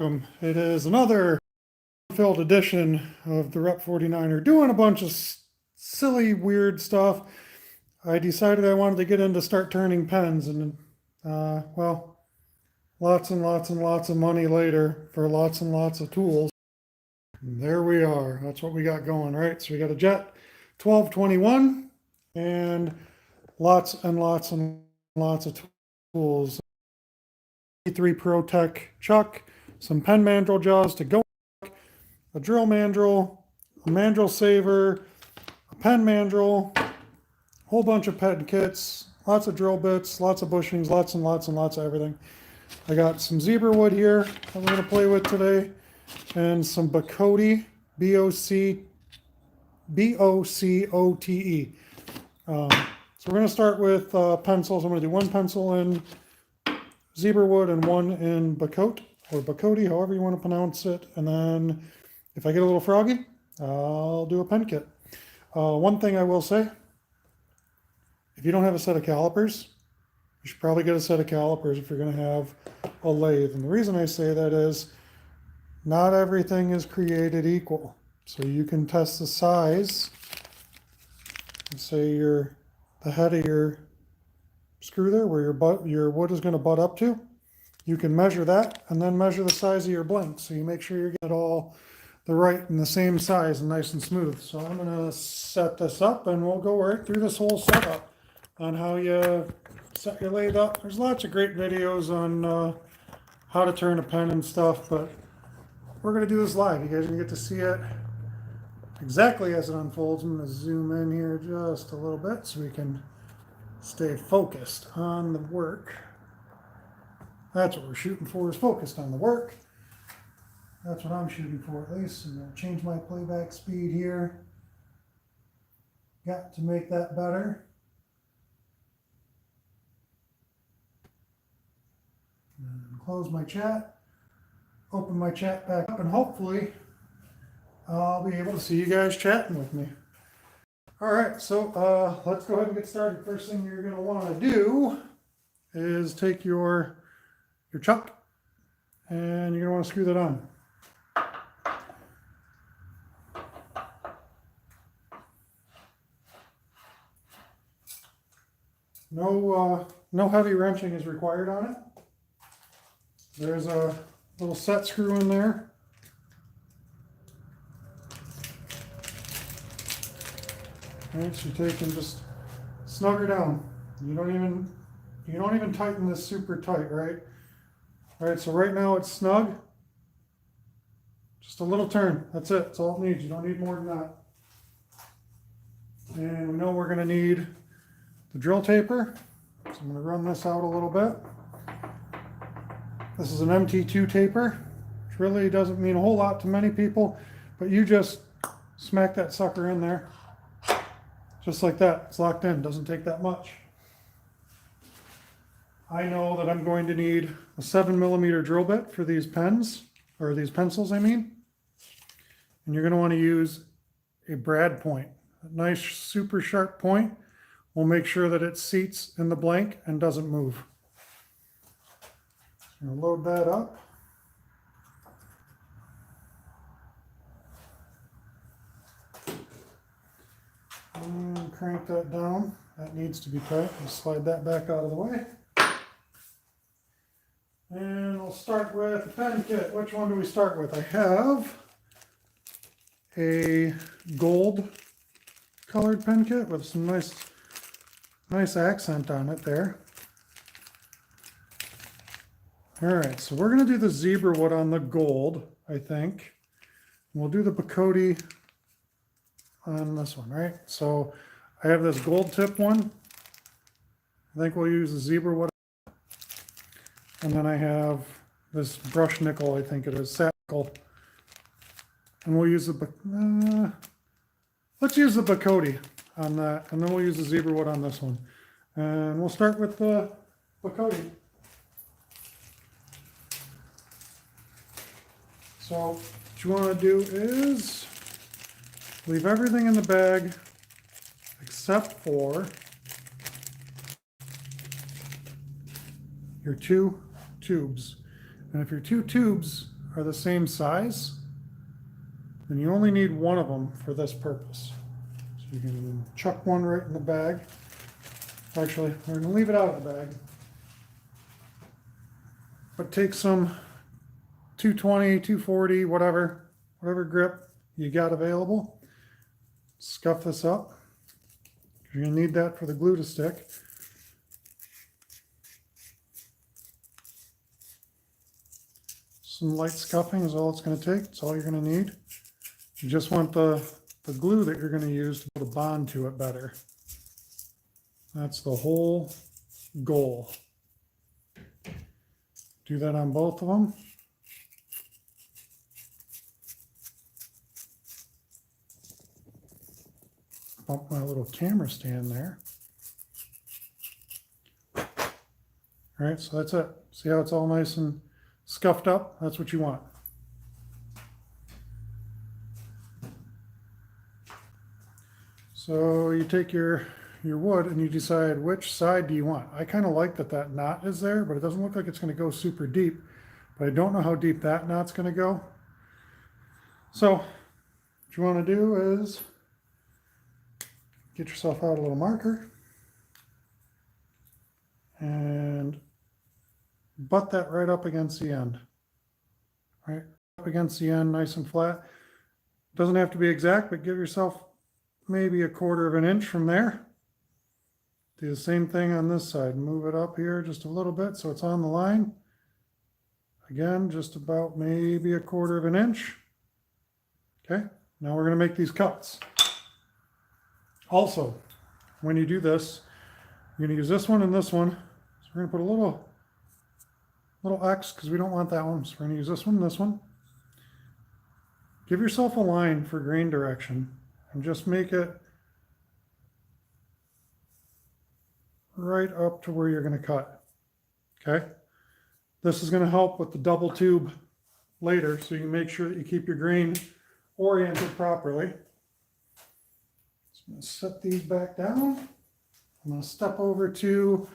It is another filled edition of the Rep 49er doing a bunch of silly, weird stuff. I decided I wanted to get into start turning pens, and well, lots and lots and lots of money later for lots and lots of tools. And there we are. That's what we got going, right? So we got a Jet 1221 and lots and lots and lots of tools. 3 Pro Tech chuck, some pen mandrel jaws to go, a drill mandrel, a Mandrel Saver, a pen mandrel, a whole bunch of pen kits, lots of drill bits, lots of bushings, lots and lots and lots of everything. I got some zebra wood here that we're going to play with today, and some Bocote, B-O-C-O-T-E. So we're going to start with pencils. I'm going to do one pencil in zebra wood and one in Bocote, or Bocote, however you want to pronounce it. And then if I get a little froggy, I'll do a pen kit. One thing I will say, if you don't have a set of calipers, you should probably get a set of calipers if you're going to have a lathe. And the reason I say that is not everything is created equal. So you can test the size, and say the head of your screw there, where your wood is going to butt up to. You can measure that and then measure the size of your blank, so you make sure you get it all the right and the same size and nice and smooth. So I'm going to set this up and we'll go right through this whole setup on how you set your lathe up. There's lots of great videos on how to turn a pen and stuff, but we're going to do this live. You guys are going to get to see it exactly as it unfolds. I'm going to zoom in here just a little bit so we can stay focused on the work. That's what we're shooting for, is focused on the work. That's what I'm shooting for, at least. I'm going to change my playback speed here. Got to make that better. And close my chat. Open my chat back up, and hopefully I'll be able to see you guys chatting with me. All right, so let's go ahead and get started. First thing you're going to want to do is take your chuck, and you're going to want to screw that on. No heavy wrenching is required on it. There's a little set screw in there. Alright, so you take and just snug her down. You don't even tighten this super tight, right? Alright, so right now it's snug. Just a little turn. That's it. That's all it needs. You don't need more than that. And we know we're going to need the drill taper. So I'm going to run this out a little bit. This is an MT2 taper, which really doesn't mean a whole lot to many people, but you just smack that sucker in there. Just like that. It's locked in. Doesn't take that much. I know that I'm going to need a 7mm drill bit for these pens, or these pencils, I mean. And you're going to want to use a brad point. A nice, super sharp point will make sure that it seats in the blank and doesn't move. So I'm going to load that up. And crank that down. That needs to be tight. I'll slide that back out of the way. And we'll start with the pen kit. Which one do we start with? I have a gold colored pen kit with some nice accent on it there. All right, so we're going to do the zebra wood on the gold, I think. We'll do the Bocote on this one, right? So I have this gold tip one. I think we'll use the zebra wood. And then I have this brush nickel, I think it is, satin nickel. And we'll use let's use the Bocote on that, and then we'll use the zebra wood on this one. And we'll start with the Bocote. So what you want to do is leave everything in the bag except for your 2 tubes. And if your 2 tubes are the same size, then you only need one of them for this purpose. So you can chuck one right in the bag. Actually, we're going to leave it out of the bag. But take some 220, 240, whatever grip you got available. Scuff this up. You're going to need that for the glue to stick. Some light scuffing is all it's going to take. It's all you're going to need. You just want the glue that you're going to use to be able to bond to it better. That's the whole goal. Do that on both of them. Bump my little camera stand there. All right, so that's it. See how it's all nice and scuffed up? That's what you want. So you take your wood and you decide which side do you want. I kind of like that knot is there, but it doesn't look like it's going to go super deep. But I don't know how deep that knot's going to go. So what you want to do is get yourself out a little marker and butt that right up against the end. Right up against the end, nice and flat. Doesn't have to be exact, but give yourself maybe 1/4 of an inch from there. Do the same thing on this side. Move it up here just a little bit so it's on the line. Again, just about maybe 1/4 of an inch. Okay, now we're going to make these cuts. Also, when you do this, you're going to use this one and this one. So we're going to put a little X because we don't want that one. So we're going to use this one and this one. Give yourself a line for grain direction and just make it right up to where you're going to cut. Okay? This is going to help with the double tube later, so you can make sure that you keep your grain oriented properly. So I'm going to set these back down. I'm going to step over to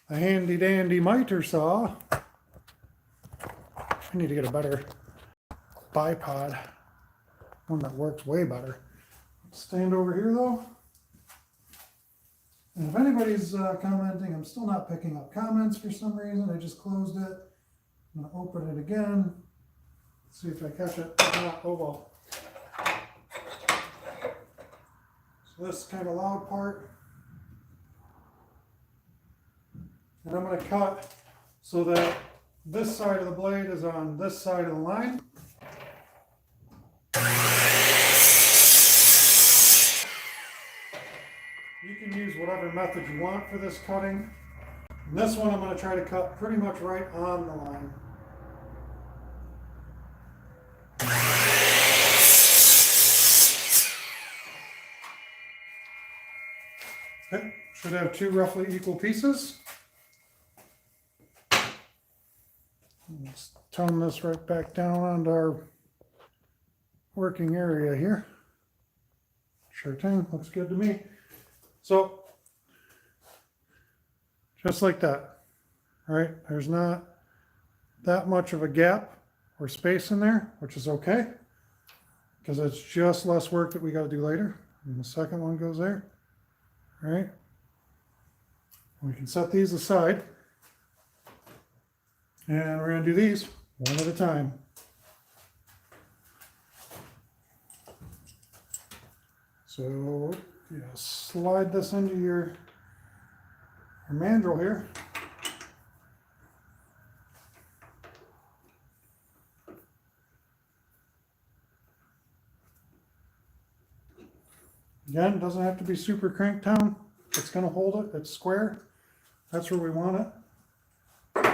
a handy dandy miter saw. I need to get a better bipod, one that works way better. Stand over here though. And if anybody's commenting, I'm still not picking up comments for some reason. I just closed it. I'm going to open it again. See if I catch it. Oh well. So this is kind of loud part. And I'm going to cut so that this side of the blade is on this side of the line. You can use whatever method you want for this cutting. And this one I'm going to try to cut pretty much right on the line. Okay, should have 2 roughly equal pieces. Let's tone this right back down onto our working area here. Sure thing, looks good to me. So, just like that, all right? There's not that much of a gap or space in there, which is okay, because it's just less work that we got to do later. And the second one goes there, all right? We can set these aside, and we're going to do these one at a time. So, yeah, slide this into your mandrel here. Again, it doesn't have to be super cranked down. It's going to hold it. It's square. That's where we want it.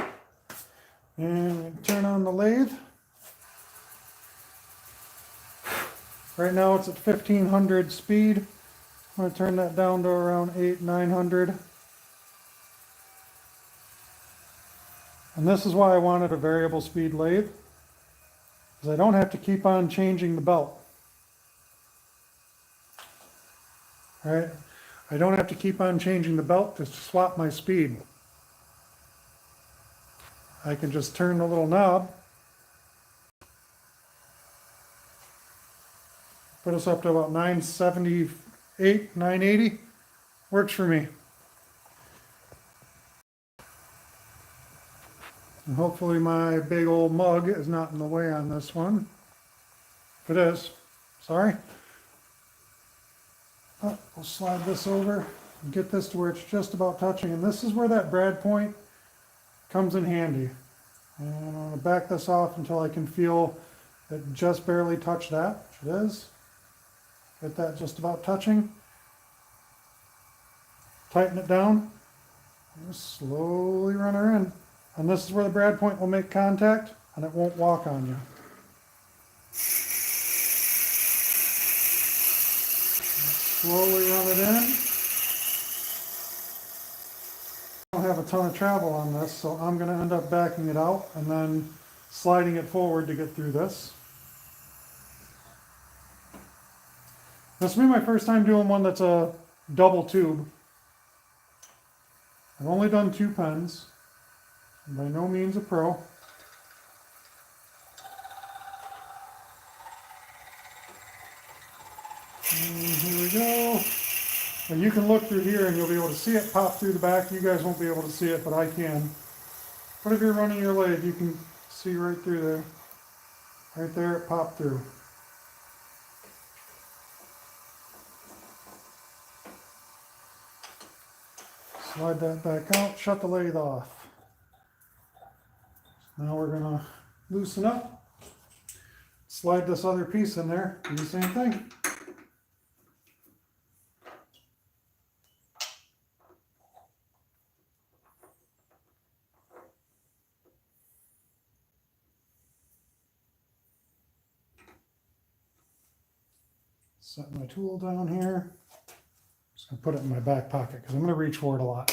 And turn on the lathe. Right now it's at 1500 speed. I'm going to turn that down to around 800-900. And this is why I wanted a variable speed lathe, because I don't have to keep on changing the belt. All right? I don't have to keep on changing the belt to swap my speed. I can just turn the little knob Put us up to about 978, 980. Works for me. And hopefully my big old mug is not in the way on this one. If it is, sorry. Oh, we'll slide this over and get this to where it's just about touching. And this is where that brad point comes in handy. And I'm going to back this off until I can feel it just barely touch that, which it is. Get that just about touching. Tighten it down. And just slowly run her in. And this is where the brad point will make contact and it won't walk on you. Slowly run it in. I don't have a ton of travel on this, so I'm going to end up backing it out and then sliding it forward to get through this. This will be my first time doing one that's a double tube. I've only done 2 pens. I'm by no means a pro. And here we go. And you can look through here and you'll be able to see it pop through the back. You guys won't be able to see it, but I can. But if you're running your lathe, you can see right through there. Right there, it popped through. Slide that back out, shut the lathe off. Now we're going to loosen up. Slide this other piece in there, do the same thing. Set my tool down here. Just going to put it in my back pocket because I'm going to reach for it a lot.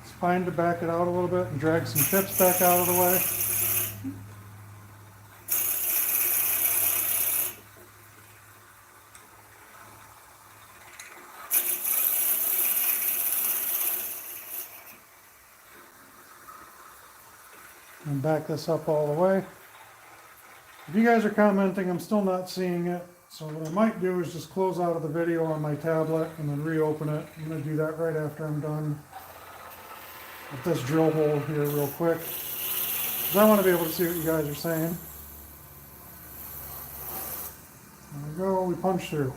It's fine to back it out a little bit and drag some tips back out of the way. And back this up all the way. If you guys are commenting, I'm still not seeing it. So what I might do is just close out of the video on my tablet and then reopen it. I'm going to do that right after I'm done with this drill hole here real quick. Because I want to be able to see what you guys are saying. There we go, we punch through.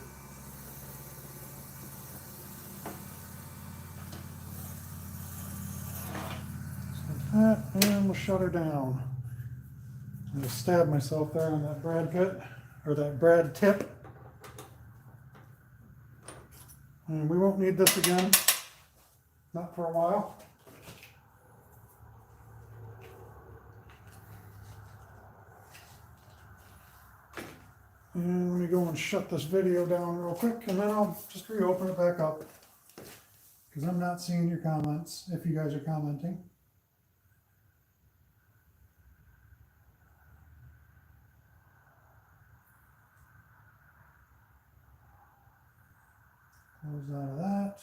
That, and we'll shut her down. I'm going to stab myself there on that brad pit, or that brad tip. And we won't need this again, not for a while. And let me go and shut this video down real quick, and then I'll just reopen it back up. Because I'm not seeing your comments, if you guys are commenting. Close out of that.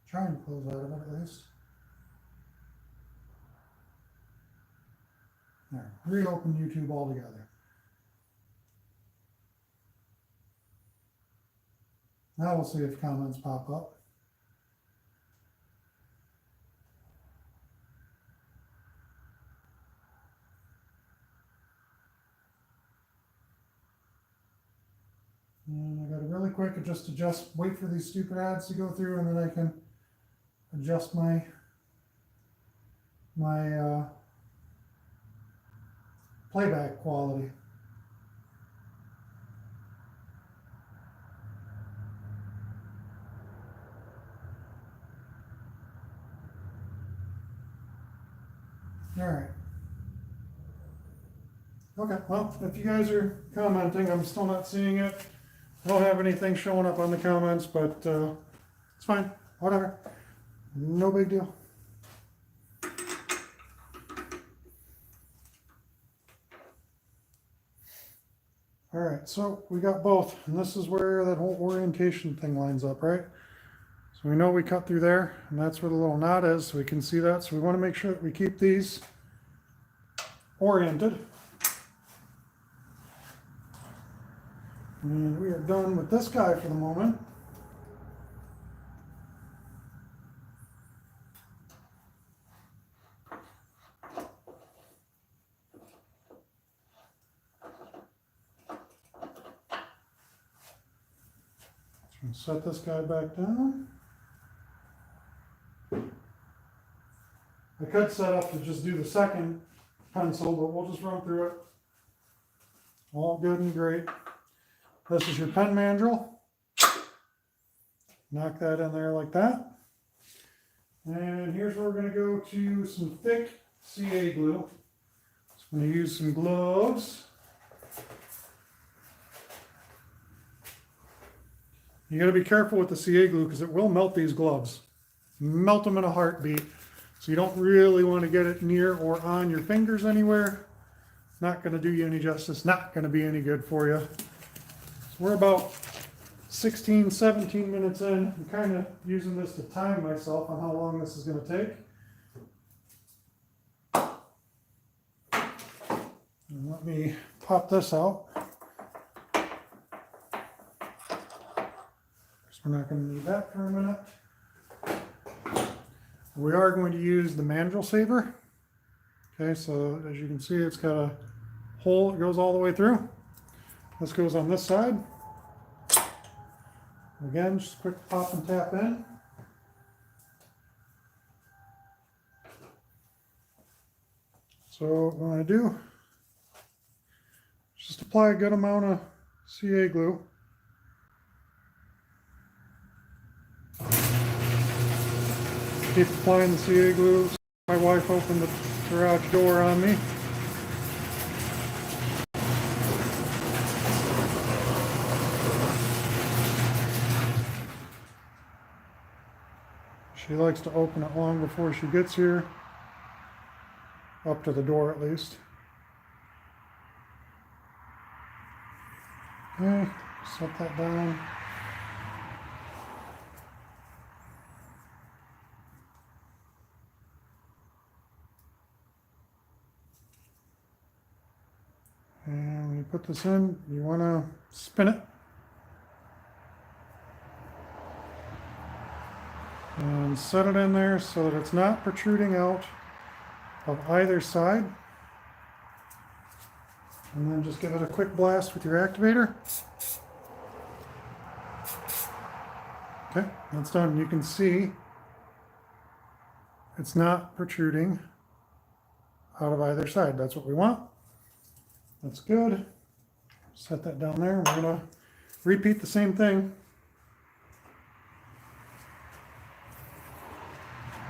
Try and close out of it at least. There, reopen YouTube altogether. Now we'll see if comments pop up. And I got to really quick wait for these stupid ads to go through, and then I can adjust my playback quality. All right. Okay, well, if you guys are commenting, I'm still not seeing it. I don't have anything showing up on the comments, but it's fine, whatever. No big deal. All right, so we got both, and this is where that whole orientation thing lines up, right? So we know we cut through there, and that's where the little knot is, so we can see that. So we want to make sure that we keep these oriented. And we are done with this guy for the moment. Set this guy back down. I could set up to just do the second pencil, but we'll just run through it. All good and great. This is your pen mandrel. Knock that in there like that. And here's where we're going to go to some thick CA glue. So I'm going to use some gloves. You got to be careful with the CA glue because it will melt these gloves. Melt them in a heartbeat. So you don't really want to get it near or on your fingers anywhere. Not going to do you any justice. Not going to be any good for you. So we're about 16, 17 minutes in. I'm kind of using this to time myself on how long this is going to take. And let me pop this out. We're not going to need that for a minute. We are going to use the Mandrel Saver. Okay, so as you can see, it's got a hole that goes all the way through. This goes on this side. Again, just quick pop and tap in. So what I'm going to do is just apply a good amount of CA glue. Keep applying the CA glue. My wife opened the garage door on me. She likes to open it long before she gets here. Up to the door at least. Okay, set that down. And when you put this in, you want to spin it. And set it in there so that it's not protruding out of either side. And then just give it a quick blast with your activator. Okay, that's done. You can see it's not protruding out of either side. That's what we want. That's good. Set that down there. We're going to repeat the same thing.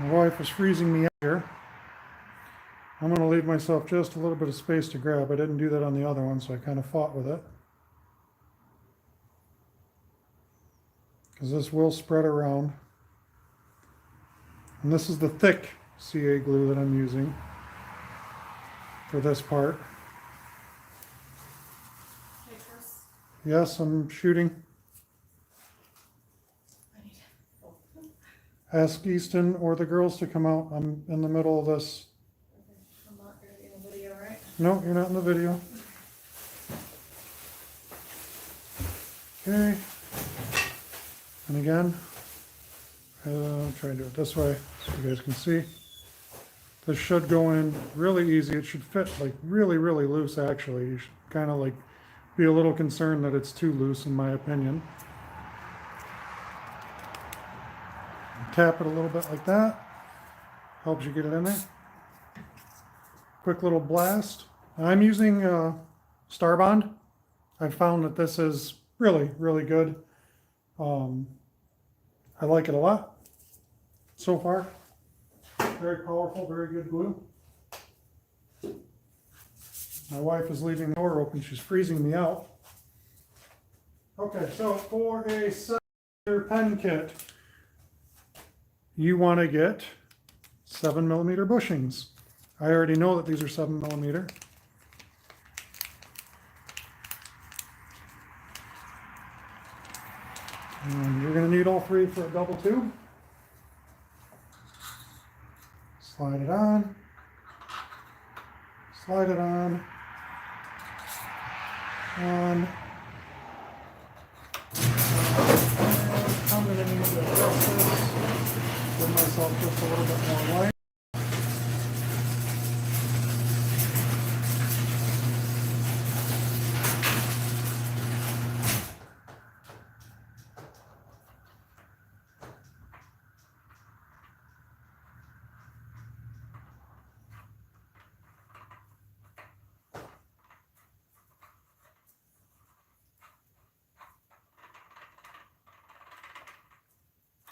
My wife is freezing me out here. I'm going to leave myself just a little bit of space to grab. I didn't do that on the other one, so I kind of fought with it. Because this will spread around. And this is the thick CA glue that I'm using for this part. Yes, I'm shooting. Ask Easton or the girls to come out. I'm in the middle of this. I'm not going to be in the video, right? No, you're not in the video. Okay. And again, I'll try and do it this way so you guys can see. This should go in really easy. It should fit like really, really loose actually. You should kind of like be a little concerned that it's too loose in my opinion. Tap it a little bit like that. Helps you get it in there. Quick little blast. I'm using Starbond. I've found that this is really, really good. I like it a lot so far. Very powerful, very good glue. My wife is leaving the door open. She's freezing me out. Okay, so for a 7-liter pen kit, you want to get 7mm bushings. I already know that these are 7mm. And you're going to need all three for a double tube. Slide it on. Slide it on. On. I'm going to need to adjust this. Give myself just a little bit more light.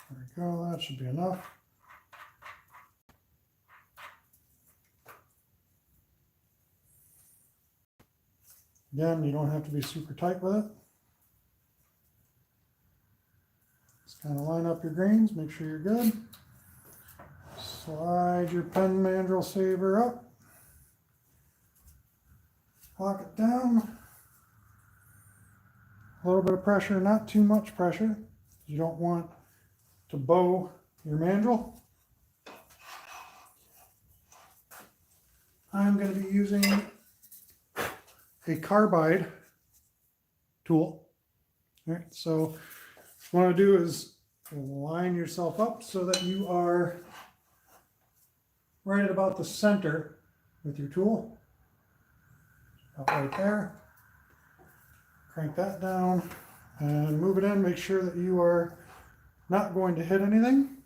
There we go, that should be enough. Again, you don't have to be super tight with it. Just kind of line up your grains, make sure you're good. Slide your pen Mandrel Saver up. Lock it down. A little bit of pressure, not too much pressure. You don't want to bow your mandrel. I'm going to be using a carbide tool. All right, so what you want to do is line yourself up so that you are right at about the center with your tool. About right there. Crank that down and move it in. Make sure that you are not going to hit anything.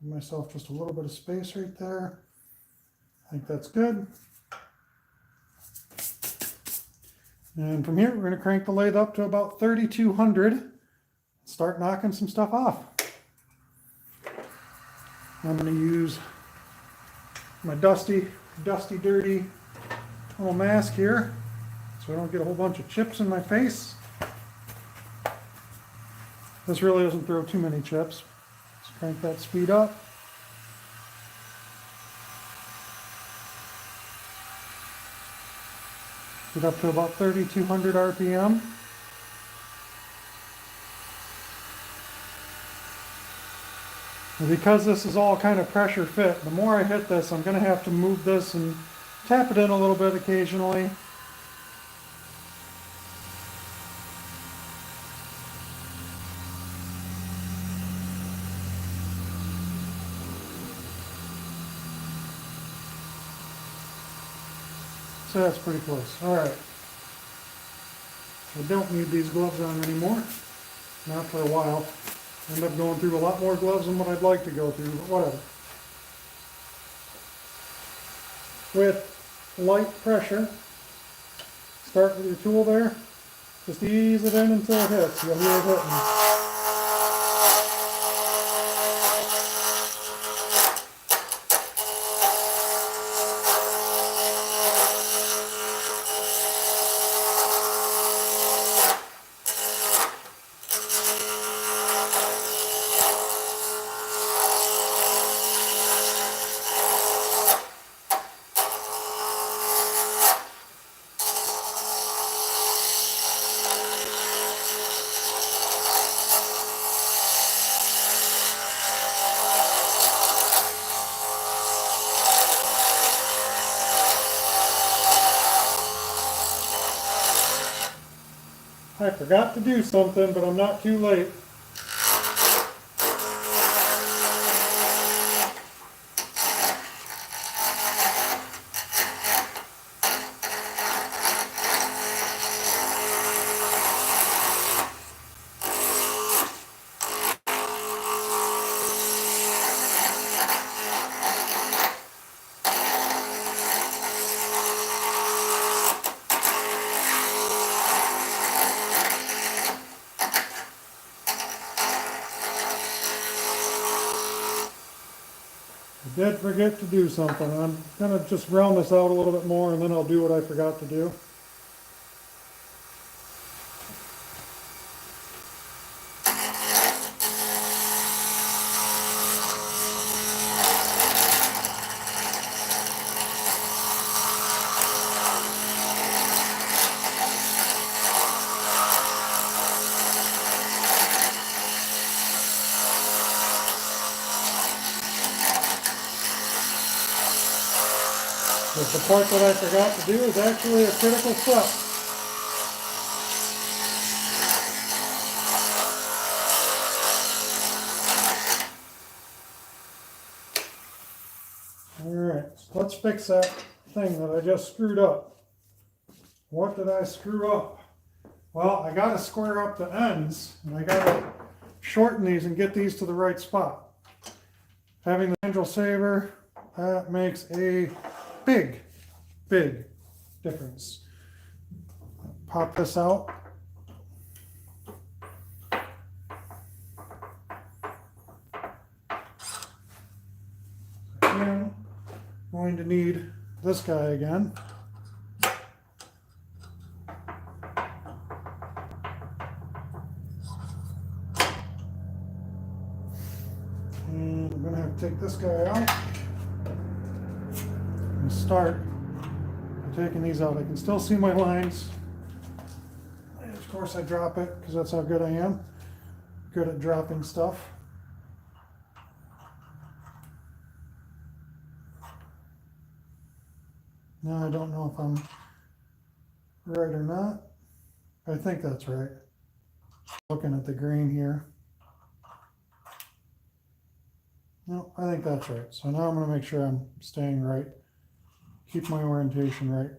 Give myself just a little bit of space right there. I think that's good. And from here, we're going to crank the lathe up to about 3,200. Start knocking some stuff off. I'm going to use my dusty, dirty little mask here so I don't get a whole bunch of chips in my face. This really doesn't throw too many chips. Let's crank that speed up. Get up to about 3,200 RPM. And because this is all kind of pressure fit, the more I hit this, I'm going to have to move this and tap it in a little bit occasionally. So that's pretty close. All right. I don't need these gloves on anymore. Not for a while. I end up going through a lot more gloves than what I'd like to go through, but whatever. With light pressure, start with your tool there. Just ease it in until it hits. You'll hear it hitting. I forgot to do something, but I'm not too late. I did forget to do something. I'm going to just round this out a little bit more and then I'll do what I forgot to do. But the part that I forgot to do is actually a critical step. Alright, so let's fix that thing that I just screwed up. What did I screw up? Well, I got to square up the ends, and I got to shorten these and get these to the right spot. Having the Mandrel Saver, that makes a big difference. Pop this out. Again, going to need this guy again. And I'm going to have to take this guy out and start by taking these out. I can still see my lines. And of course I drop it because that's how good I am. Good at dropping stuff. Now I don't know if I'm right or not. I think that's right. Looking at the grain here. No, I think that's right. So now I'm going to make sure I'm staying right. Keep my orientation right.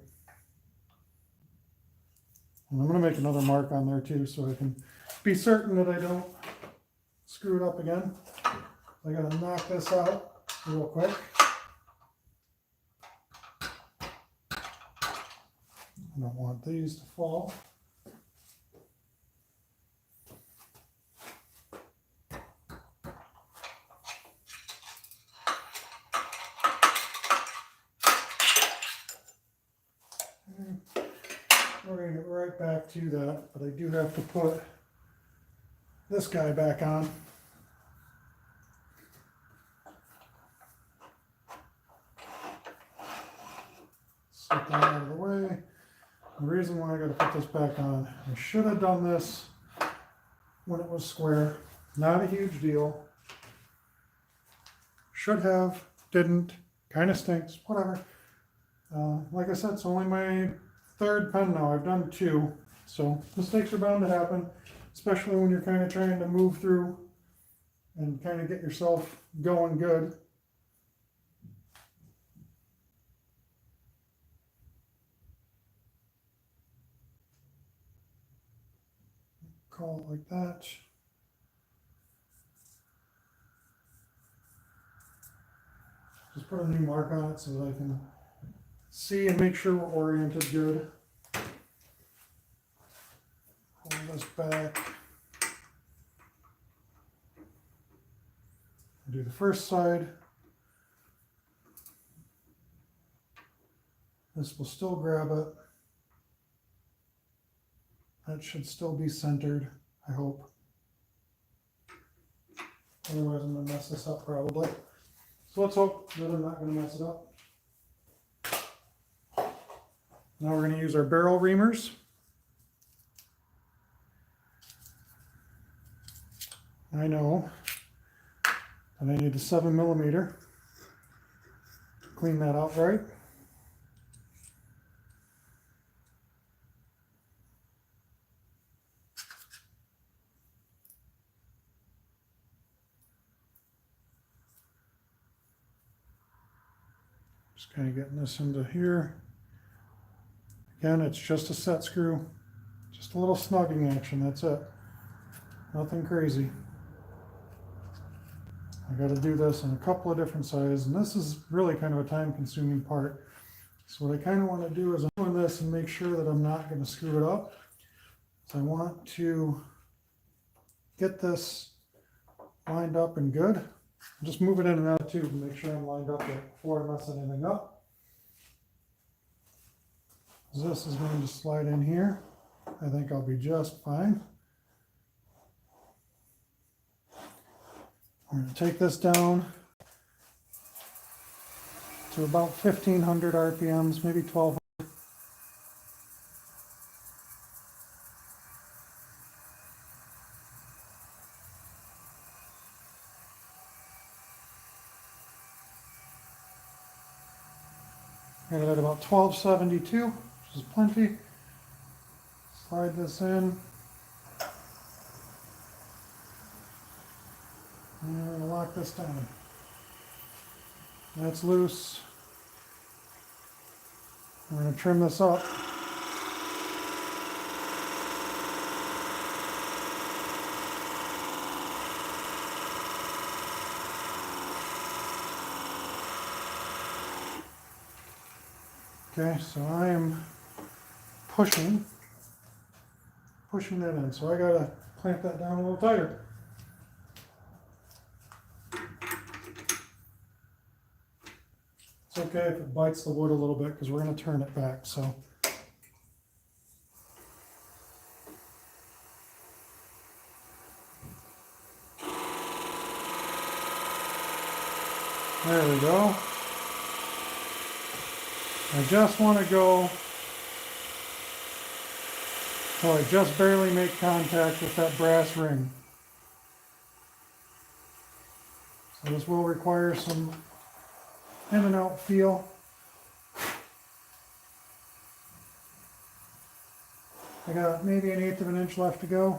And I'm going to make another mark on there too so I can be certain that I don't screw it up again. I got to knock this out real quick. I don't want these to fall. We're going to get right back to that, but I do have to put this guy back on. Set that out of the way. The reason why I got to put this back on, I should have done this when it was square. Not a huge deal. Should have, didn't, kind of stinks, whatever. Like I said, it's only my third pen now. I've done 2, so mistakes are bound to happen, especially when you're kind of trying to move through and kind of get yourself going good. Call it like that. Just put a new mark on it so that I can see and make sure we're oriented good. Pull this back. Do the first side. This will still grab it. That should still be centered, I hope. Otherwise I'm going to mess this up probably. So let's hope that I'm not going to mess it up. Now we're going to use our barrel reamers. I know that I need a 7mm. Clean that out right. Just kind of getting this into here. Again, it's just a set screw. Just a little snugging action, that's it. Nothing crazy. I got to do this in a couple of different sizes, and this is really kind of a time-consuming part. So what I kind of want to do is I'm doing this and make sure that I'm not going to screw it up. So I want to get this lined up and good. Just move it in and out too to make sure I'm lined up there before I mess anything up. This is going to slide in here. I think I'll be just fine. I'm going to take this down to about 1500 RPMs, maybe 1200. Got it at about 1272, which is plenty. Slide this in. And we're going to lock this down. That's loose. We're going to trim this up. Okay, so I am pushing that in. So I gotta clamp that down a little tighter. It's okay if it bites the wood a little bit because we're gonna turn it back, so. There we go. I just want to go till I just barely make contact with that brass ring. So this will require some in and out feel. I got maybe 1/8 of an inch left to go.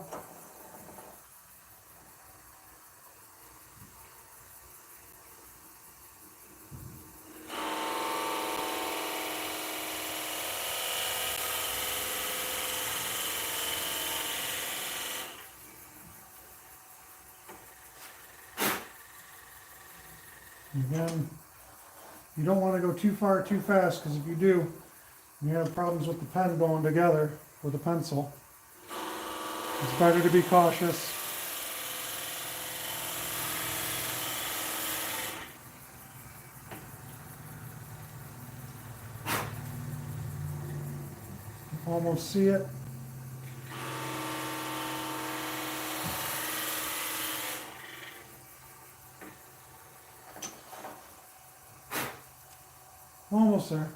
Again, you don't want to go too far too fast, because if you do, you have problems with the pen going together with the pencil. It's better to be cautious. Almost see it. Almost there.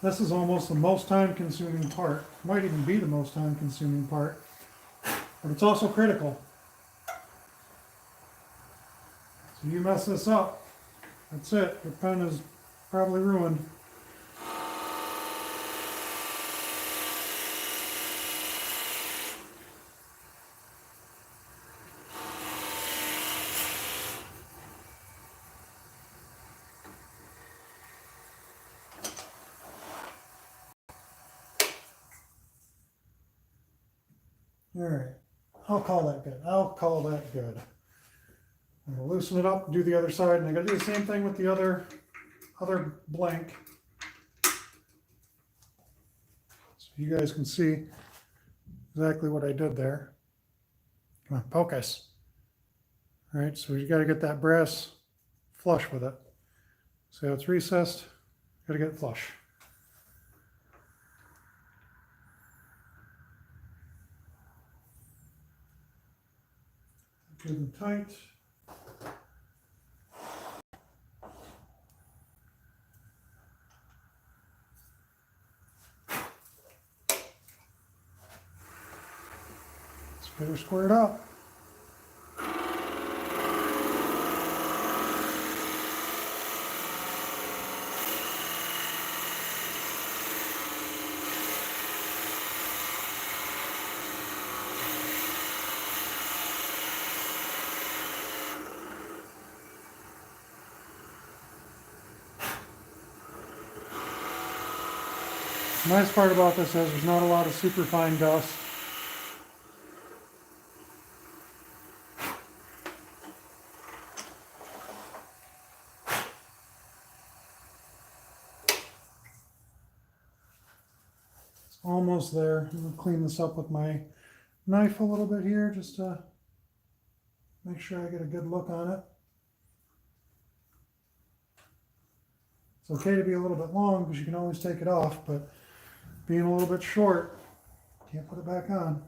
This is almost the most time-consuming part. Might even be the most time-consuming part, but it's also critical. So you mess this up, that's it. Your pen is probably ruined. All right, I'll call that good. I'll call that good. I'm gonna loosen it up, do the other side, and I gotta do the same thing with the other blank. So you guys can see exactly what I did there. Come on, focus. All right, so you gotta get that brass flush with it. See how it's recessed? Gotta get it flush. Good and tight. Let's get her squared up. The nice part about this is there's not a lot of super fine dust. It's almost there. I'm going to clean this up with my knife a little bit here just to make sure I get a good look on it. It's okay to be a little bit long because you can always take it off, but being a little bit short, can't put it back on.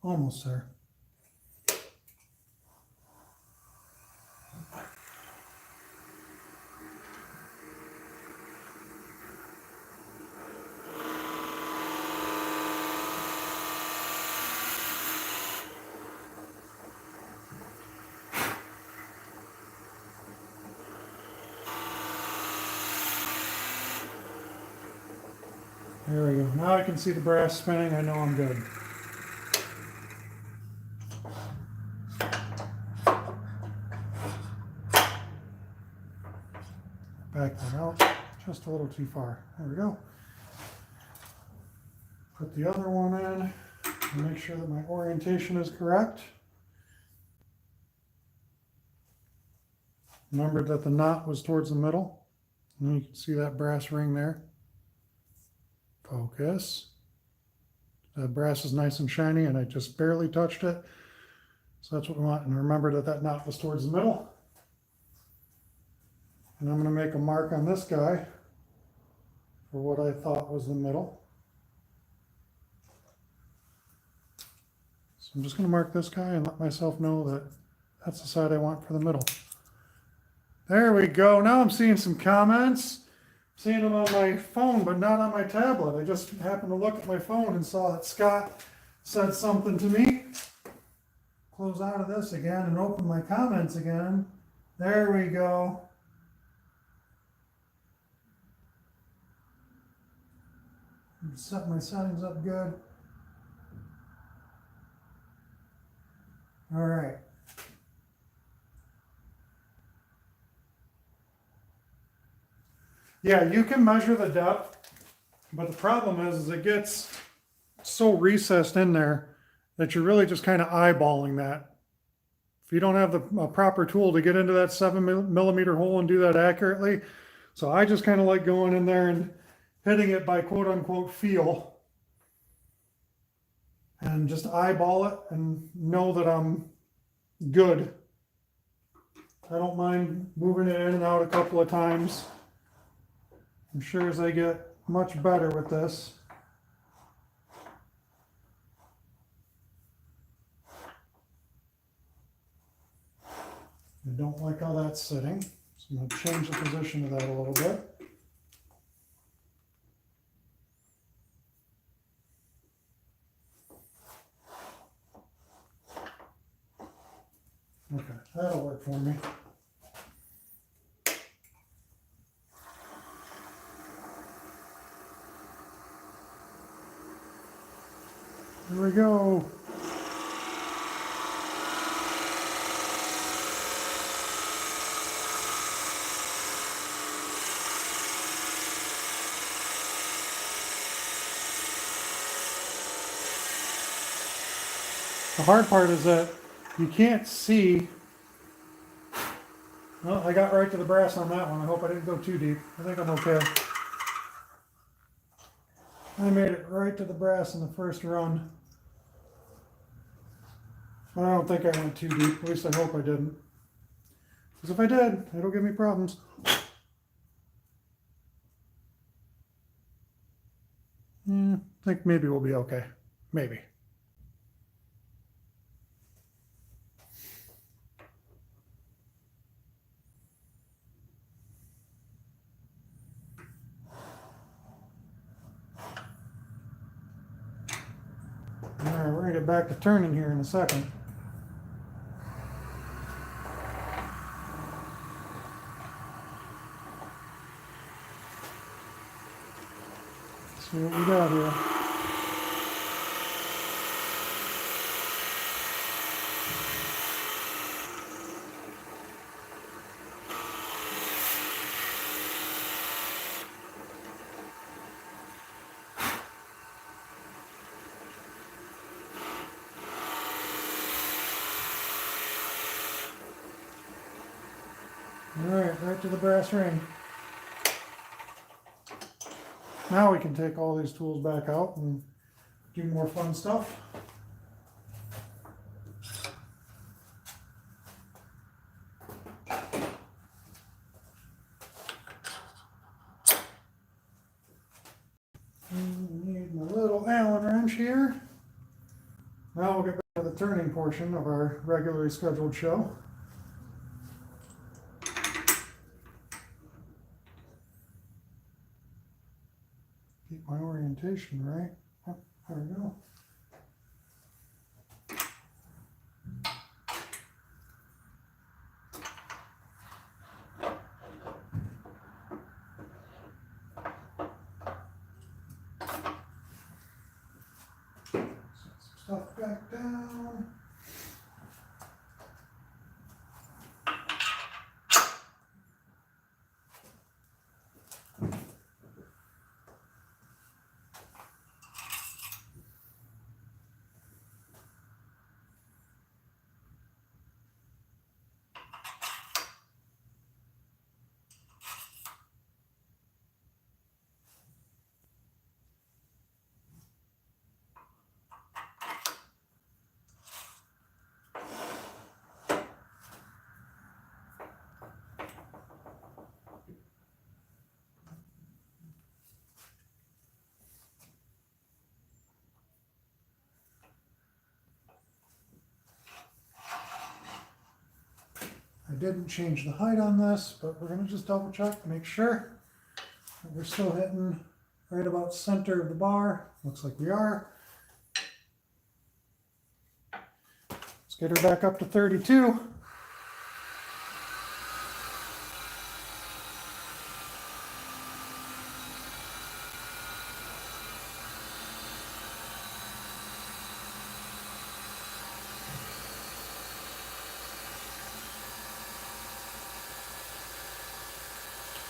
Almost there. There we go. Now I can see the brass spinning. I know I'm good. Back that out just a little too far. There we go. Put the other one in and make sure that my orientation is correct. Remember that the knot was towards the middle. And you can see that brass ring there. Focus. The brass is nice and shiny and I just barely touched it. So that's what we want. And remember that that knot was towards the middle. And I'm going to make a mark on this guy for what I thought was the middle. So I'm just going to mark this guy and let myself know that that's the side I want for the middle. There we go. Now I'm seeing some comments. Seeing them on my phone, but not on my tablet. I just happened to look at my phone and saw that Scott said something to me. Close out of this again and open my comments again. There we go. Set my settings up good. All right. Yeah, you can measure the depth, but the problem is it gets so recessed in there that you're really just kind of eyeballing that. If you don't have a proper tool to get into that 7mm hole and do that accurately. So I just kind of like going in there and hitting it by quote unquote feel. And just eyeball it and know that I'm good. I don't mind moving it in and out a couple of times. I'm sure as I get much better with this. I don't like how that's sitting, so I'm going to change the position of that a little bit. Okay, that'll work for me. Here we go. The hard part is that you can't see. Well, I got right to the brass on that one. I hope I didn't go too deep. I think I'm okay. I made it right to the brass in the first run. I don't think I went too deep. At least I hope I didn't. Because if I did, it'll give me problems. Yeah, I think maybe we'll be okay. Maybe. All right, we're going to get back to turning here in a second. See what we got here. All right to the brass ring. Now we can take all these tools back out and do more fun stuff. Need my little Allen wrench here. Now we'll get back to the turning portion of our regularly scheduled show. Keep my orientation right. Oh, there we go. Set some stuff back down. I didn't change the height on this, but we're going to just double check to make sure that we're still hitting right about center of the bar. Looks like we are. Let's get her back up to 32.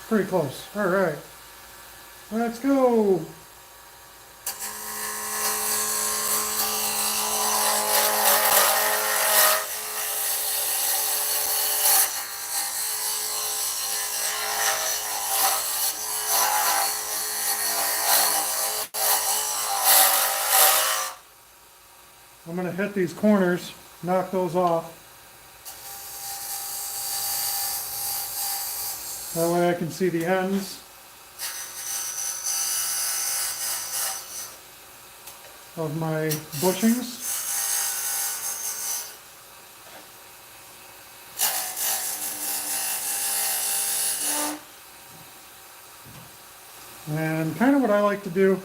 Pretty close. All right. Let's go. I'm going to hit these corners, knock those off. That way I can see the ends of my bushings. And kind of what I like to do,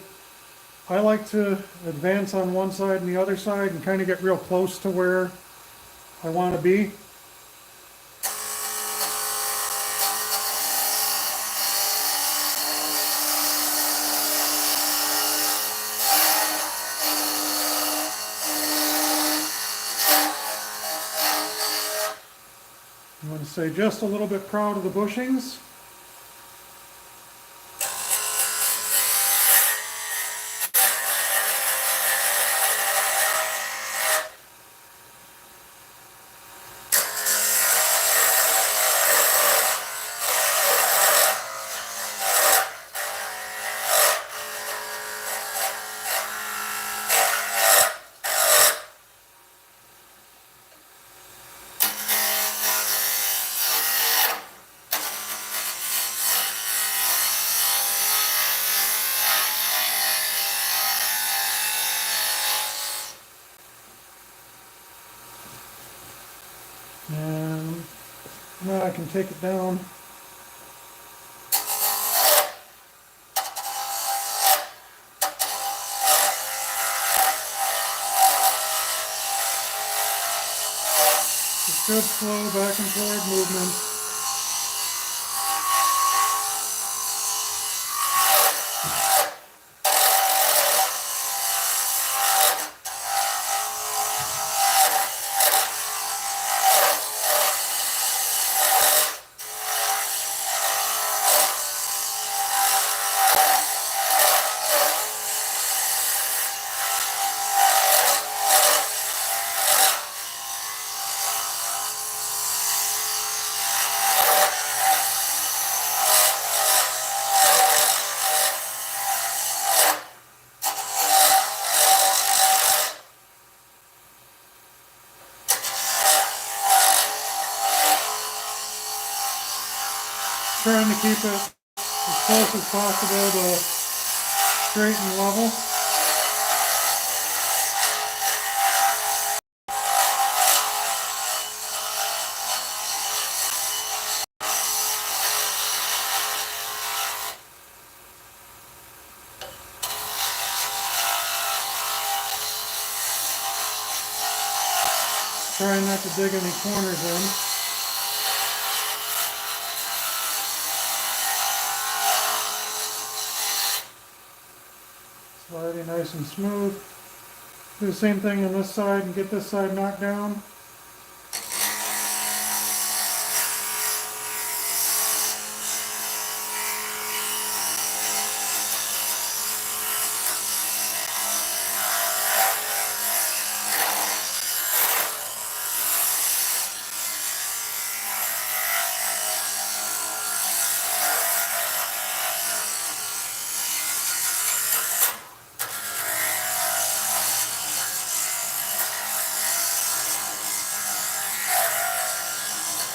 I like to advance on one side and the other side and kind of get real close to where I want to be. I'm going to say just a little bit proud of the bushings. And now I can take it down. Just good slow back and forward movement. Trying to keep it as close as possible to straight and level. Trying not to dig any corners in. It's already nice and smooth. Do the same thing on this side and get this side knocked down.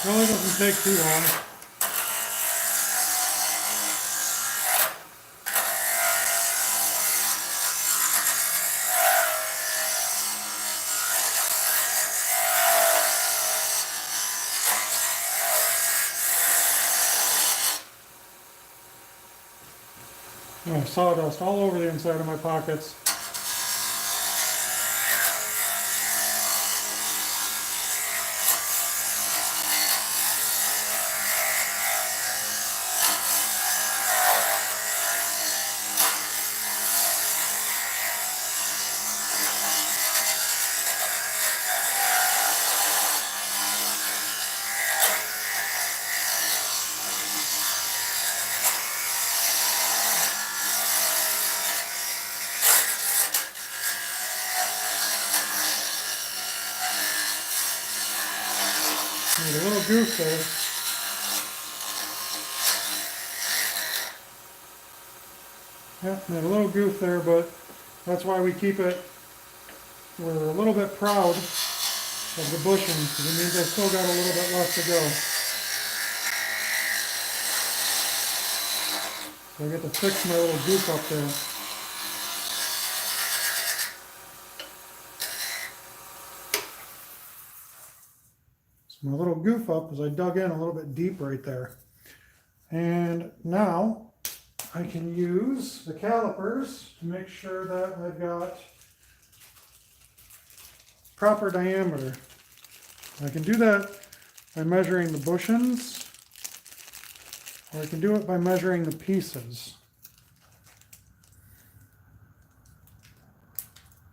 Really doesn't take too long. I have sawdust all over the inside of my pockets. Made a little goof there. Yep, made a little goof there, but that's why we keep it. We're a little bit proud of the bushings, because it means I still got a little bit left to go. So I get to fix my little goof up there. My little goof up is I dug in a little bit deep right there. And now I can use the calipers to make sure that I've got proper diameter. I can do that by measuring the bushings, or I can do it by measuring the pieces.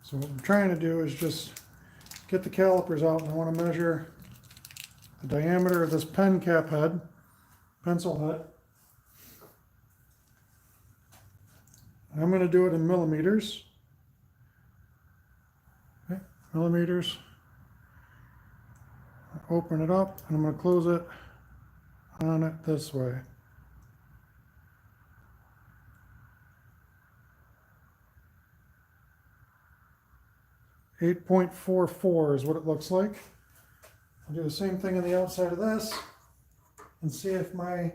So what I'm trying to do is just get the calipers out, and I want to measure the diameter of this pen cap head, pencil head. And I'm going to do it in millimeters. Okay, millimeters. Open it up, and I'm going to close it on it this way. .44 is what it looks like. I'll do the same thing on the outside of this and see if my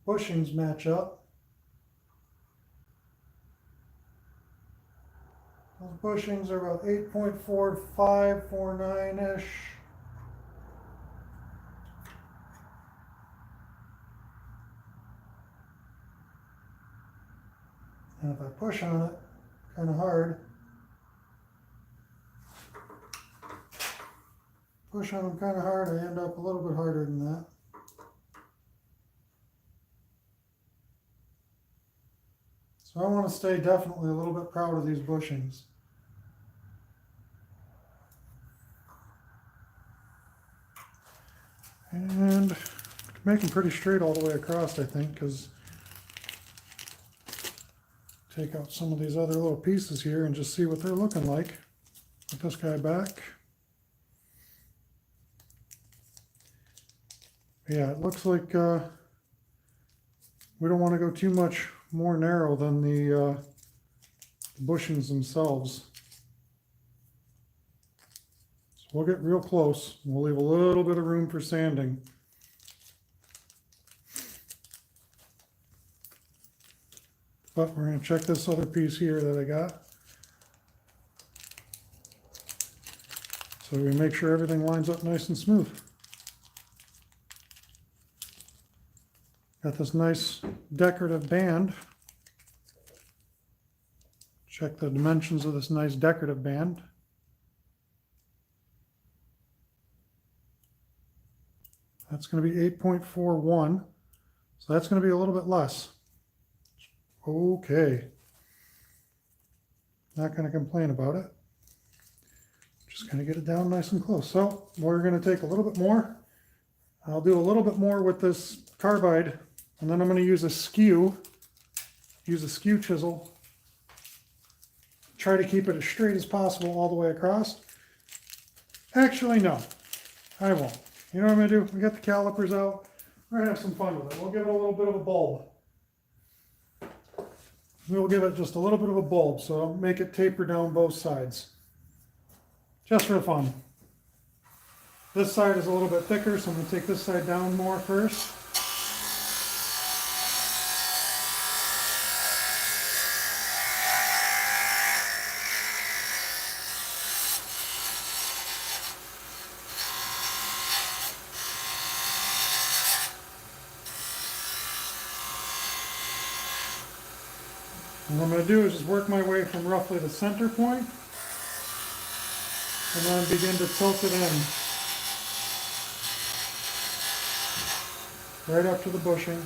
bushings match up. Those bushings are about 8.4549-ish. And if I push on it kind of hard, push on them kind of hard, I end up a little bit harder than that. So I want to stay definitely a little bit proud of these bushings. And make them pretty straight all the way across, I think, because take out some of these other little pieces here and just see what they're looking like. Put this guy back. Yeah, it looks like we don't want to go too much more narrow than the bushings themselves. So we'll get real close. We'll leave a little bit of room for sanding. But we're going to check this other piece here that I got. So we make sure everything lines up nice and smooth. Got this nice decorative band. Check the dimensions of this nice decorative band. That's going to be 8.41. So that's going to be a little bit less. Okay. Not going to complain about it. Just going to get it down nice and close. So we're going to take a little bit more. I'll do a little bit more with this carbide, and then I'm going to use a skew chisel. Try to keep it as straight as possible all the way across. Actually, no, I won't. You know what I'm going to do? We got the calipers out. We're going to have some fun with it. We'll give it a little bit of a bulb. We'll give it just a little bit of a bulb, so I'll make it taper down both sides. Just for fun. This side is a little bit thicker, so I'm going to take this side down more first. And what I'm going to do is just work my way from roughly the center point, and then begin to tilt it in. Right up to the bushing.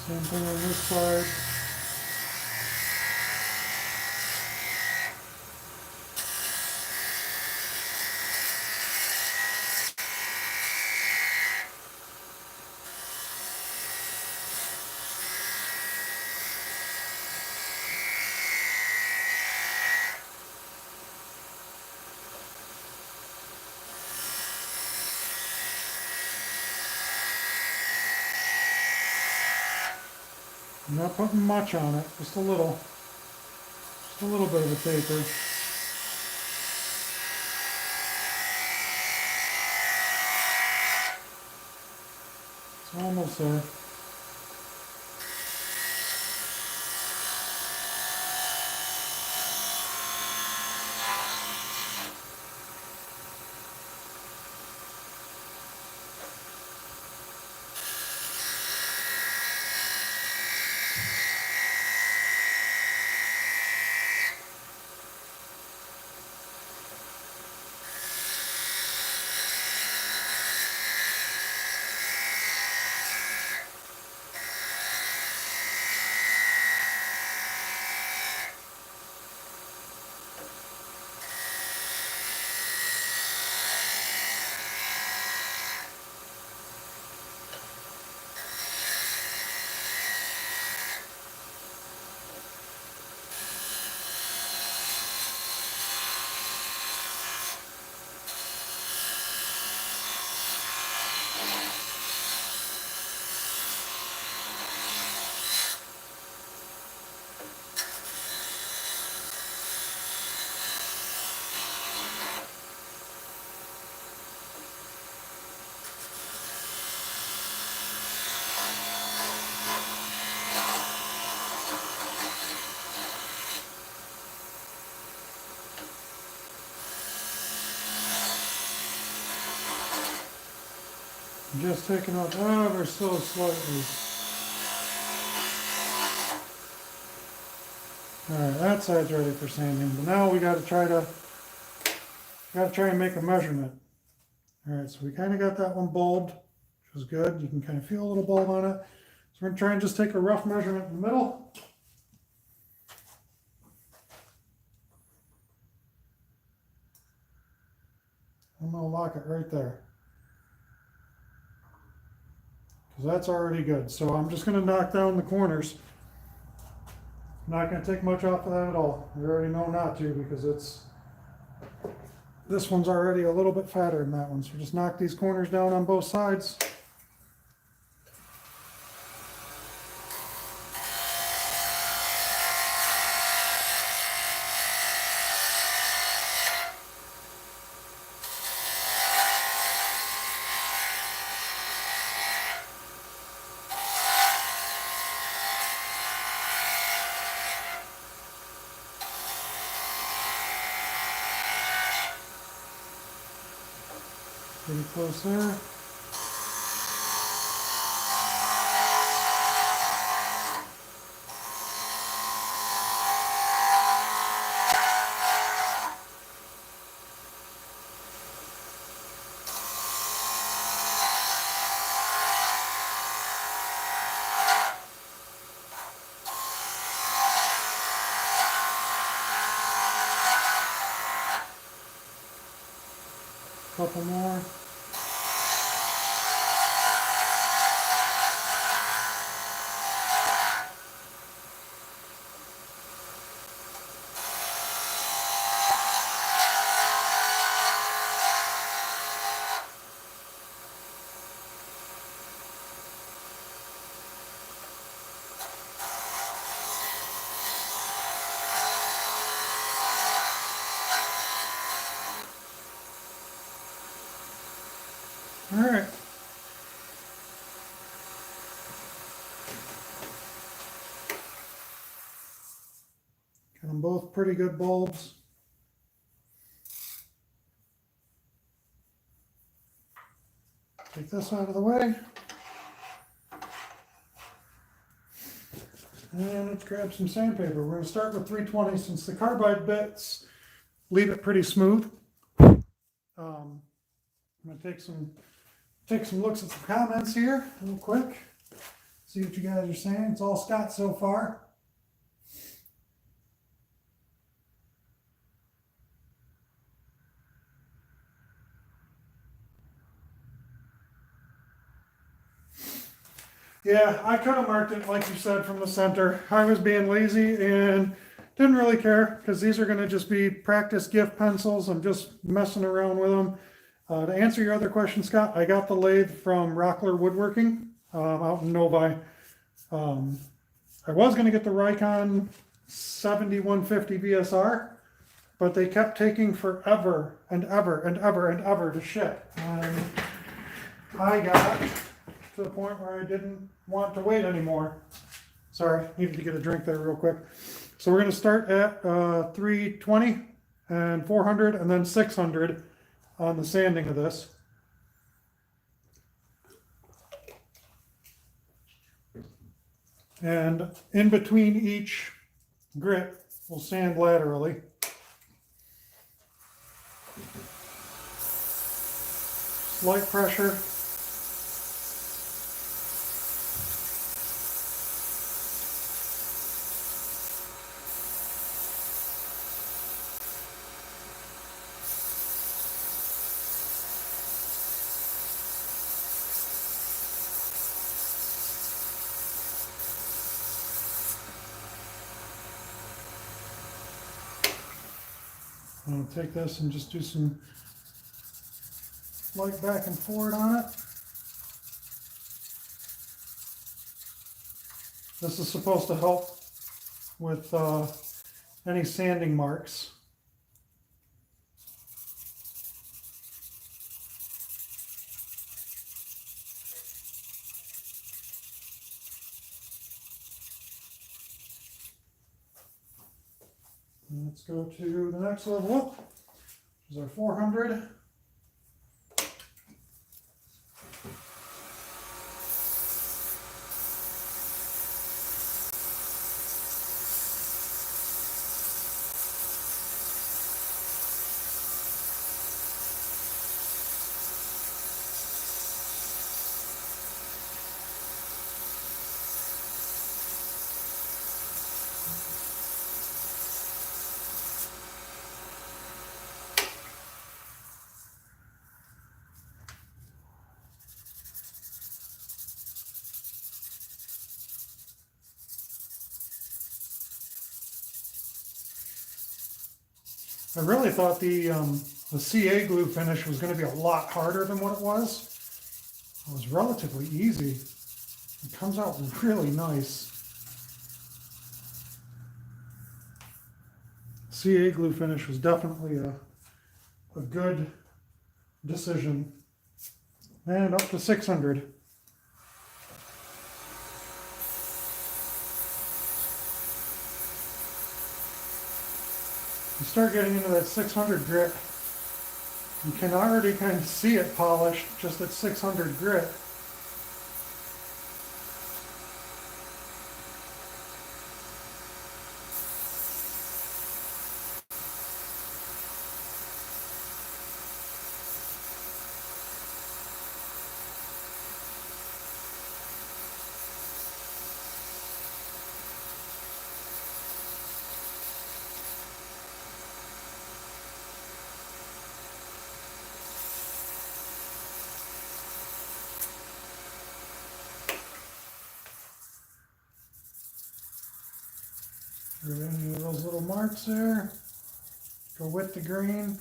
Same thing on this side. I'm not putting much on it, just a little bit of a taper. It's almost there. Just taking off ever so slightly. Alright, that side's ready for sanding, but now we gotta try and make a measurement. Alright, so we kind of got that one bulbed, which is good. You can kind of feel a little bulb on it. So we're gonna try and just take a rough measurement in the middle. I'm gonna lock it right there. Because that's already good. So I'm just going to knock down the corners. I'm not going to take much off of that at all. You already know not to, because this one's already a little bit fatter than that one. So just knock these corners down on both sides. Pretty close there. Couple more. All right. Got them both pretty good bulbs. Take this out of the way. And let's grab some sandpaper. We're going to start with 320 since the carbide bits leave it pretty smooth. I'm going to take some looks at some comments here real quick. See what you guys are saying. It's all Scott so far. Yeah, I could have marked it like you said from the center. I was being lazy and didn't really care because these are going to just be practice gift pencils. I'm just messing around with them. To answer your other question, Scott, I got the lathe from Rockler Woodworking out in Novi. I was going to get the Rikon 7150 VSR, but they kept taking forever and ever and ever and ever to ship. And I got to the point where I didn't want to wait anymore. Sorry, needed to get a drink there real quick. So we're going to start at 320 and 400 and then 600 on the sanding of this. And in between each grit, we'll sand laterally. Slight pressure. I'm going to take this and just do some light back and forward on it. This is supposed to help with any sanding marks. Let's go to the next level, which is our 400. I really thought the CA glue finish was going to be a lot harder than what it was. It was relatively easy. It comes out really nice. CA glue finish was definitely a good decision. And up to 600. You start getting into that 600 grit, you can already kind of see it polished just at 600 grit. Or any of those little marks there. Go with the grain.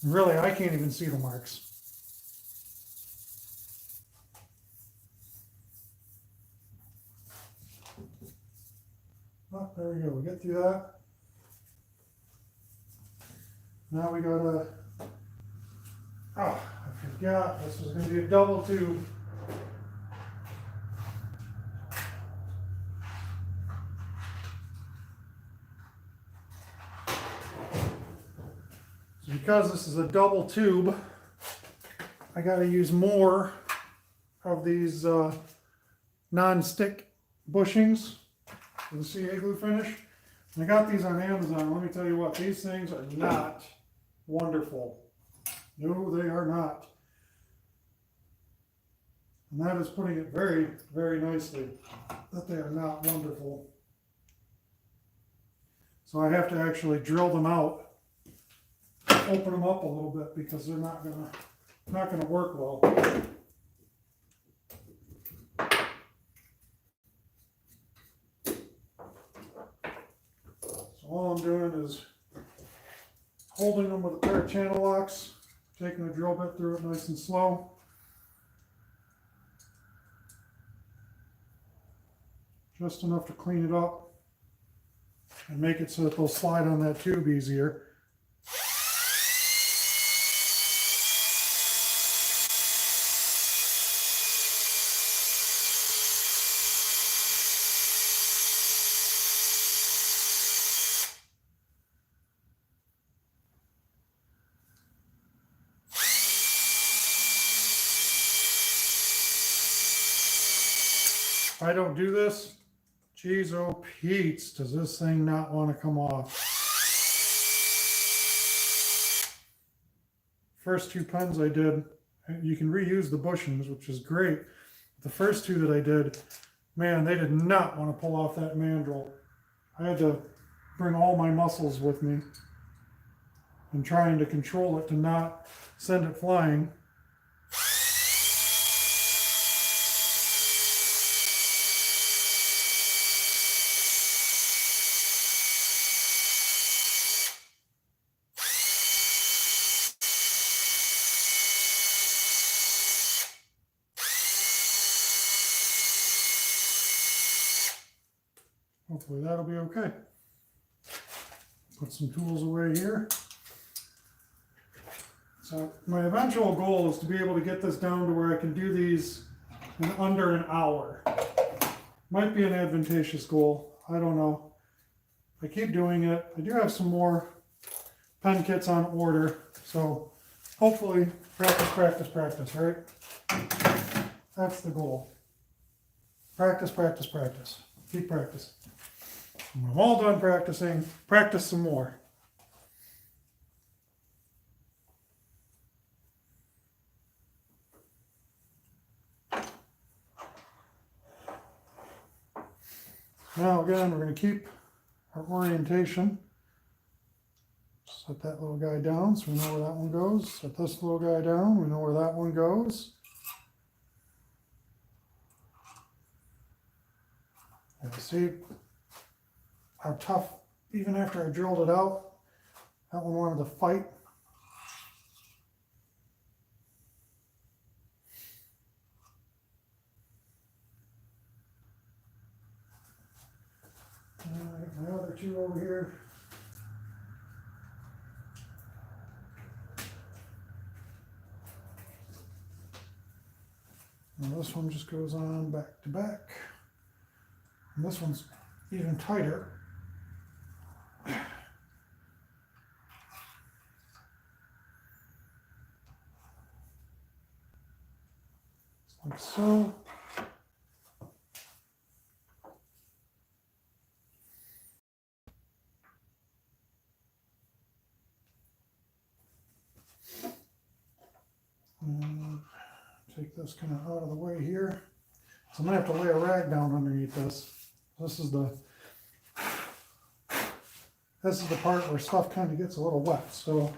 Really, I can't even see the marks. Oh, there we go. We get through that. Now we gotta. Oh, I forgot. This was going to be a double tube. So because this is a double tube, I got to use more of these non-stick bushings for the CA glue finish. And I got these on Amazon. Let me tell you what, these things are not wonderful. No, they are not. And that is putting it very, very nicely, that they are not wonderful. So I have to actually drill them out, open them up a little bit, because they're not gonna work well. So all I'm doing is holding them with a pair of channel locks, taking the drill bit through it nice and slow. Just enough to clean it up and make it so that they'll slide on that tube easier. If I don't do this, geez, oh Pete's, does this thing not want to come off. First two pens I did, you can reuse the bushings, which is great. The first two that I did, man, they did not want to pull off that mandrel. I had to bring all my muscles with me and trying to control it to not send it flying. Hopefully that'll be okay. Put some tools away here. So my eventual goal is to be able to get this down to where I can do these in under an hour. Might be an advantageous goal. I don't know. I keep doing it. I do have some more pen kits on order. So hopefully practice, practice, practice, right? That's the goal. Practice, practice, practice. Keep practicing. When I'm all done practicing, practice some more. Now again, we're going to keep our orientation. Set that little guy down so we know where that one goes. Set this little guy down, we know where that one goes. And see how tough, even after I drilled it out, that one wanted to fight. Alright, my other two over here. Now this one just goes on back to back. And this one's even tighter. Like so. And take this kind of out of the way here. So I'm going to have to lay a rag down underneath this. This is the part where stuff kind of gets a little wet. So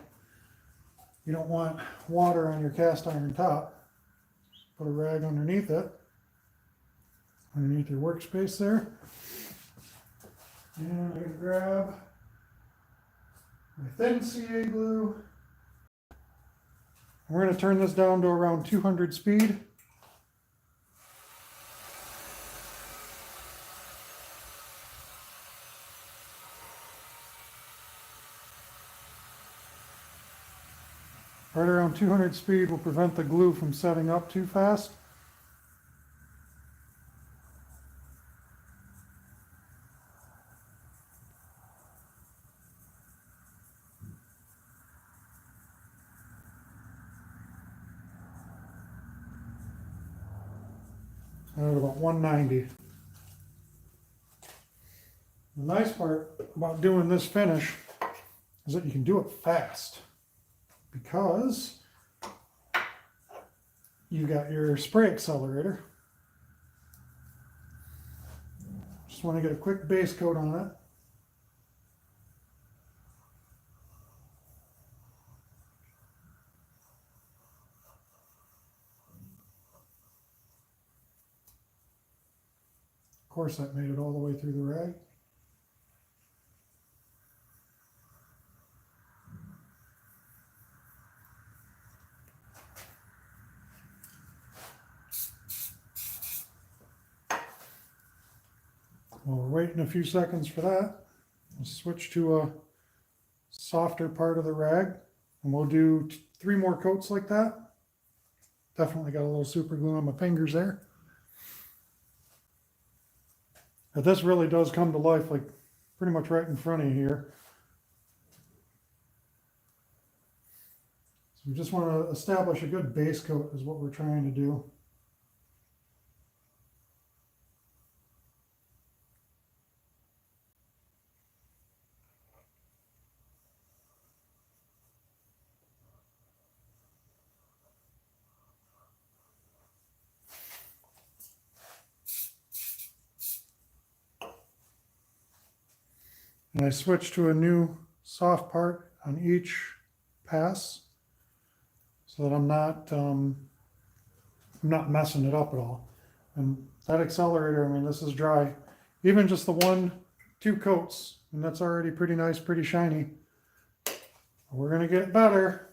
you don't want water on your cast iron top. Put a rag underneath it. underneath your workspace there. And I'm going to grab my thin CA glue. We're going to turn this down to around 200 speed. Right around 200 speed will prevent the glue from setting up too fast. At about 190. The nice part about doing this finish is that you can do it fast because you got your spray accelerator. Just want to get a quick base coat on it. Of course, that made it all the way through the rag. Well, we're waiting a few seconds for that. We'll switch to a softer part of the rag, and we'll do 3 more coats like that. Definitely got a little super glue on my fingers there. But this really does come to life, like pretty much right in front of you here. So we just want to establish a good base coat is what we're trying to do. And I switched to a new soft part on each pass so that I'm not messing it up at all. And that accelerator, I mean, this is dry. Even just the 1-2 coats, and that's already pretty nice, pretty shiny. We're gonna get better.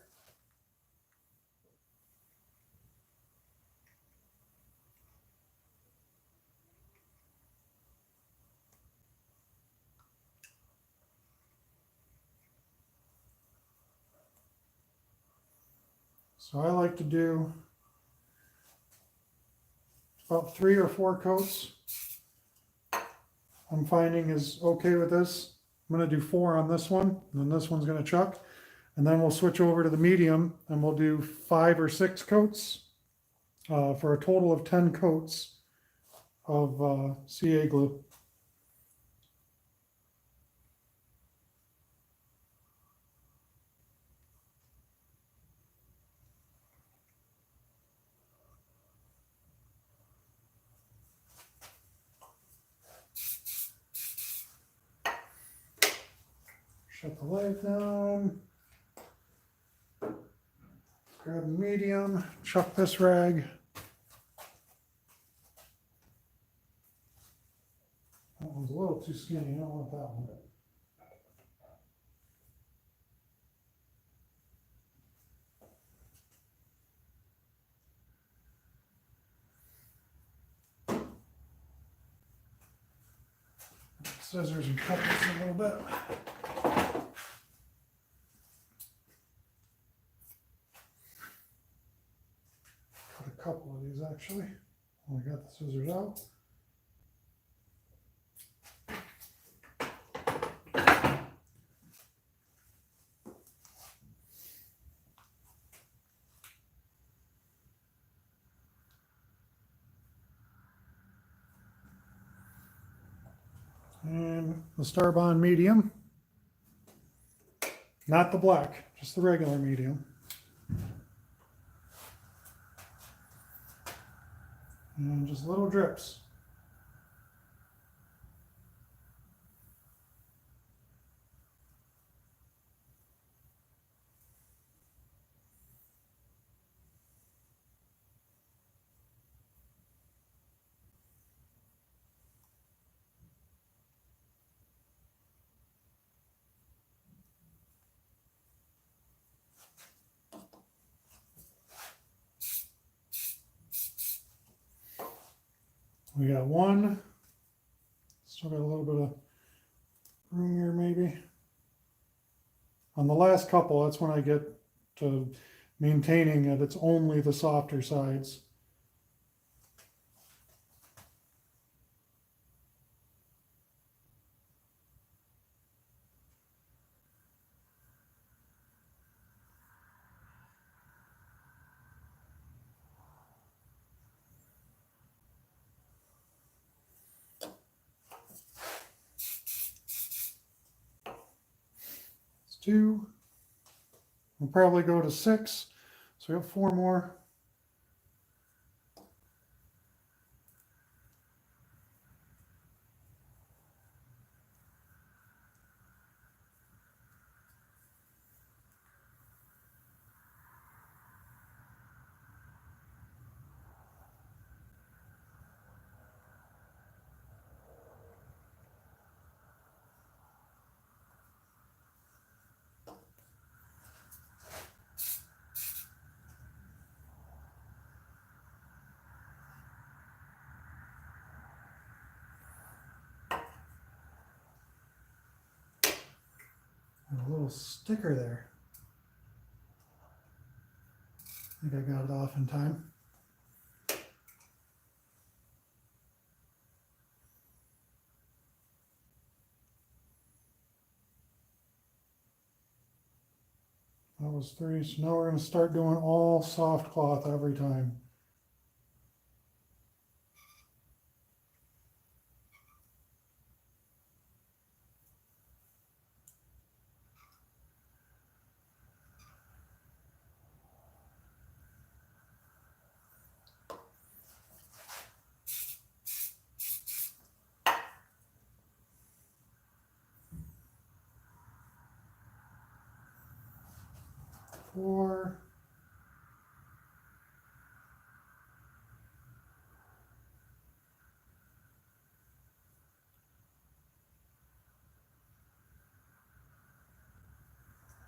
So I like to do about 3 or 4 coats. I'm finding is okay with this. I'm going to do 4 on this one, and then this one's going to chuck. And then we'll switch over to the medium, and we'll do 5 or 6 coats for a total of 10 coats of CA glue. Shut the lathe down. Grab a medium, chuck this rag. That one's a little too skinny, I don't want that one. Scissors and cut this a little bit. Cut a couple of these actually. When I got the scissors out. And the Starbond medium, not the black, just the regular medium. And just little drips. We got one. Still got a little bit of room here maybe. On the last couple, that's when I get to maintaining it. It's only the softer sides. It's 2. We'll probably go to 6. So we have 4 more. And a little sticker there. I think I got it off in time. That was 3. So now we're going to start doing all soft cloth every time. Four.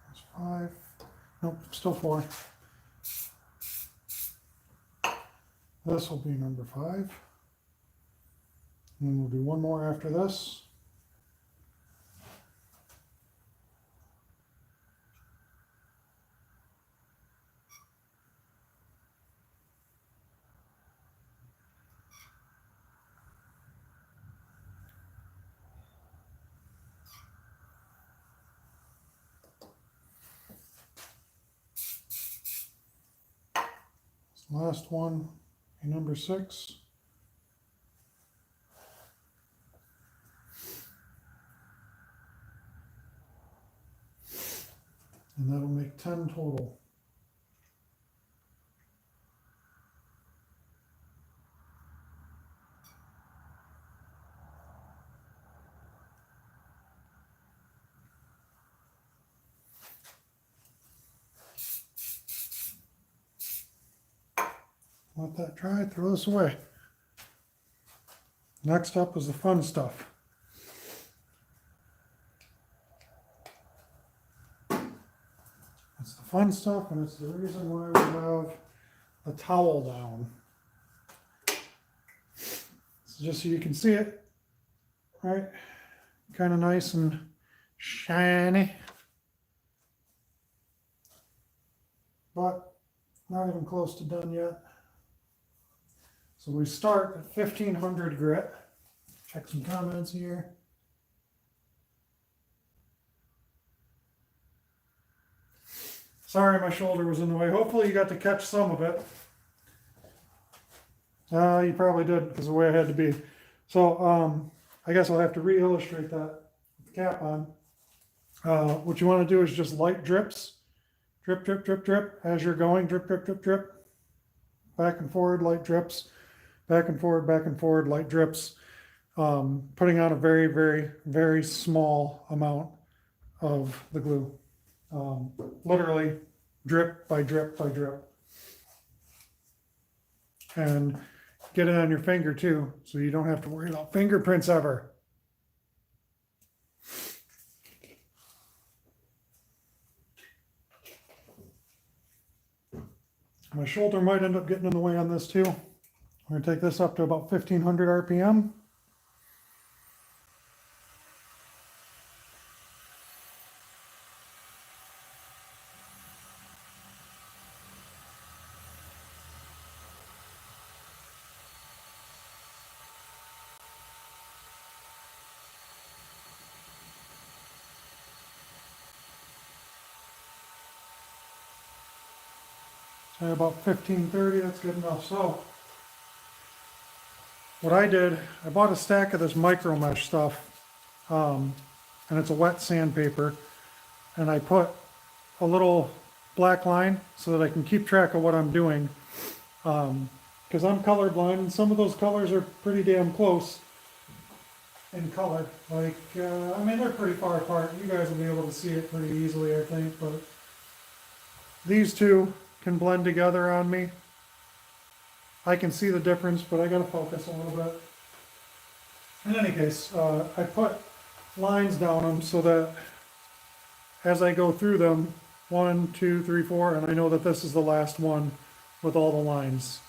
That's 5. Nope, still 4. This will be number 5. And then we'll do one more after this. Last one, number 6. And that'll make 10 total. Let that dry, throw this away. Next up is the fun stuff. It's the fun stuff, and it's the reason why we have the towel down. It's just so you can see it, right? Kind of nice and shiny. But not even close to done yet. So we start at 1500 grit. Check some comments here. Sorry, my shoulder was in the way. Hopefully you got to catch some of it. You probably did, because the way I had to be. So I guess I'll have to re-illustrate that with the cap on. What you want to do is just light drips. Drip, drip, drip, drip. As you're going, drip, drip, drip, drip. Back and forward, light drips. Back and forward, light drips. Putting on a very, very, very small amount of the glue. Literally drip by drip by drip. And get it on your finger too, so you don't have to worry about fingerprints ever. My shoulder might end up getting in the way on this too. We're going to take this up to about 1500 RPM. At about 1530, that's good enough. So what I did, I bought a stack of this micro mesh stuff, and it's a wet sandpaper, and I put a little black line so that I can keep track of what I'm doing, because I'm colorblind, and some of those colors are pretty damn close in color. Like, I mean, they're pretty far apart. You guys will be able to see it pretty easily, I think, but these two can blend together on me. I can see the difference, but I gotta focus a little bit. In any case, I put lines down them so that as I go through them, 1, 2, 3, 4, and I know that this is the last one with all the lines.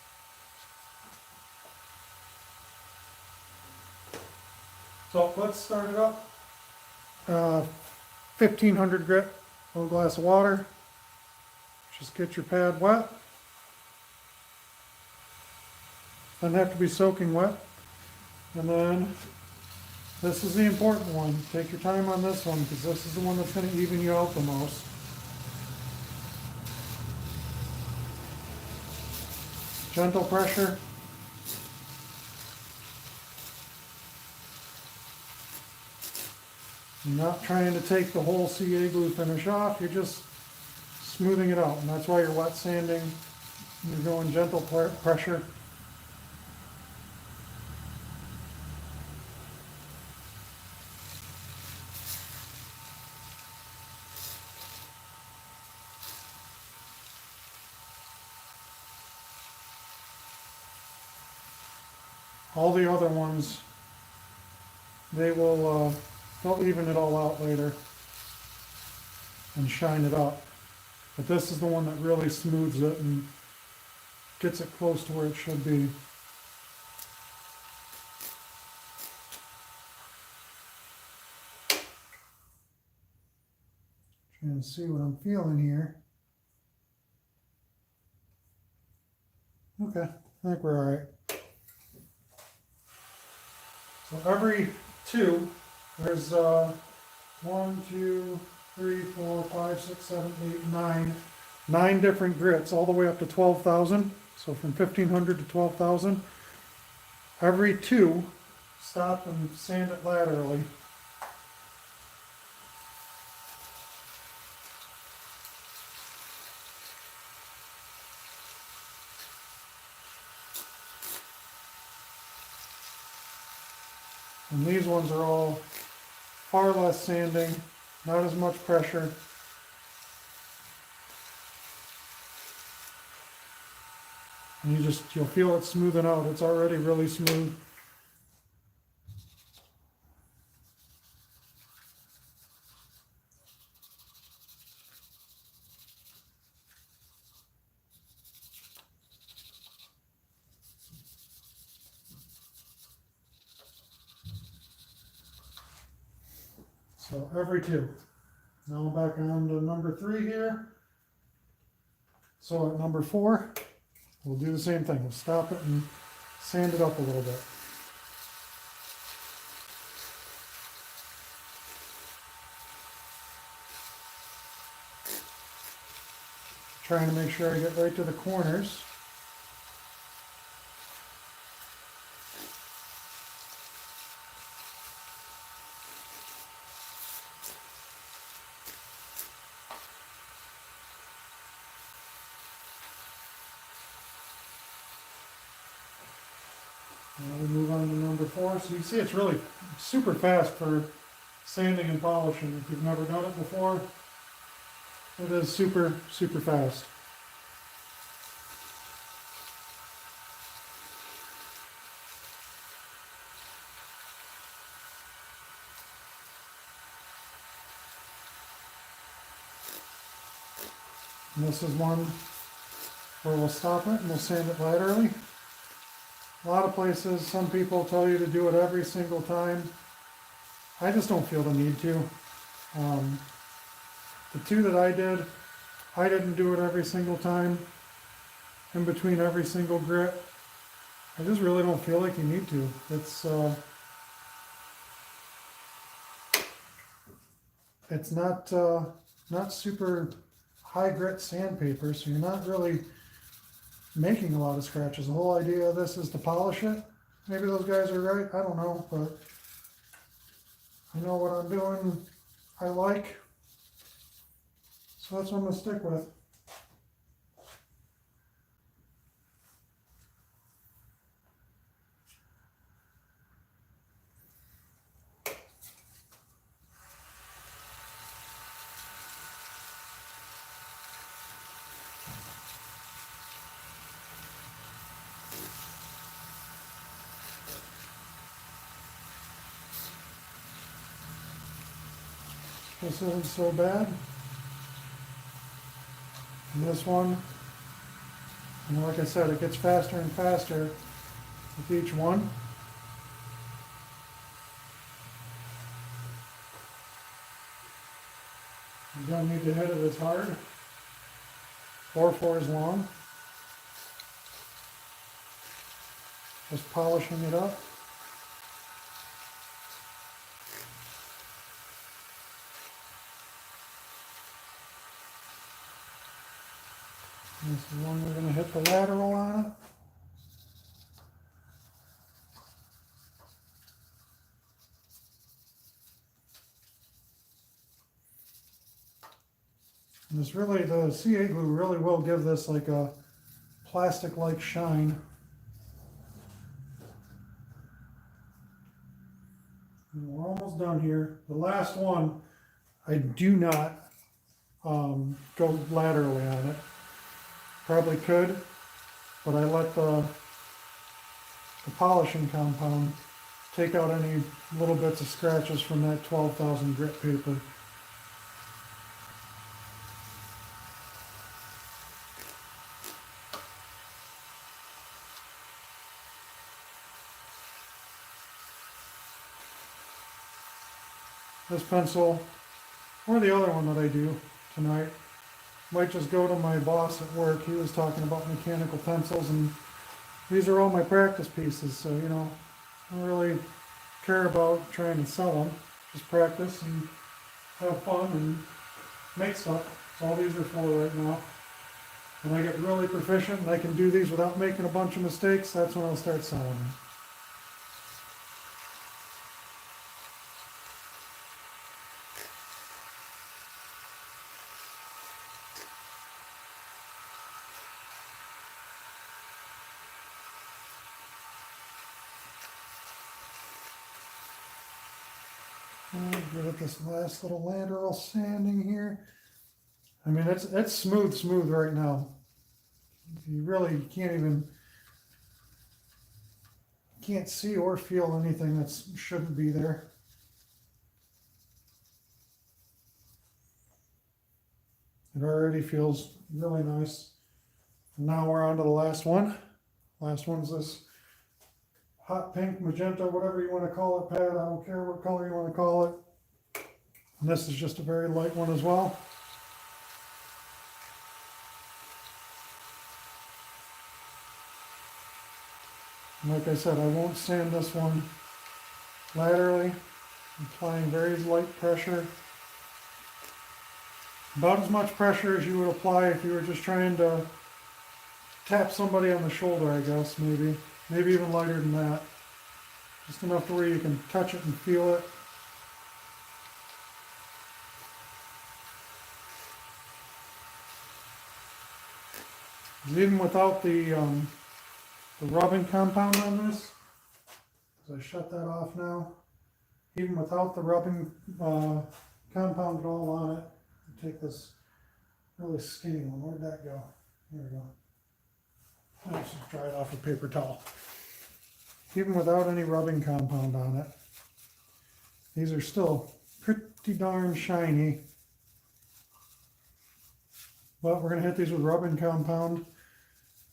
So let's start it up. 1500 grit, a little glass of water. Just get your pad wet. Doesn't have to be soaking wet. And then this is the important one. Take your time on this one because this is the one that's going to even you out the most. Gentle pressure. You're not trying to take the whole CA glue finish off, you're just smoothing it out. And that's why you're wet sanding. You're going gentle pressure. All the other ones, they'll even it all out later and shine it up. But this is the one that really smooths it and gets it close to where it should be. Trying to see what I'm feeling here. Okay, I think we're all right. So every two, there's 1, 2, 3, 4, 5, 6, 7, 8, 9 different grits all the way up to 12,000. So from 1500 to 12,000. Every two, stop and sand it laterally. And these ones are all far less sanding, not as much pressure. And you'll feel it smoothing out. It's already really smooth. So every two. Now back on to number 3 here. So at number 4, we'll do the same thing. We'll stop it and sand it up a little bit. Trying to make sure I get right to the corners. Now we move on to number 4. So you see it's really super fast for sanding and polishing. If you've never done it before, it is super, super fast. And this is one where we'll stop it and we'll sand it laterally. A lot of places, some people tell you to do it every single time. I just don't feel the need to. The two that I did, I didn't do it every single time, in between every single grit. I just really don't feel like you need to. It's not super high grit sandpaper, so you're not really making a lot of scratches. The whole idea of this is to polish it. Maybe those guys are right, I don't know, but I know what I'm doing, I like, so that's what I'm gonna stick with. This isn't so bad. And this one, and like I said, it gets faster and faster with each one. You don't need to hit it as hard or for as long. Just polishing it up. This is the one we're going to hit the lateral on it. And this really, the CA glue really will give this like a plastic-like shine. And we're almost done here. The last one, I do not go laterally on it. Probably could, but I let the polishing compound take out any little bits of scratches from that 12,000 grit paper. This pencil, or the other one that I do tonight, might just go to my boss at work. He was talking about mechanical pencils, and these are all my practice pieces, so you know, I don't really care about trying to sell them. Just practice and have fun and make stuff. That's all these are for right now. When I get really proficient and I can do these without making a bunch of mistakes, that's when I'll start selling them. Give it this last little lateral sanding here. I mean, it's smooth right now. You really can't see or feel anything that shouldn't be there. It already feels really nice. And now we're on to the last one. Last one's this hot pink, magenta, whatever you want to call it, Pat. I don't care what color you want to call it. And this is just a very light one as well. And like I said, I won't sand this one laterally. I'm applying very light pressure. About as much pressure as you would apply if you were just trying to tap somebody on the shoulder, I guess, maybe. Maybe even lighter than that. Just enough to where you can touch it and feel it. Even without the rubbing compound on this, as I shut that off now, even without the rubbing compound at all on it, take this really skinny one. Where'd that go? There we go. Let's just dry it off with a paper towel. Even without any rubbing compound on it, these are still pretty darn shiny. But we're going to hit these with rubbing compound,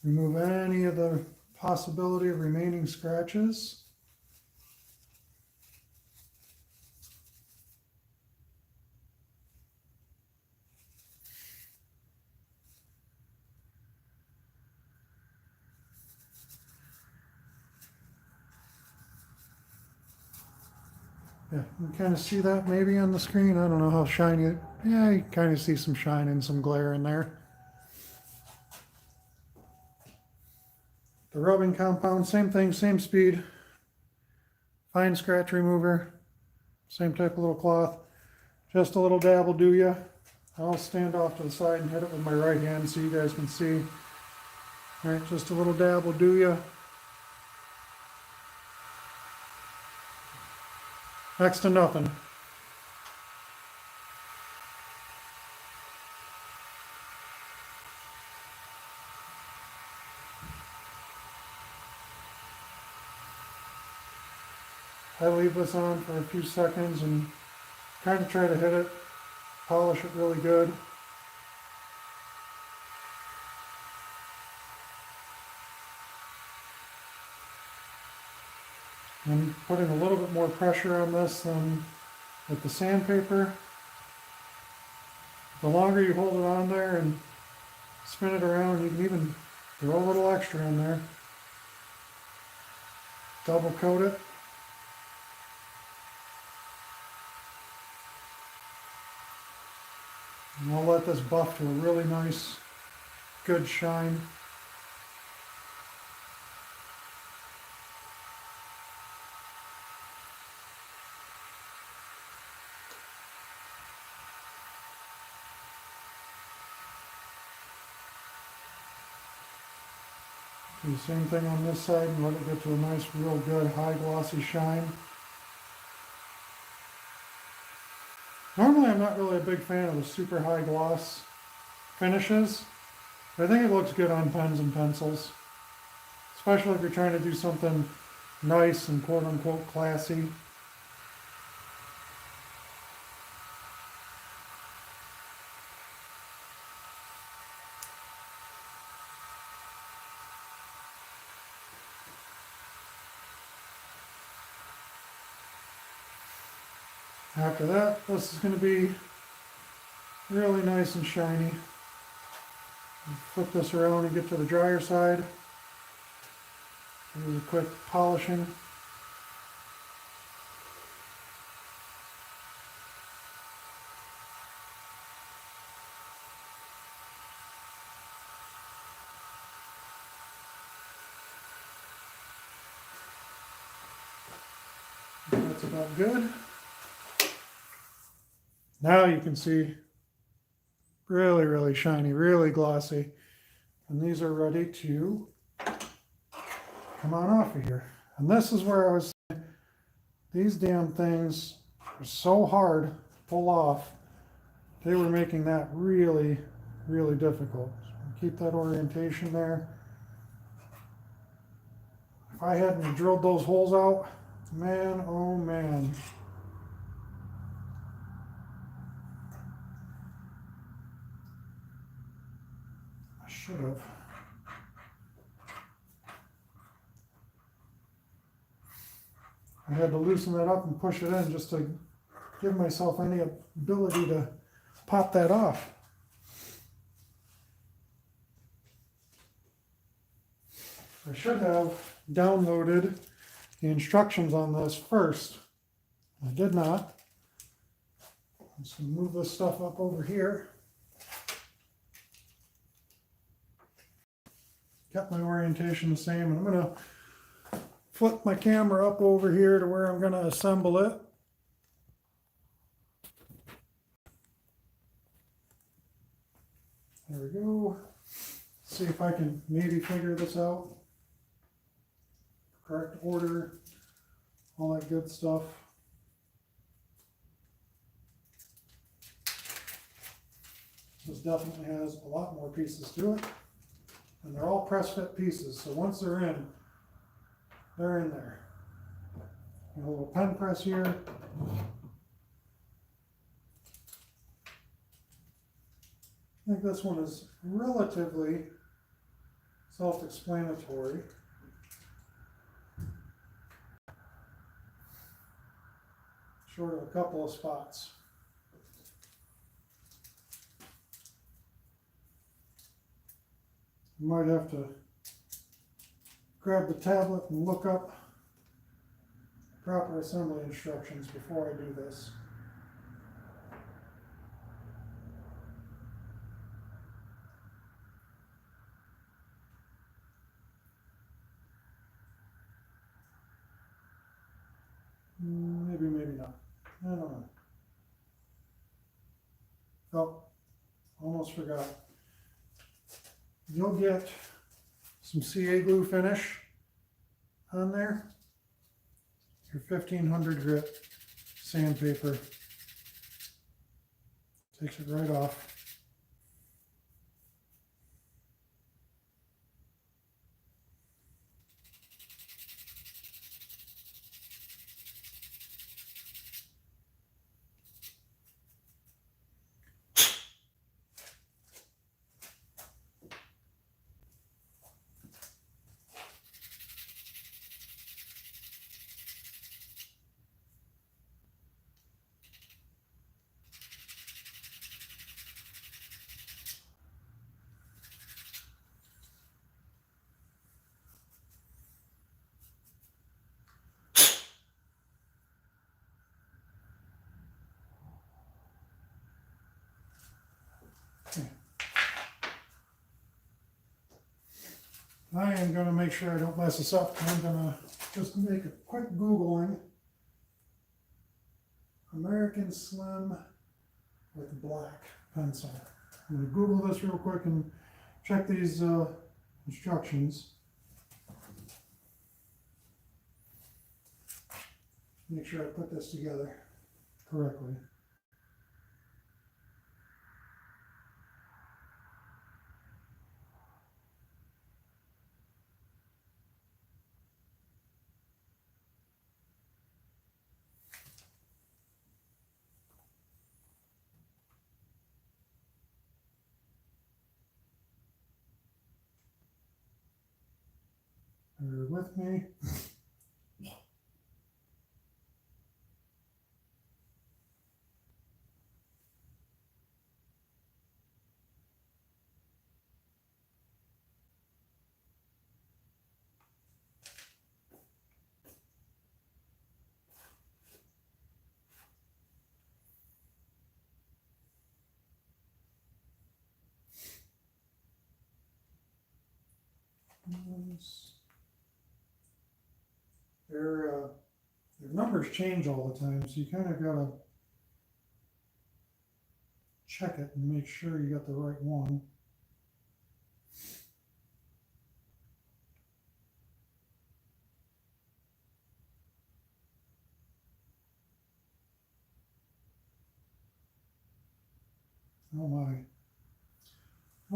remove any of the possibility of remaining scratches. Yeah, you can kind of see that maybe on the screen. I don't know how shiny. Yeah, you kind of see some shine and some glare in there. The rubbing compound, same thing, same speed. Fine scratch remover, same type of little cloth. Just a little dab will do ya. I'll stand off to the side and hit it with my right hand so you guys can see. All right, just a little dab will do ya. Next to nothing. I leave this on for a few seconds and kind of try to hit it, polish it really good. I'm putting a little bit more pressure on this than with the sandpaper. The longer you hold it on there and spin it around, you can even throw a little extra in there. Double coat it. And I'll let this buff to a really nice, good shine. Do the same thing on this side and let it get to a nice, real good, high glossy shine. Normally I'm not really a big fan of the super high gloss finishes, but I think it looks good on pens and pencils, especially if you're trying to do something nice and quote unquote classy. After that, this is going to be really nice and shiny. Flip this around and get to the drier side. Do a quick polishing. That's about good. Now you can see really, really shiny, really glossy. And these are ready to come on off of here. And this is where I was saying, these damn things are so hard to pull off. They were making that really, really difficult. So keep that orientation there. If I hadn't drilled those holes out, man, oh man. Should have. I had to loosen that up and push it in just to give myself any ability to pop that off. I should have downloaded the instructions on this first. I did not. Let's move this stuff up over here. Kept my orientation the same, and I'm going to flip my camera up over here to where I'm going to assemble it. There we go. See if I can maybe figure this out. Correct order, all that good stuff. This definitely has a lot more pieces to it. And they're all press fit pieces, so once they're in there. A little pen press here. I think this one is relatively self-explanatory. short of a couple of spots. Might have to grab the tablet and look up proper assembly instructions before I do this. Maybe, maybe not. I don't know. Oh, almost forgot. You'll get some CA glue finish on there. Your 1500 grit sandpaper takes it right off. I am going to make sure I don't mess this up. I'm going to just make a quick Googling. American Slim with black pencil. I'm going to Google this real quick and check these instructions. Make sure I put this together correctly. Are you with me? Their numbers change all the time, so you kind of gotta check it and make sure you got the right one. Oh my.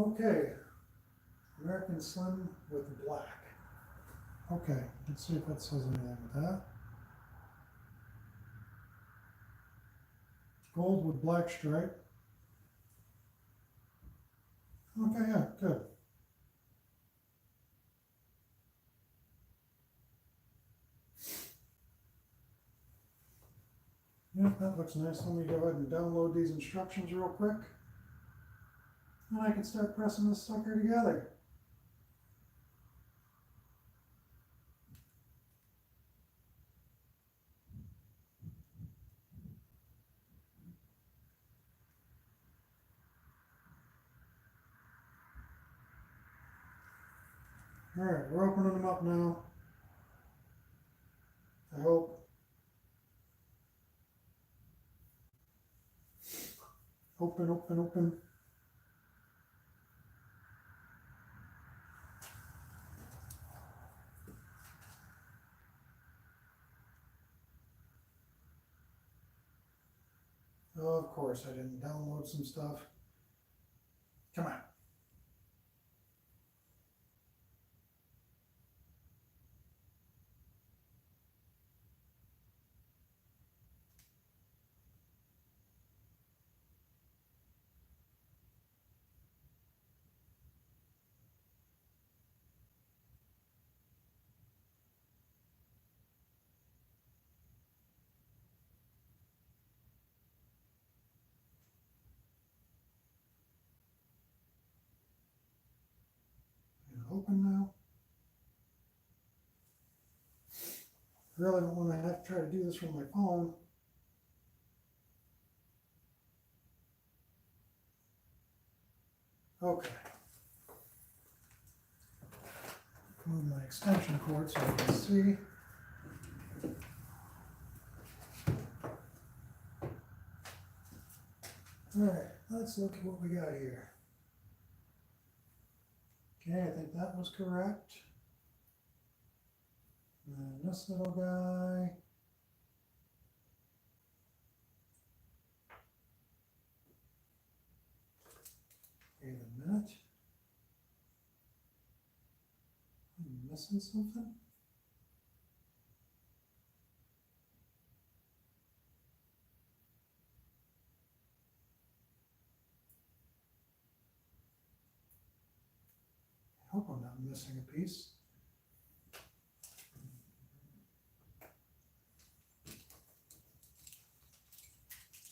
Okay. American Slim with black. Okay, let's see if that says anything with that. Gold with black stripe. Okay, yeah, good. Yeah, that looks nice. Let me go ahead and download these instructions real quick. And I can start pressing this sucker together. All right, we're opening them up now. I hope. Open, open, open. Oh, of course, I didn't download some stuff. Come on. I really don't want to have to try to do this from my phone. Okay. Move my extension cord so I can see. Alright, let's look at what we got here. Okay, I think that was correct. And this little guy. Wait a minute. I'm missing something? I hope I'm not missing a piece.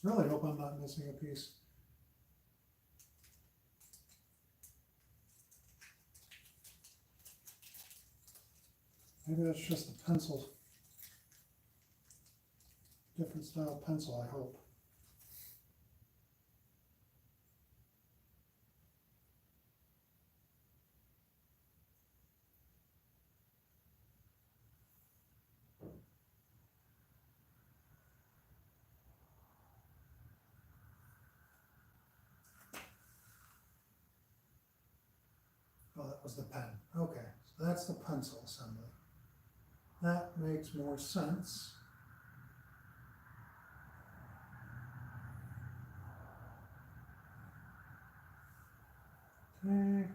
Really hope I'm not missing a piece. Maybe that's just the pencil. Different style pencil, I hope. Oh, that was the pen. Okay, so that's the pencil assembly. That makes more sense. Okay.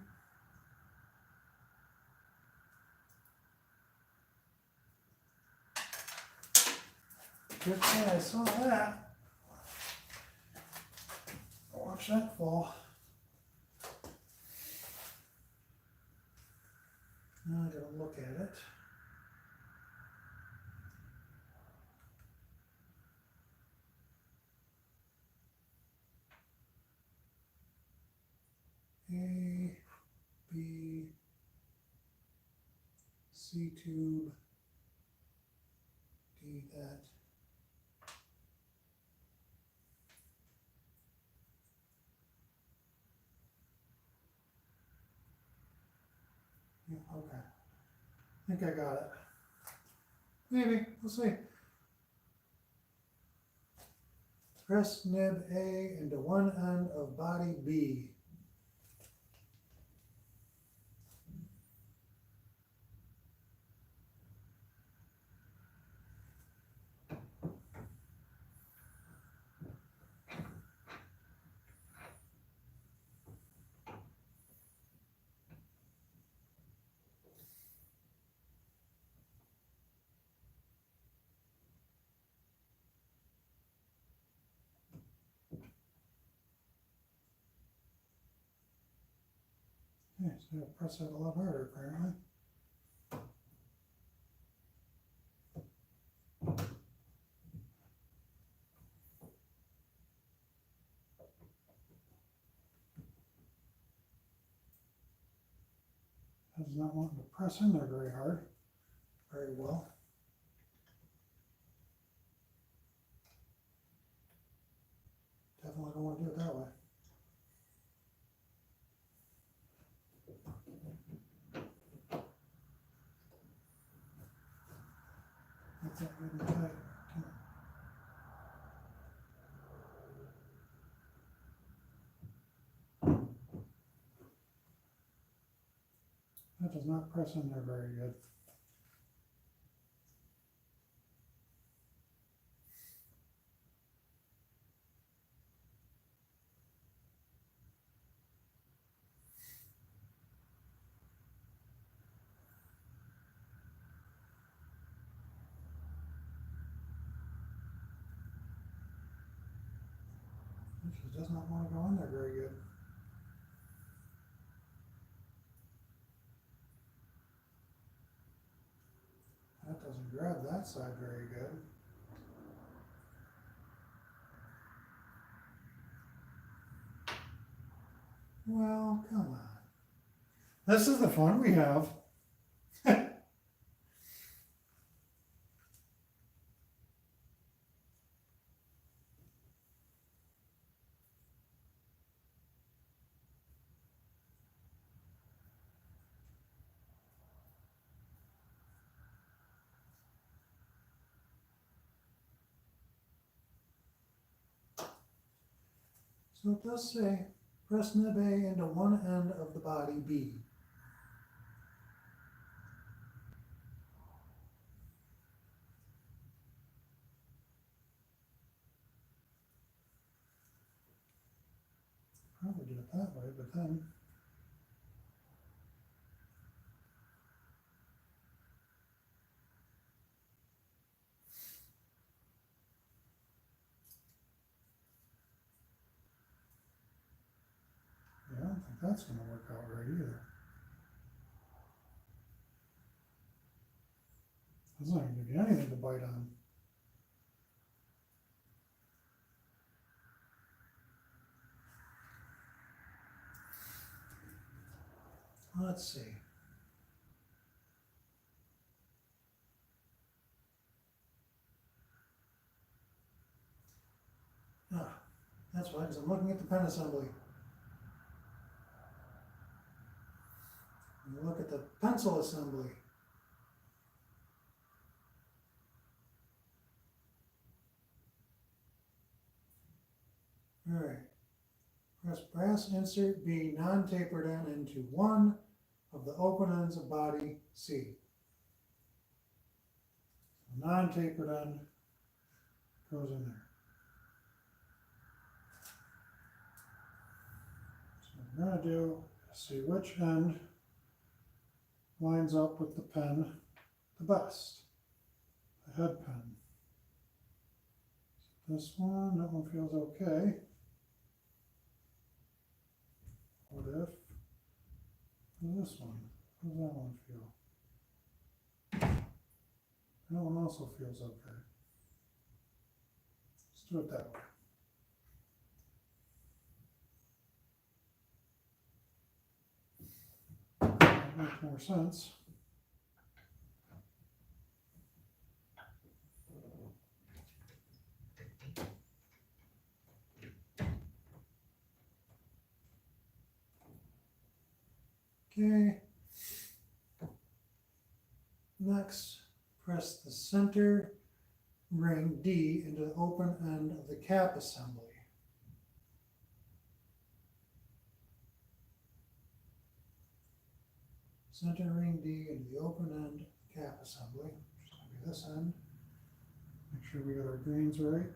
Good thing I saw that. Watch that fall. Now I gotta look at it. A, B, C tube, D that. Yeah, okay. I think I got it. Maybe, we'll see. Press nib A into one end of body B. Okay, so I gotta press that a lot harder apparently. That does not want to press in there very hard, very well. Definitely don't want to do it that way. That's that really tight. Come on. That does not press in there very good. It just does not want to go in there very good. That doesn't grab that side very good. Well, come on. This is the fun we have. So it does say press nib A into one end of the body B. Probably do it that way, but then yeah, I don't think that's going to work out right either. That's not going to give you anything to bite on. Let's see. Ah, that's why, because I'm looking at the pen assembly. And you look at the pencil assembly. All right. Press brass insert B non-tapered end into one of the open ends of body C. Non-tapered end goes in there. So what we're going to do is see which end lines up with the pen the best. The head pen. So this one, that one feels okay. What if this one? How does that one feel? That one also feels okay. Let's do it that way. That makes more sense. Okay. Next, press the center ring D into the open end of the cap assembly. Center ring D into the open end cap assembly, which is going to be this end. Make sure we got our greens right.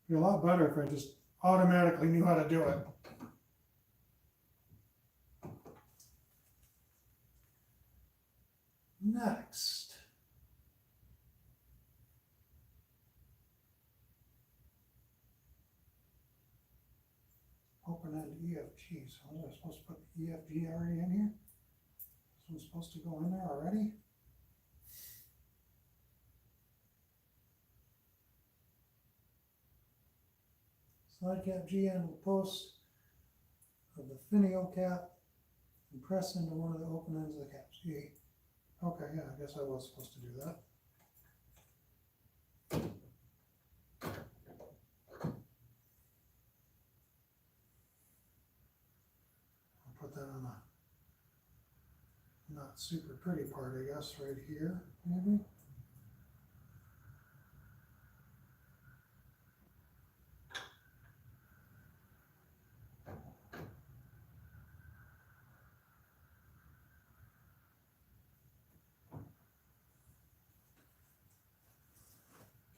It'd be a lot better if I just automatically knew how to do it. Next, open end EFG. So was I supposed to put EFG already in here? This one's supposed to go in there already? Slide cap G end of the post of the finial cap and press into one of the open ends of the cap. G. Okay, yeah, I guess I was supposed to do that. I'll put that on a not super pretty part, I guess, right here, maybe.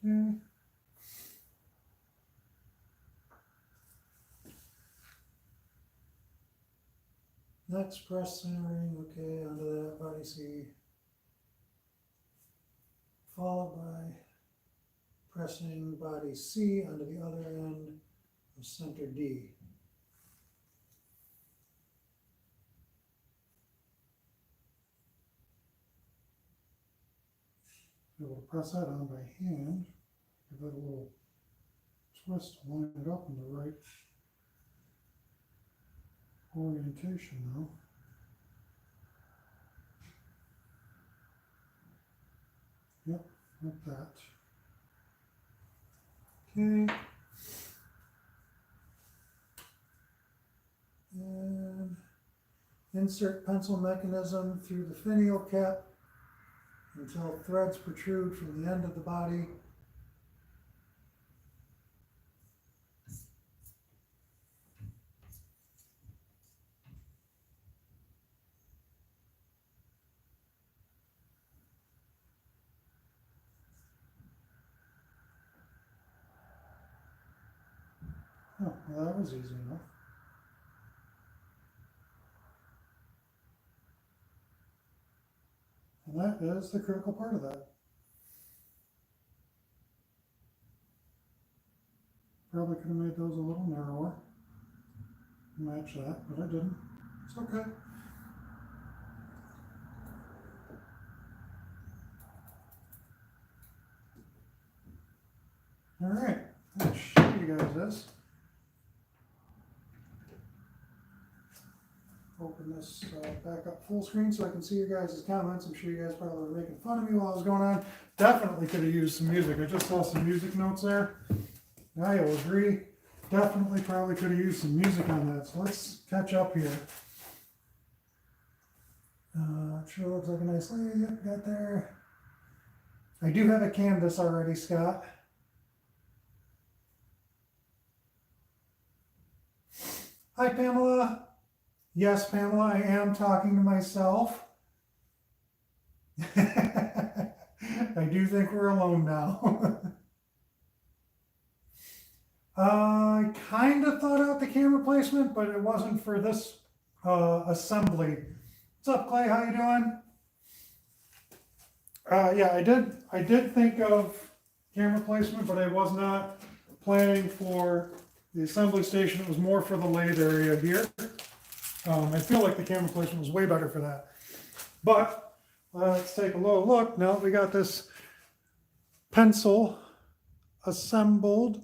Okay. Next, press centering, okay, onto that body C, followed by pressing body C onto the other end of center D. Be able to press that on by hand, give that a little twist to line it up in the right orientation though. Yep, like that. Okay. And insert pencil mechanism through the finial cap until threads protrude from the end of the body. Oh, well, that was easy enough. And that is the critical part of that. Probably could have made those a little narrower. Match that, but I didn't. It's okay. All right, I'll show you guys this. Open this back up full screen so I can see your guys' comments. I'm sure you guys probably were making fun of me while I was going on. Definitely could have used some music. I just saw some music notes there. I will agree. Definitely probably could have used some music on that. So let's catch up here. Sure looks like a nice lathe. Yep, got there. I do have a canvas already, Scott. Hi, Pamela. Yes, Pamela, I am talking to myself. I do think we're alone now. I kind of thought out the camera placement, but it wasn't for this assembly. What's up, Clay? How you doing? Yeah, I did think of camera placement, but I was not planning for the assembly station. It was more for the lathe area here. I feel like the camera placement was way better for that. But let's take a little look. Now we got this pencil assembled.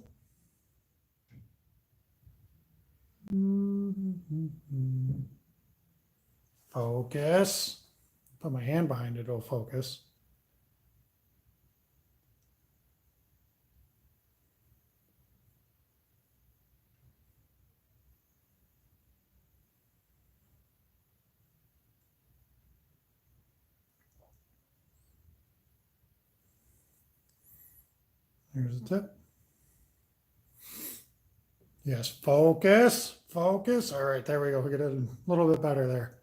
Focus. Put my hand behind it, it'll focus. Here's the tip. Yes, focus, focus. All right, there we go. We get it a little bit better there.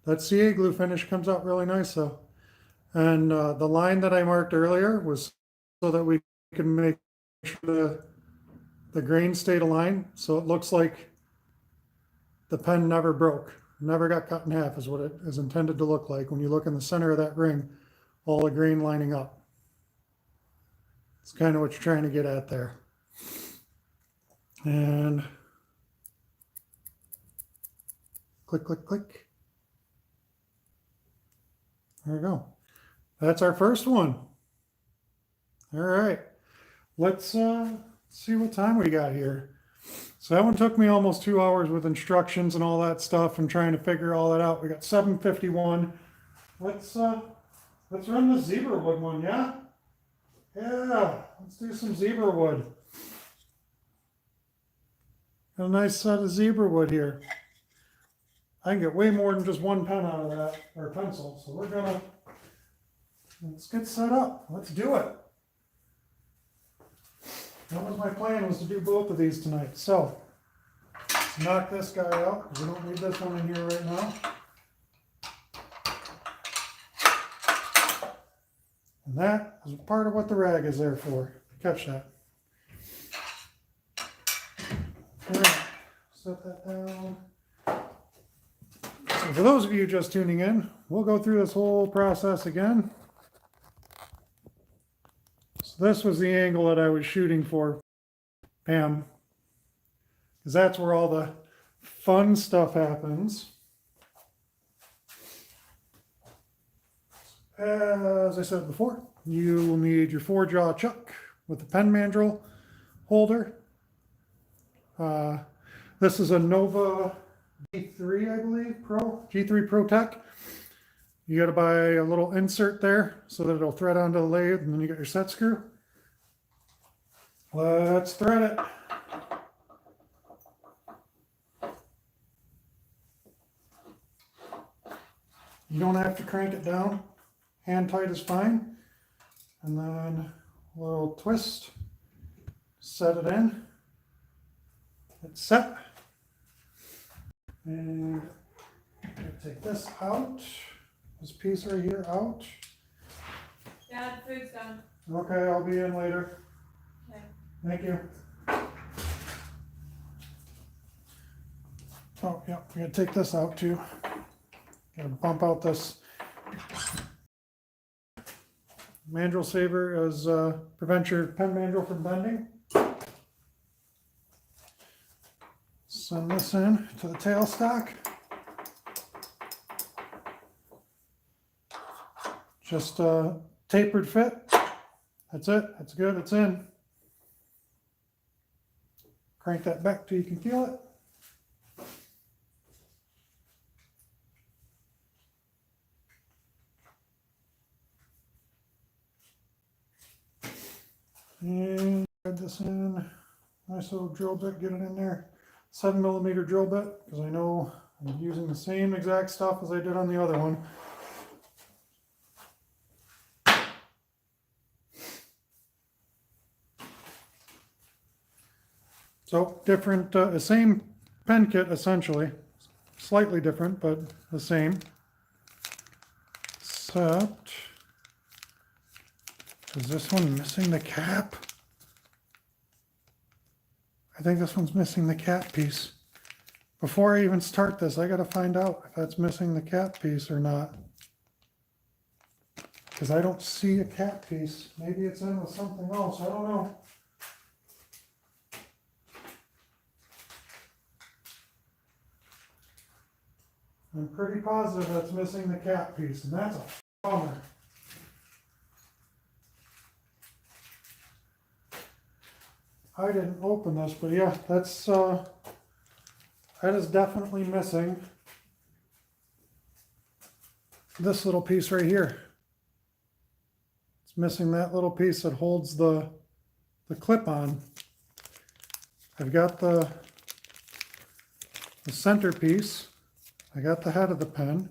That CA glue finish comes out really nice though. And the line that I marked earlier was so that we can make sure the grain stayed aligned. So it looks like the pen never broke, never got cut in half is what it is intended to look like. When you look in the center of that ring, all the grain lining up. It's kind of what you're trying to get at there. And click, click, click. There we go. That's our first one. All right. Let's see what time we got here. So that one took me almost 2 hours with instructions and all that stuff and trying to figure all that out. We got 7:51. Let's run the zebra wood one, yeah? Yeah, let's do some zebra wood. Got a nice set of zebra wood here. I can get way more than just one pen out of that, or pencil. So let's get set up. Let's do it. That was my plan, was to do both of these tonight. So let's knock this guy out, because we don't need this one in here right now. And that is part of what the rag is there for. Catch that. All right, set that down. So for those of you just tuning in, we'll go through this whole process again. So this was the angle that I was shooting for, Pam, because that's where all the fun stuff happens. As I said before, you will need your 4-jaw chuck with the pen mandrel holder. This is a Nova G3, I believe, G3 Pro Tech. You got to buy a little insert there so that it'll thread onto the lathe, and then you got your set screw. Let's thread it. You don't have to crank it down. Hand tight is fine. And then a little twist. Set it in. It's set. And I'm going to take this out. This piece right here out. Dad, food's done. Okay, I'll be in later. Okay. Thank you. Oh, yeah, we gotta take this out too. Gotta bump out this. Mandrel Saver is prevent your pen mandrel from bending. Send this in to the tailstock. Just a tapered fit. That's it. That's good. It's in. Crank that back till you can feel it. And add this in. Nice little drill bit, get it in there. 7mm drill bit, because I know I'm using the same exact stuff as I did on the other one. So different, same pen kit essentially, slightly different, but the same. Except, is this one missing the cap? I think this one's missing the cap piece. Before I even start this, I gotta find out if that's missing the cap piece or not. Because I don't see a cap piece. Maybe it's in with something else, I don't know. I'm pretty positive that's missing the cap piece, and that's a bummer. I didn't open this, but yeah, that's that is definitely missing this little piece right here. It's missing that little piece that holds the clip on. I've got the center piece. I got the head of the pen.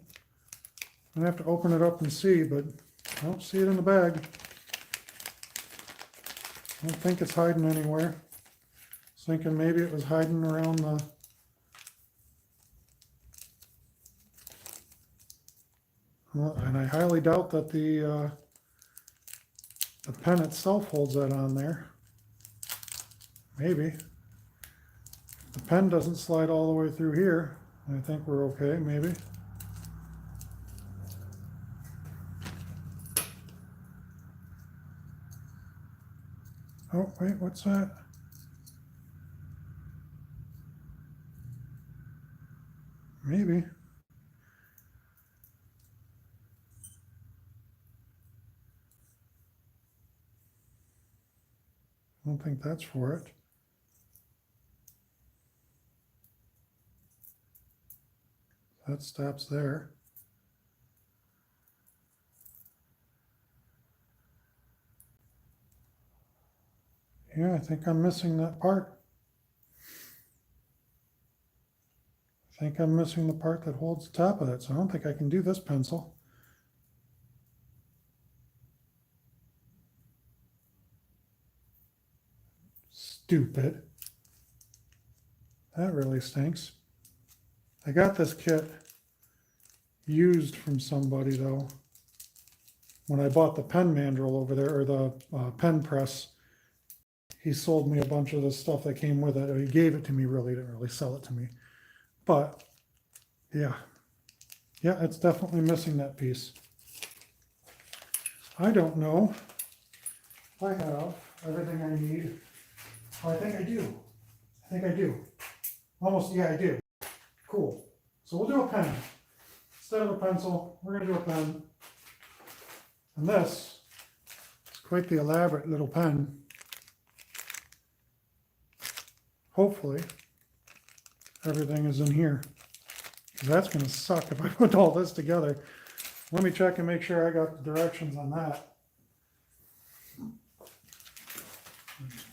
I'm gonna have to open it up and see, but I don't see it in the bag. I don't think it's hiding anywhere. I was thinking maybe it was hiding around the... Well, and I highly doubt that the pen itself holds that on there. Maybe. The pen doesn't slide all the way through here. I think we're okay, maybe. Oh, wait, what's that? Maybe. I don't think that's for it. That stops there. Yeah, I think I'm missing that part. I think I'm missing the part that holds the top of it, so I don't think I can do this pencil. Stupid. That really stinks. I got this kit used from somebody though. When I bought the pen mandrel over there, or the pen press, he sold me a bunch of the stuff that came with it. Or he gave it to me, really, didn't really sell it to me. But yeah, it's definitely missing that piece. I don't know if I have everything I need. Oh, I think I do. I think I do. Almost, yeah, I do. Cool. So we'll do a pen. Instead of a pencil, we're going to do a pen. And this is quite the elaborate little pen. Hopefully, everything is in here. Because that's going to suck if I put all this together. Let me check and make sure I got the directions on that.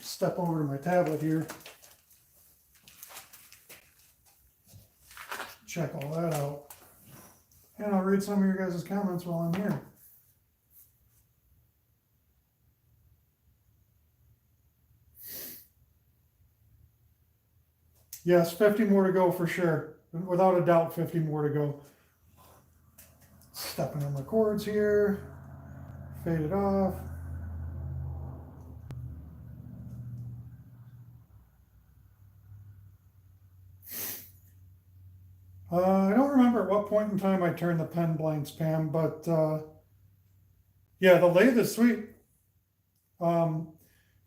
Step over to my tablet here. Check all that out. And I'll read some of your guys' comments while I'm here. Yes, 50 more to go for sure. Without a doubt, 50 more to go. Stepping on my cords here. Fade it off. I don't remember at what point in time I turned the pen blanks, Pam, but yeah, the lathe is sweet. You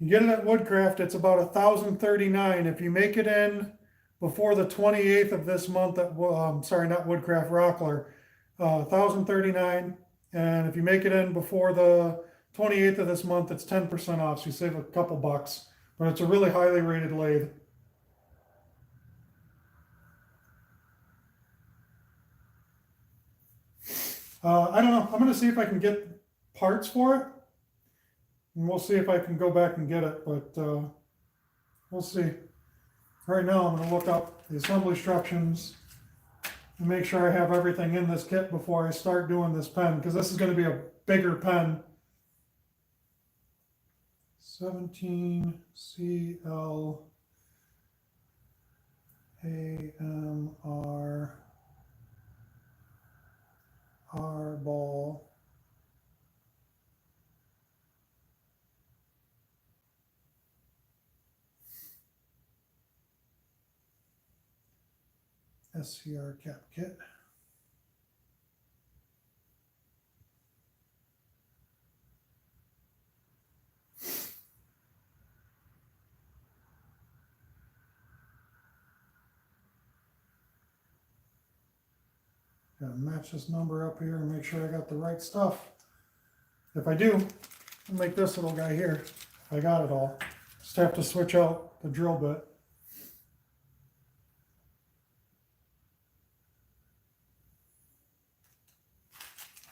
get it at Woodcraft, it's about 1,039. If you make it in before the 28th of this month at, sorry, not Woodcraft, Rockler, 1,039. And if you make it in before the 28th of this month, it's 10% off, so you save a couple bucks. But it's a really highly rated lathe. I don't know. I'm going to see if I can get parts for it. And we'll see if I can go back and get it, but we'll see. Right now, I'm going to look up the assembly instructions and make sure I have everything in this kit before I start doing this pen, because this is going to be a bigger pen. 17 CL AMR R ball. SCR cap kit. Gotta match this number up here and make sure I got the right stuff. If I do, I'll make this little guy here. I got it all. Just have to switch out the drill bit.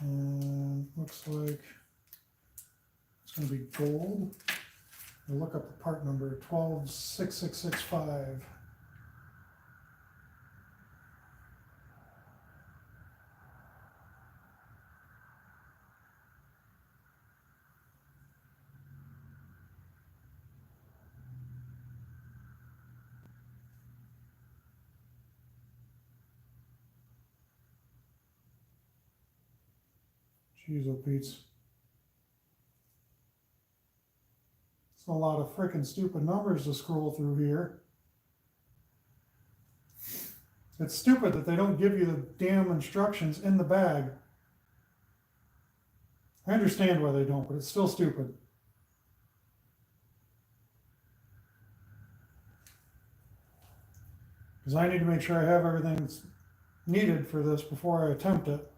And looks like it's going to be gold. I'll look up the part number, 126665. Jeez, oh Pete's. It's a lot of freaking stupid numbers to scroll through here. It's stupid that they don't give you the damn instructions in the bag. I understand why they don't, but it's still stupid. Because I need to make sure I have everything that's needed for this before I attempt it.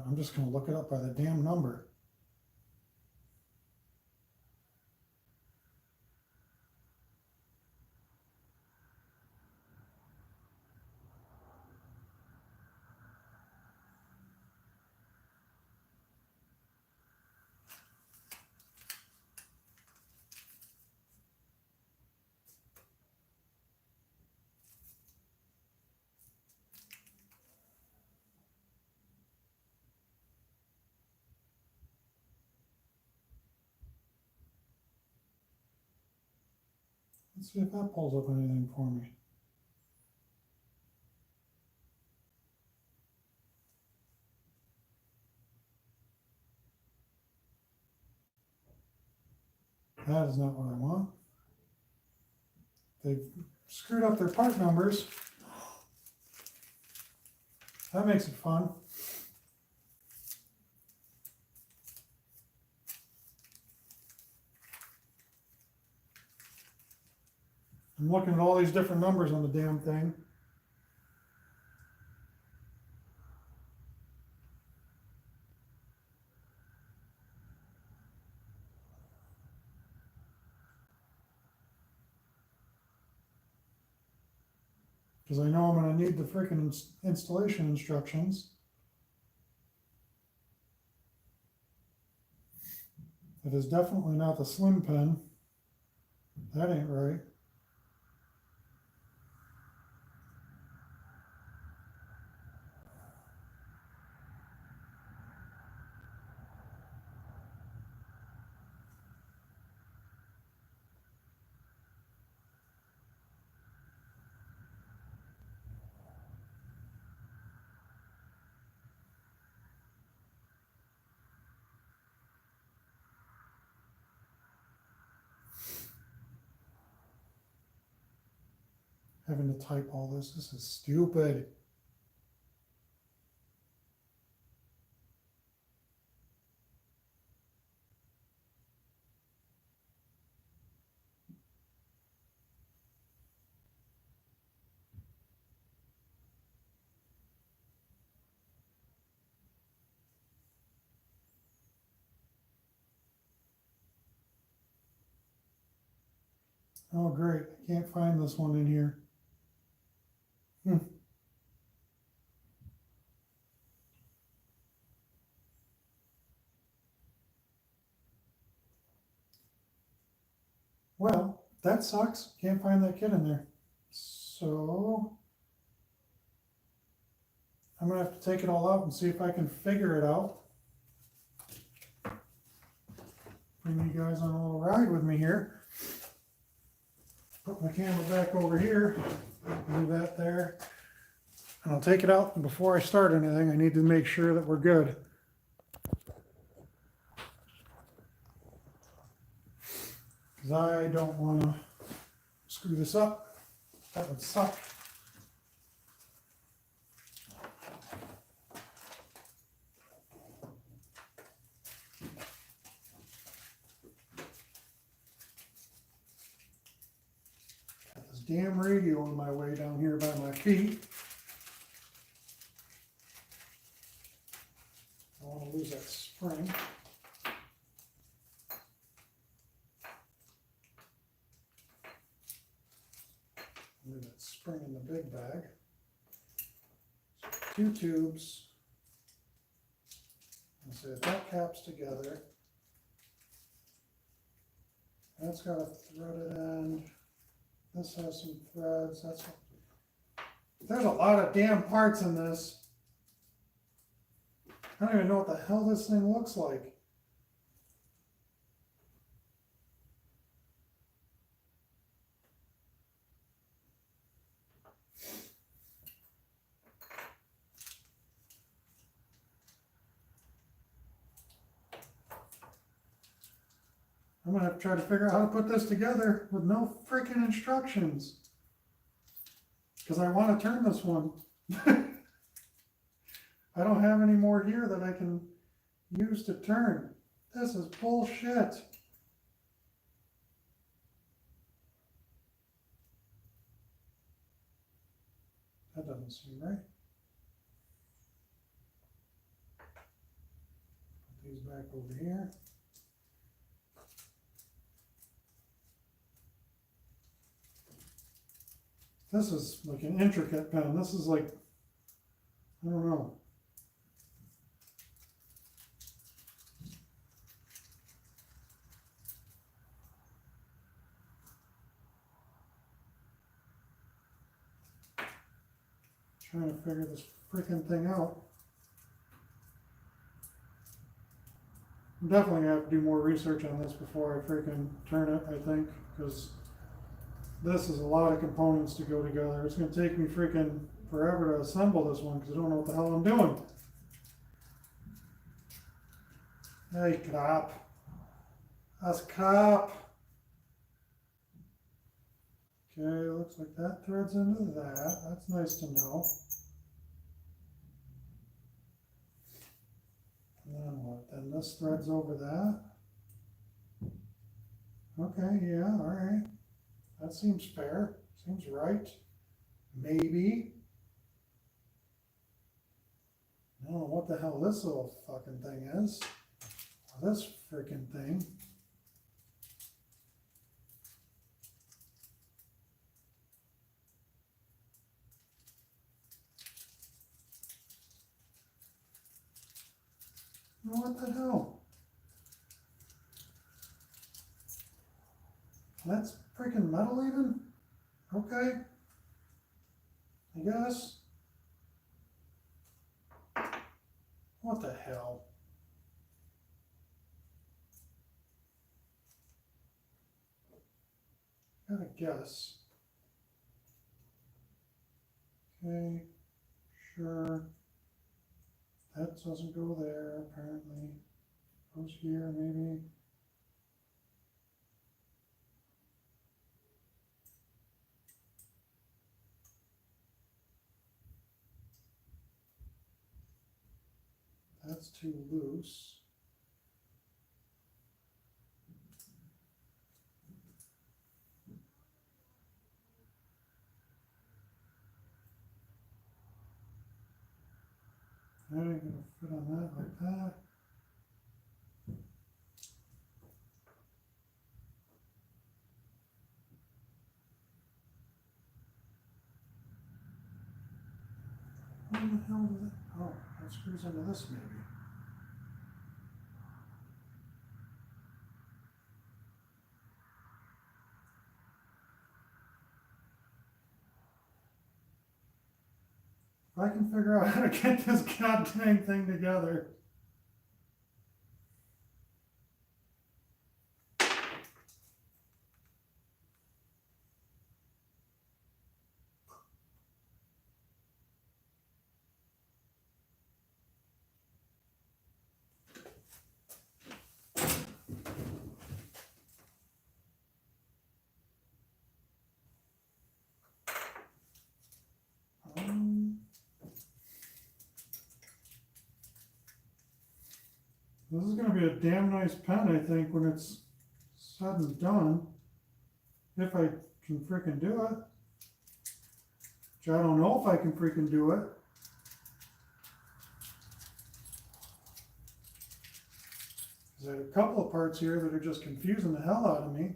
I'm just going to look it up by the damn number. Let's see if that pulls up anything for me. That is not what I want. They've screwed up their part numbers. That makes it fun. I'm looking at all these different numbers on the damn thing. Because I know I'm gonna need the freaking installation instructions. It is definitely not the slim pin. That ain't right. Having to type all this is stupid. Oh, great. I can't find this one in here. Well, that sucks. Can't find that kit in there. So I'm gonna have to take it all out and see if I can figure it out. Bring you guys on a little ride with me here. Put my camera back over here. Leave that there. And I'll take it out. And before I start anything, I need to make sure that we're good. Because I don't want to screw this up. That would suck. Got this damn radio on my way down here by my feet. I don't want to lose that spring. Leave that spring in the big bag. So 2 tubes. And so that cap's together. That's got a threaded end. This has some threads. There's a lot of damn parts in this. I don't even know what the hell this thing looks like. I'm gonna have to try to figure out how to put this together with no freaking instructions. Because I want to turn this one. I don't have any more here that I can use to turn. This is bullshit. That doesn't seem right. Put these back over here. This is like an intricate pen. This is like, I don't know. Trying to figure this freaking thing out. I'm definitely gonna have to do more research on this before I freaking turn it, I think, because this is a lot of components to go together. It's gonna take me freaking forever to assemble this one because I don't know what the hell I'm doing. Hey, crap. That's crap. Okay, looks like that threads into that. That's nice to know. And then what? Then this threads over that. Okay, yeah, all right. That seems fair. Seems right. Maybe. I don't know what the hell this little fucking thing is. Or this freaking thing. What the hell? That's freaking metal even? Okay. I guess. What the hell? Gotta guess. Okay, sure. That doesn't go there, apparently. Goes here, maybe. That's too loose. That ain't gonna fit on that like that. What the hell is it? Oh, that screws into this maybe. If I can figure out how to get this goddamn thing together. This is going to be a damn nice pen, I think, when it's said and done. If I can freaking do it. Which I don't know if I can freaking do it. There's a couple of parts here that are just confusing the hell out of me.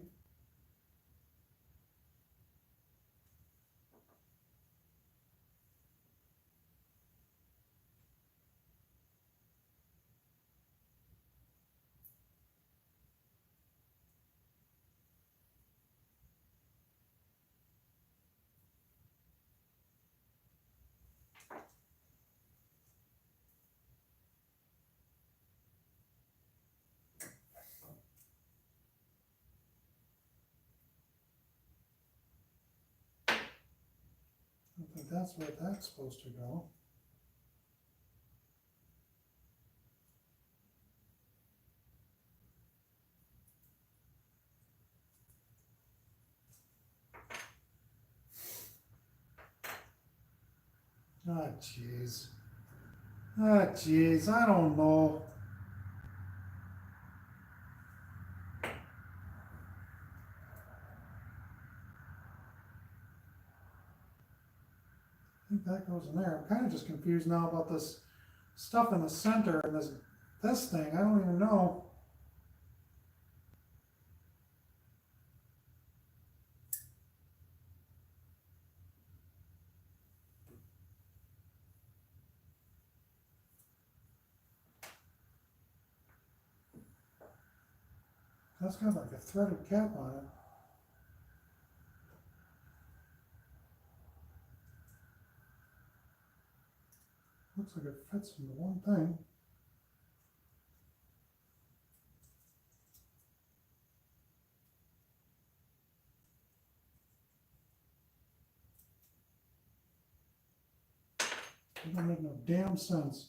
I think that's where that's supposed to go. Ah, jeez. Ah, jeez, I don't know. I think that goes in there. I'm kind of just confused now about this stuff in the center and this thing. I don't even know. That's got like a threaded cap on it. Looks like it fits into one thing. It doesn't make no damn sense.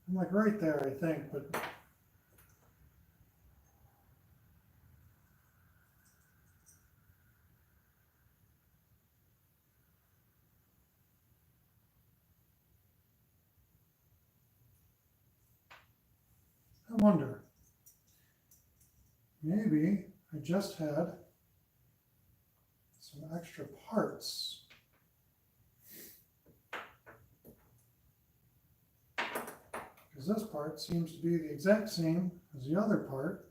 I'm like right there, I think, but I wonder. Maybe I just had some extra parts. because this part seems to be the exact same as the other part.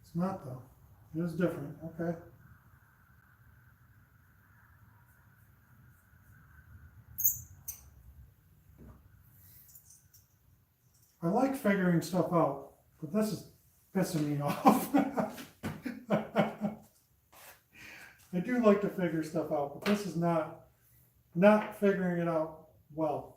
It's not though. It is different. Okay. I like figuring stuff out, but this is pissing me off. I do like to figure stuff out, but this is not figuring it out well.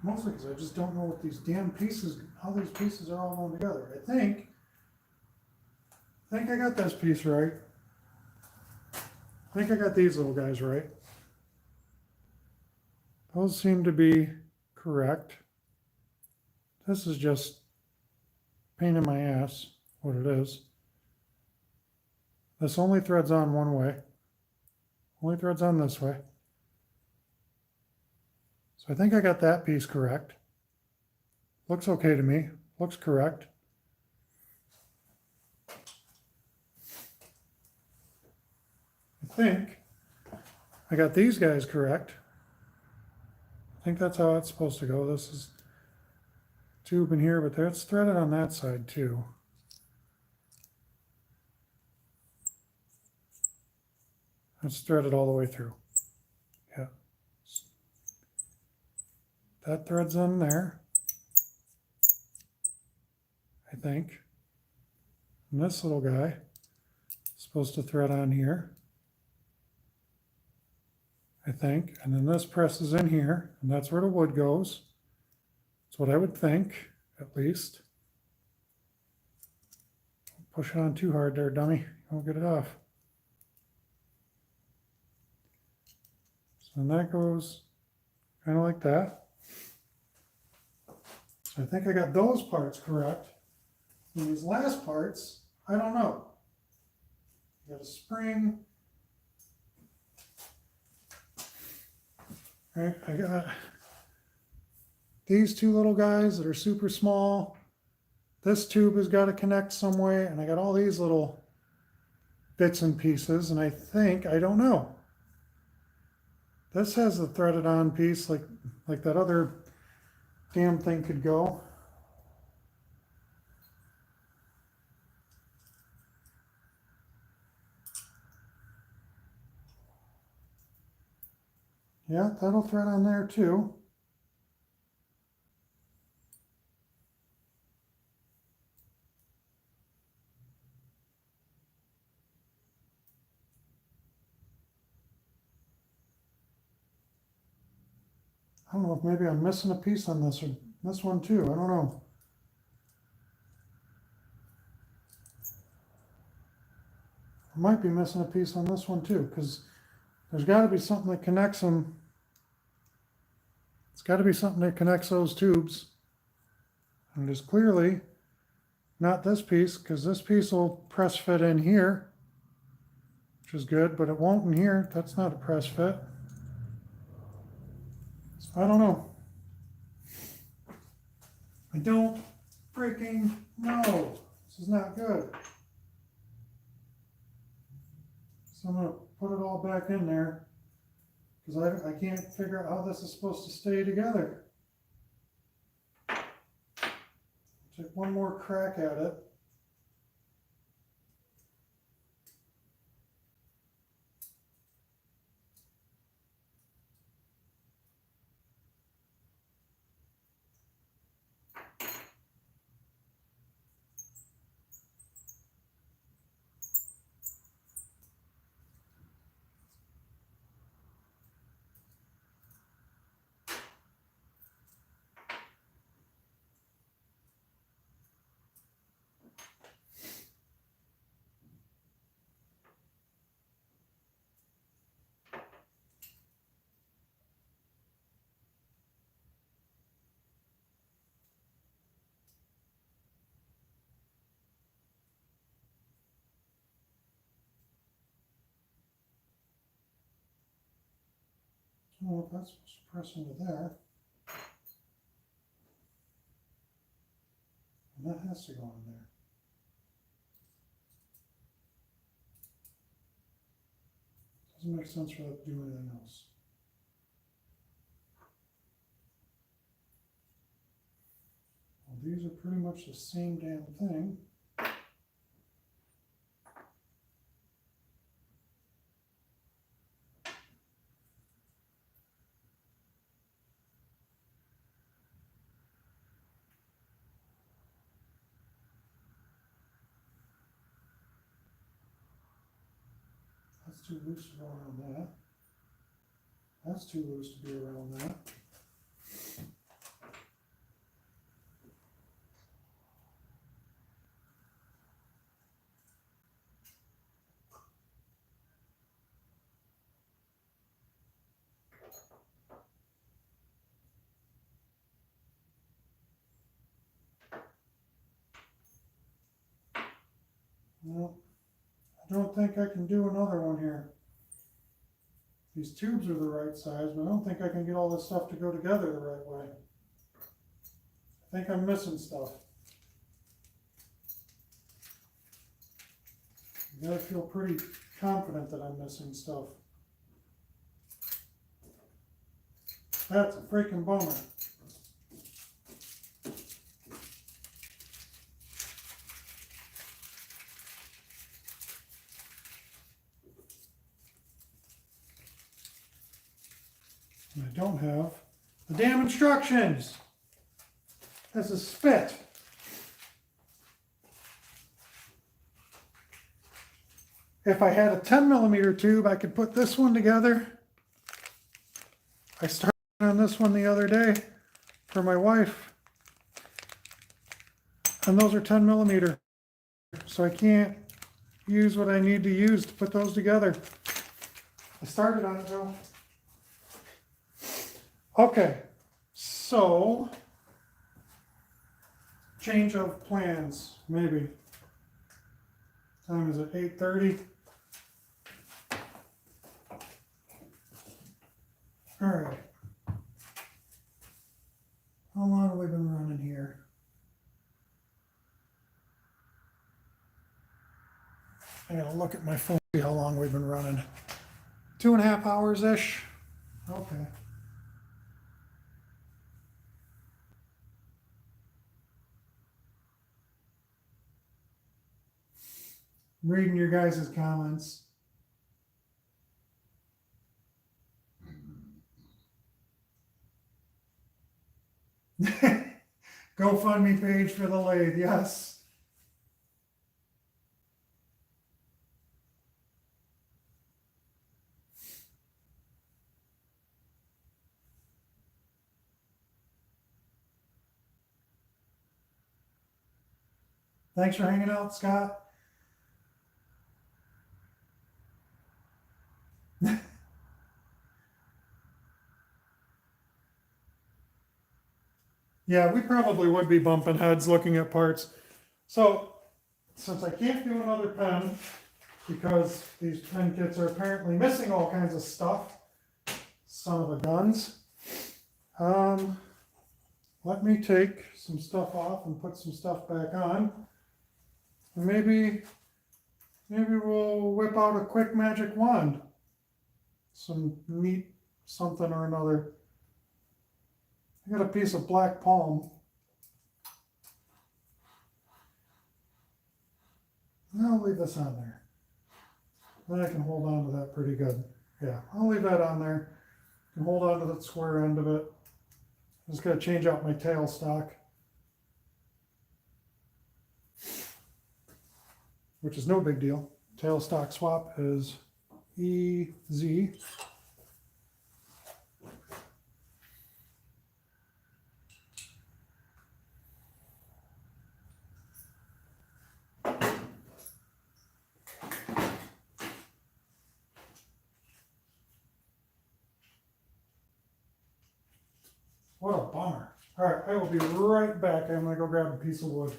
Mostly because I just don't know what these damn pieces, how these pieces are all going together. I think I got this piece right. I think I got these little guys right. Those seem to be correct. This is just pain in my ass, what it is. This only threads on one way. Only threads on this way. So I think I got that piece correct. Looks okay to me. Looks correct. I think I got these guys correct. I think that's how it's supposed to go. This is tube in here, but that's threaded on that side too. It's threaded all the way through. Yeah. That threads on there, I think. And this little guy is supposed to thread on here, I think. And then this presses in here, and that's where the wood goes. That's what I would think, at least. Don't push it on too hard there, dummy. You won't get it off. So then that goes kind of like that. So I think I got those parts correct. And these last parts, I don't know. You got a spring. Right, I got these two little guys that are super small. This tube has got to connect some way, and I got all these little bits and pieces, and I think, I don't know. This has the threaded on piece like that other damn thing could go. Yeah, that'll thread on there too. I don't know if maybe I'm missing a piece on this or this one too. I don't know. I might be missing a piece on this one too, because there's got to be something that connects them. It's got to be something that connects those tubes. And it is clearly not this piece, because this piece will press fit in here, which is good, but it won't in here. That's not a press fit. So I don't know. I don't freaking know. This is not good. So I'm going to put it all back in there, because I can't figure out how this is supposed to stay together. Take one more crack at it. know if that's supposed to press into there. And that has to go in there. Doesn't make sense for that to do anything else. Well, these are pretty much the same damn thing. That's too loose to go around that. That's too loose to be around that. No, I don't think I can do another one here. These tubes are the right size, but I don't think I can get all this stuff to go together the right way. I think I'm missing stuff. You gotta feel pretty confident that I'm missing stuff. That's a freaking bummer. And I don't have the damn instructions. This is spit. If I had a 10mm tube, I could put this one together. I started on this one the other day for my wife. And those are 10mm. So I can't use what I need to use to put those together. I started on it though. Okay, so change of plans, maybe. Time is it 8:30? All right. How long have we been running here? I gotta look at my phone, see how long we've been running. 2.5 hours-ish. Okay. I'm reading your guys' comments. GoFundMe page for the lathe, yes. Thanks for hanging out, Scott. Yeah, we probably would be bumping heads looking at parts. So, since I can't do another pen, because these pen kits are apparently missing all kinds of stuff, son of a guns, let me take some stuff off and put some stuff back on. And maybe we'll whip out a quick magic wand. Some neat something or another. I got a piece of black palm. I'll leave this on there. Then I can hold on to that pretty good. Yeah, I'll leave that on there. I can hold on to that square end of it. Just gotta change out my tail stock, which is no big deal. Tail stock swap is easy. What a bummer. All right, I will be right back. I'm gonna go grab a piece of wood.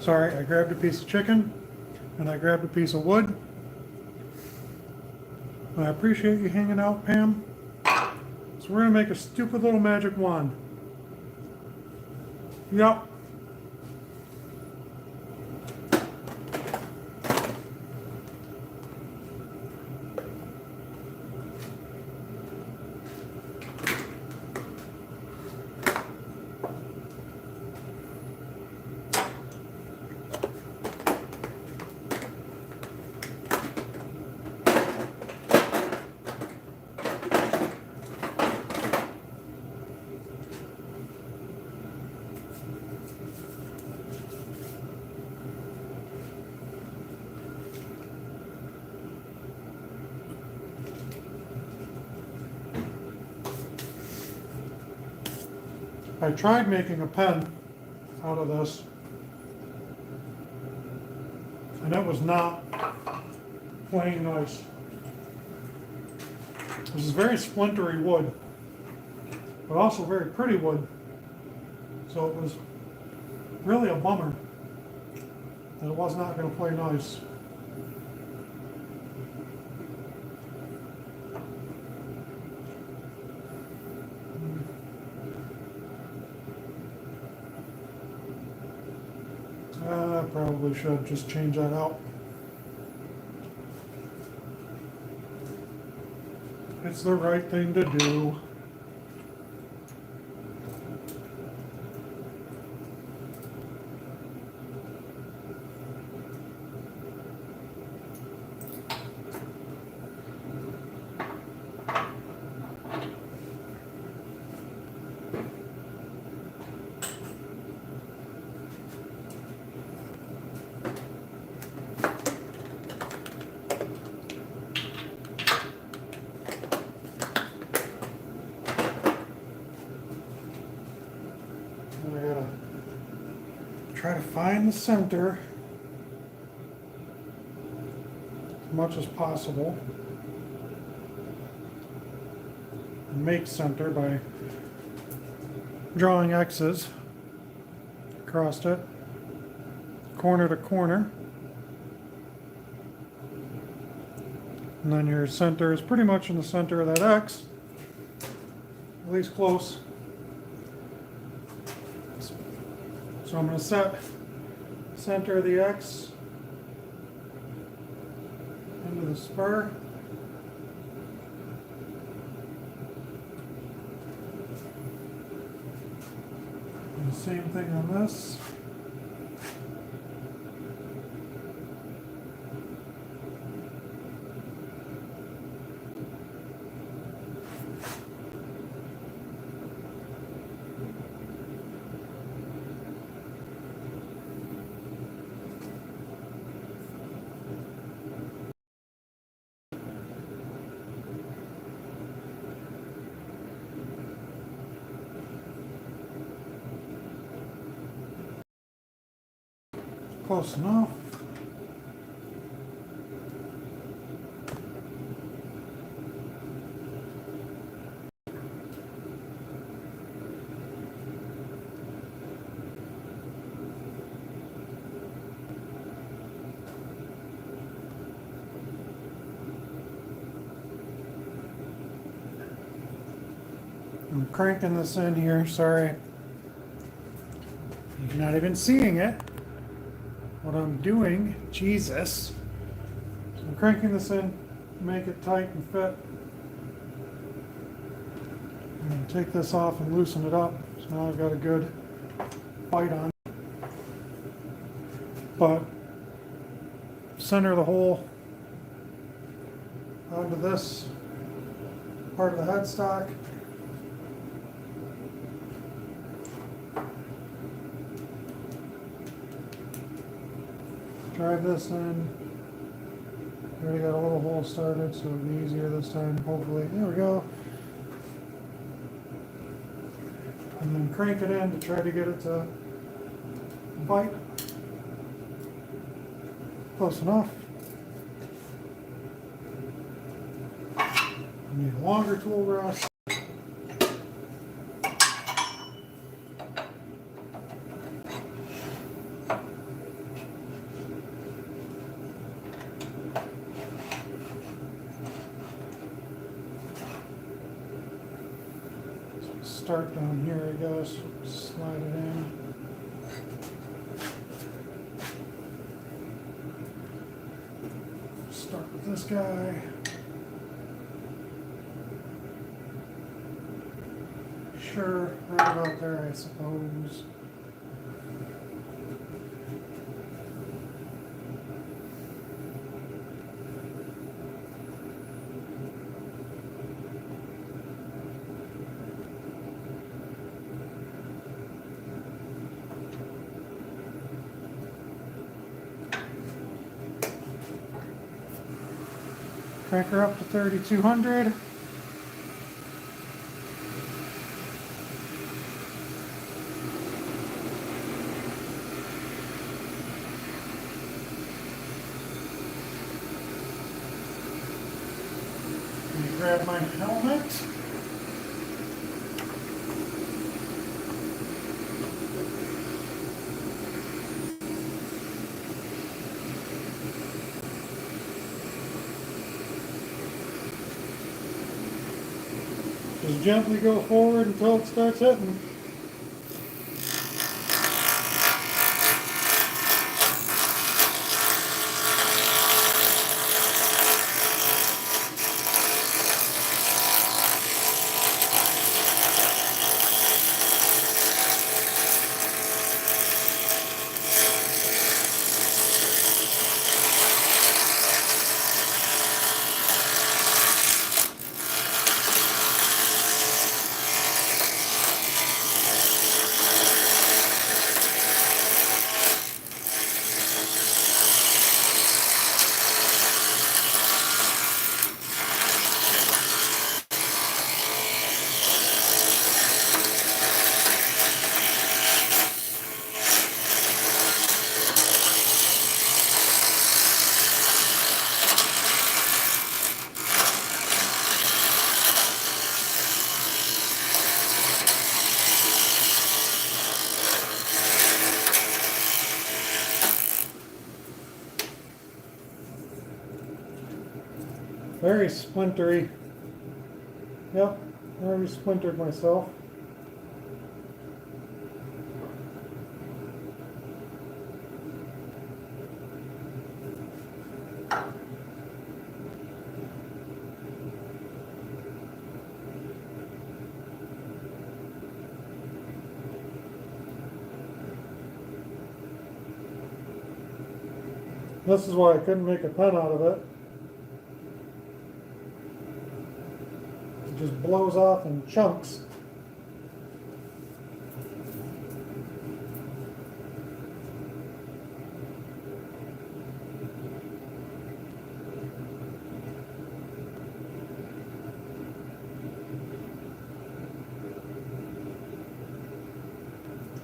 sorry, I grabbed a piece of chicken and I grabbed a piece of wood. And I appreciate you hanging out, Pam. So we're gonna make a stupid little magic wand. Yep. I tried making a pen out of this, and it was not plain nice. This is very splintery wood, but also very pretty wood. So it was really a bummer that it was not going to play nice. I probably should just change that out. It's the right thing to do. I gotta try to find the center as much as possible and make center by drawing X's across it, corner to corner. And then your center is pretty much in the center of that X, at least close. So I'm going to set center of the X into the spur. And the same thing on this. Close enough. I'm cranking this in here, sorry. You're not even seeing it. What I'm doing, Jesus. So I'm cranking this in to make it tight and fit. I'm going to take this off and loosen it up. So now I've got a good bite on it. But center the hole onto this part of the headstock. Drive this in. Already got a little hole started, so it'll be easier this time, hopefully. There we go. And then crank it in to try to get it to bite. Close enough. I need a longer tool brush. start down here, I guess. Slide it in. Start with this guy. Sure, right about there, I suppose. Crank her up to 3,200. Let me grab my helmet. Just gently go forward until it starts hitting. Very splintery. Yep, I already splintered myself. This is why I couldn't make a pen out of it. It just blows off in chunks.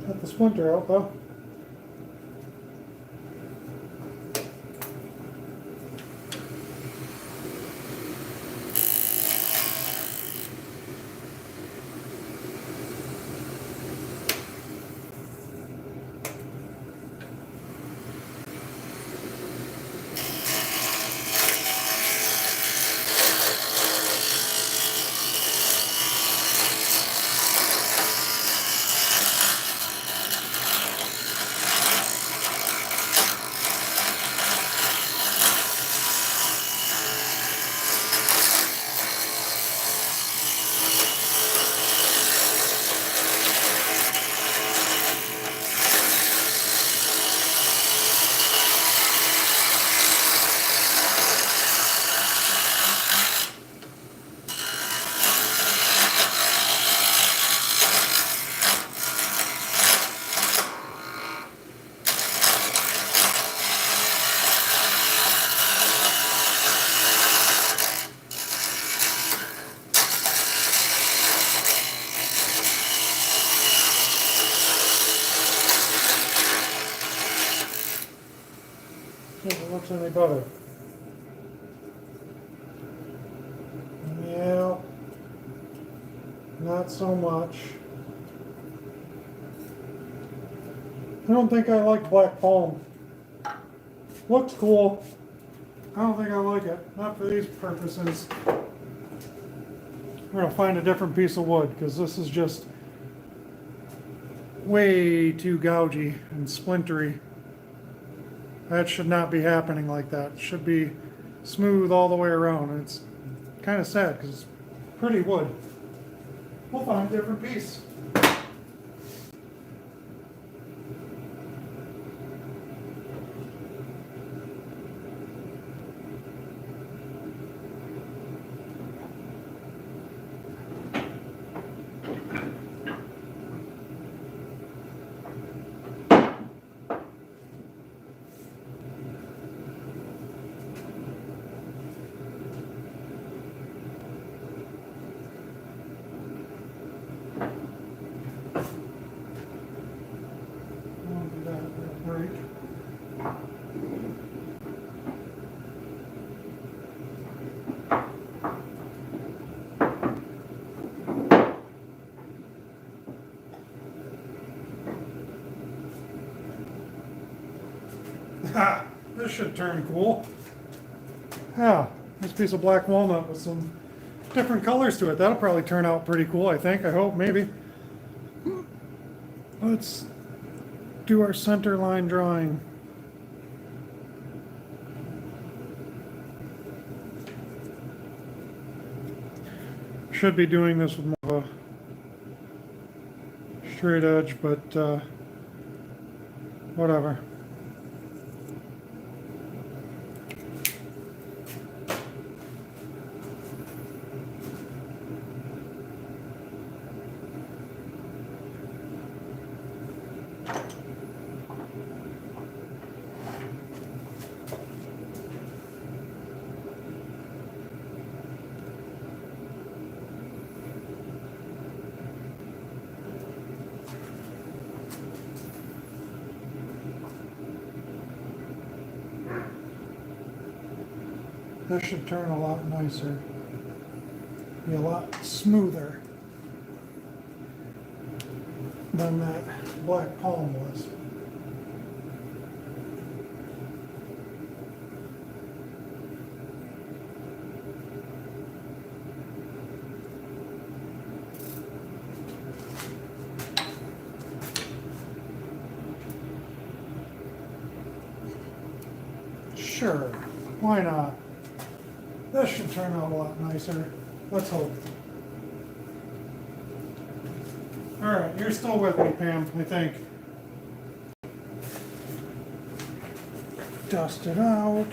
Got the splinter out though. See if it looks any better. Yeah, not so much. I don't think I like black palm. Looks cool. I don't think I like it. Not for these purposes. We're gonna find a different piece of wood because this is just way too gougy and splintery. That should not be happening like that. It should be smooth all the way around. And it's kind of sad because it's pretty wood. We'll find a different piece. Break. Ha! This should turn cool. Yeah, this piece of black walnut with some different colors to it. That'll probably turn out pretty cool, I think. I hope, maybe. Let's do our center line drawing. Should be doing this with more of a straight edge, but whatever. This should turn a lot nicer, be a lot smoother than that black palm was. Sure, why not? This should turn out a lot nicer. Let's hope. All right, you're still with me, Pam, I think. Dust it out.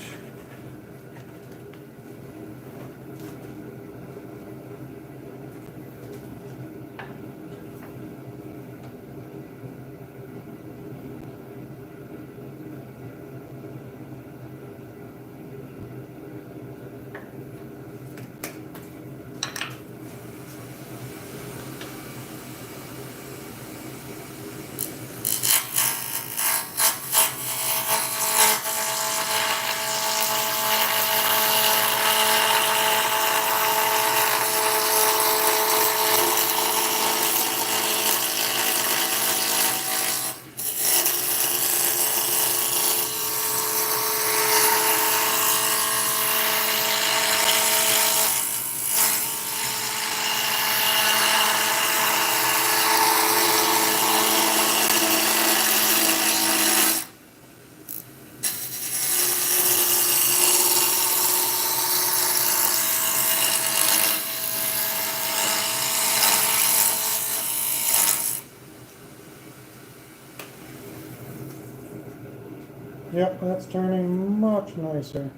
Yep, that's turning much nicer.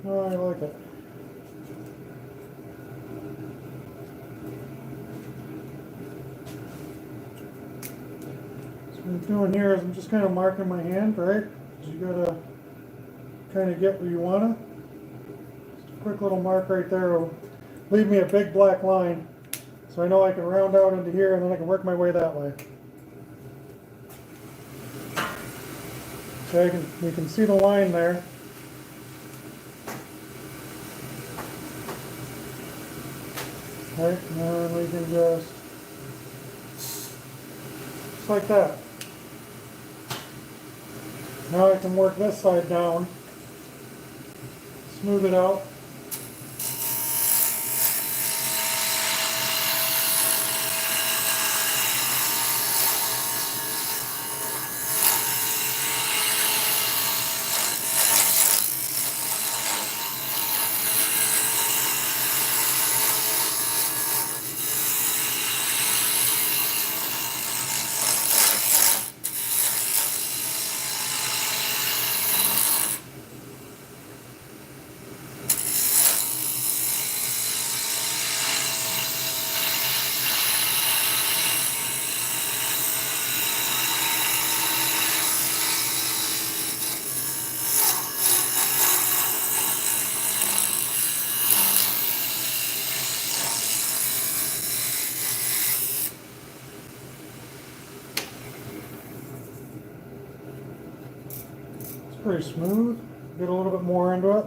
Oh, I like it. So what I'm doing here is I'm just kind of marking my hand, right? 'Cause you gotta kind of get where you wanna. Just a quick little mark right there will leave me a big black line. So I know I can round out into here and then I can work my way that way. So you can see the line there. Right, and then we can just like that. Now I can work this side down, smooth it out. very smooth. Get a little bit more into it.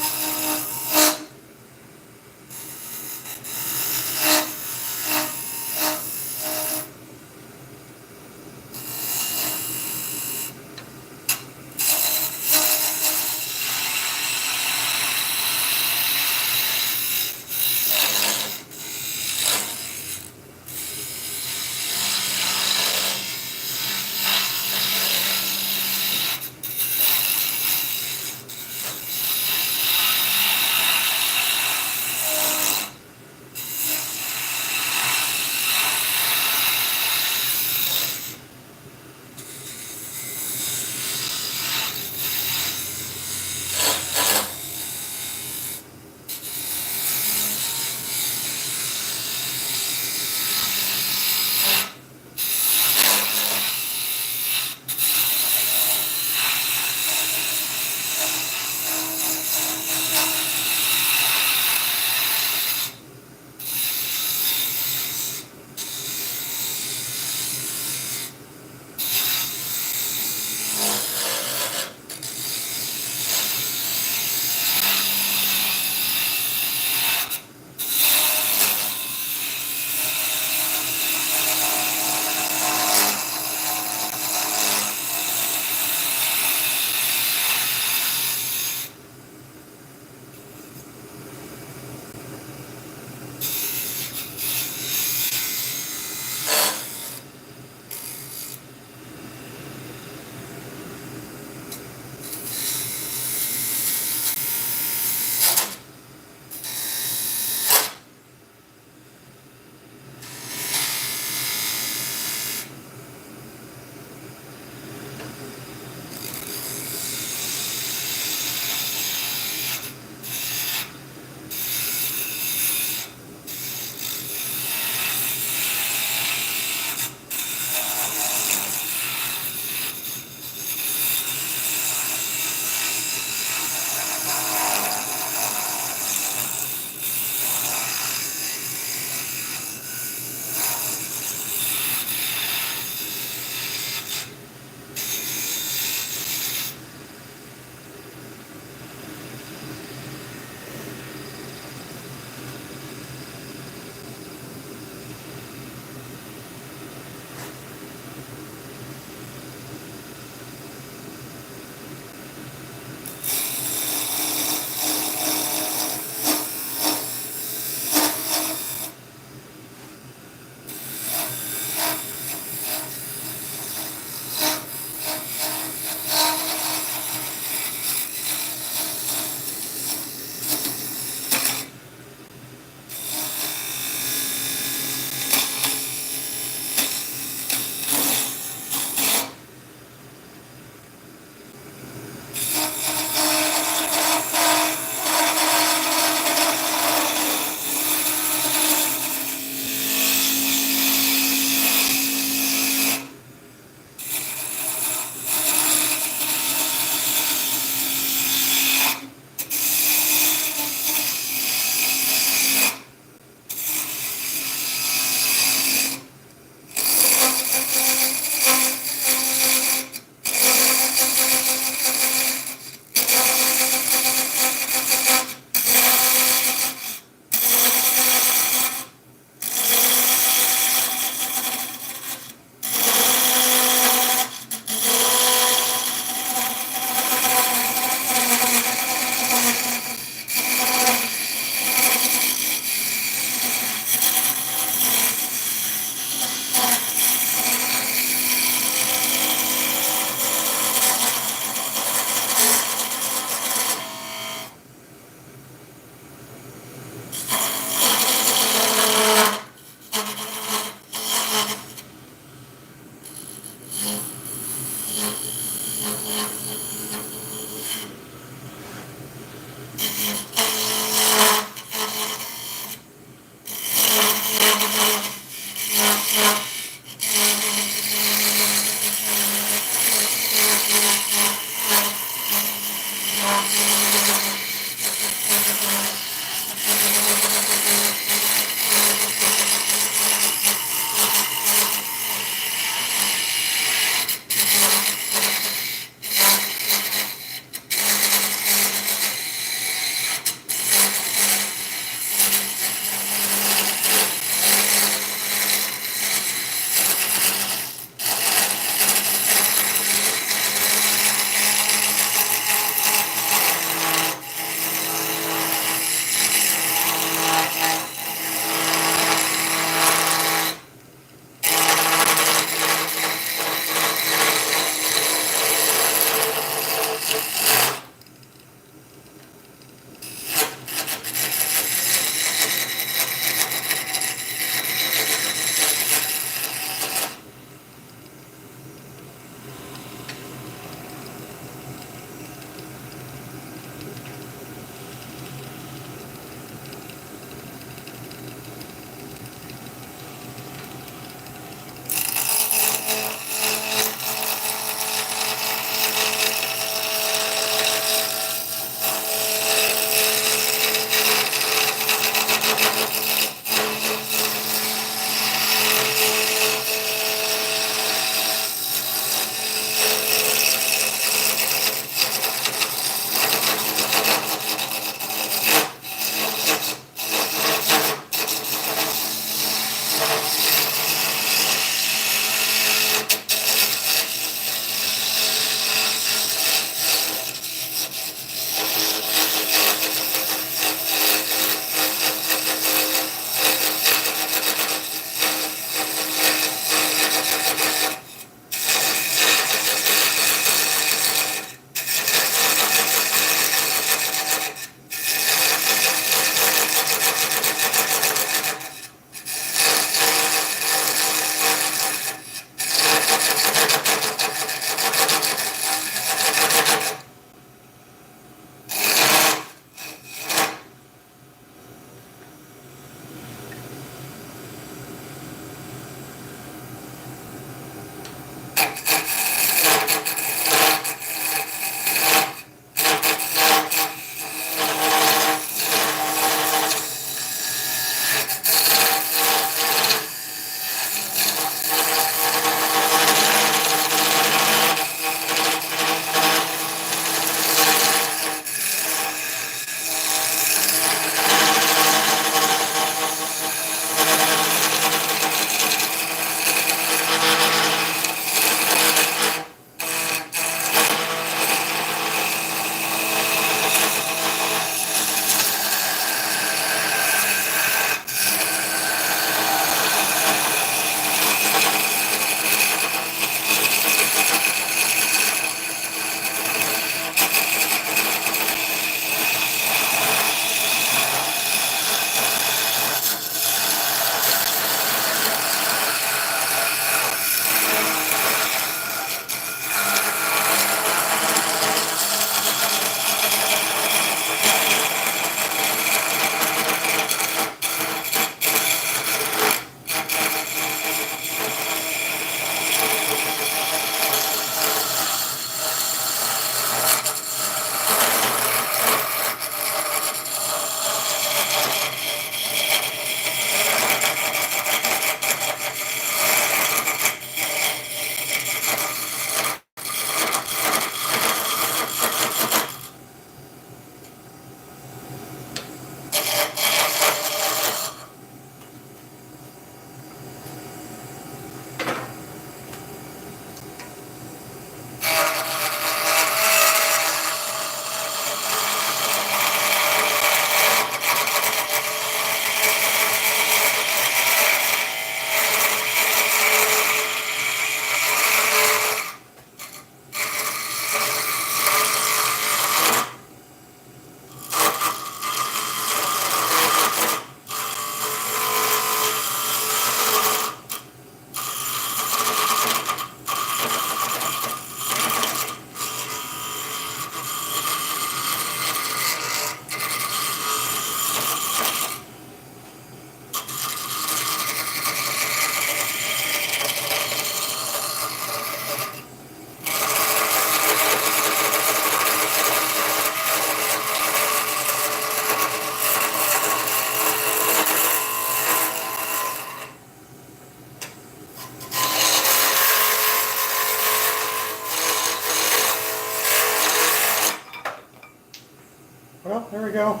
there we go.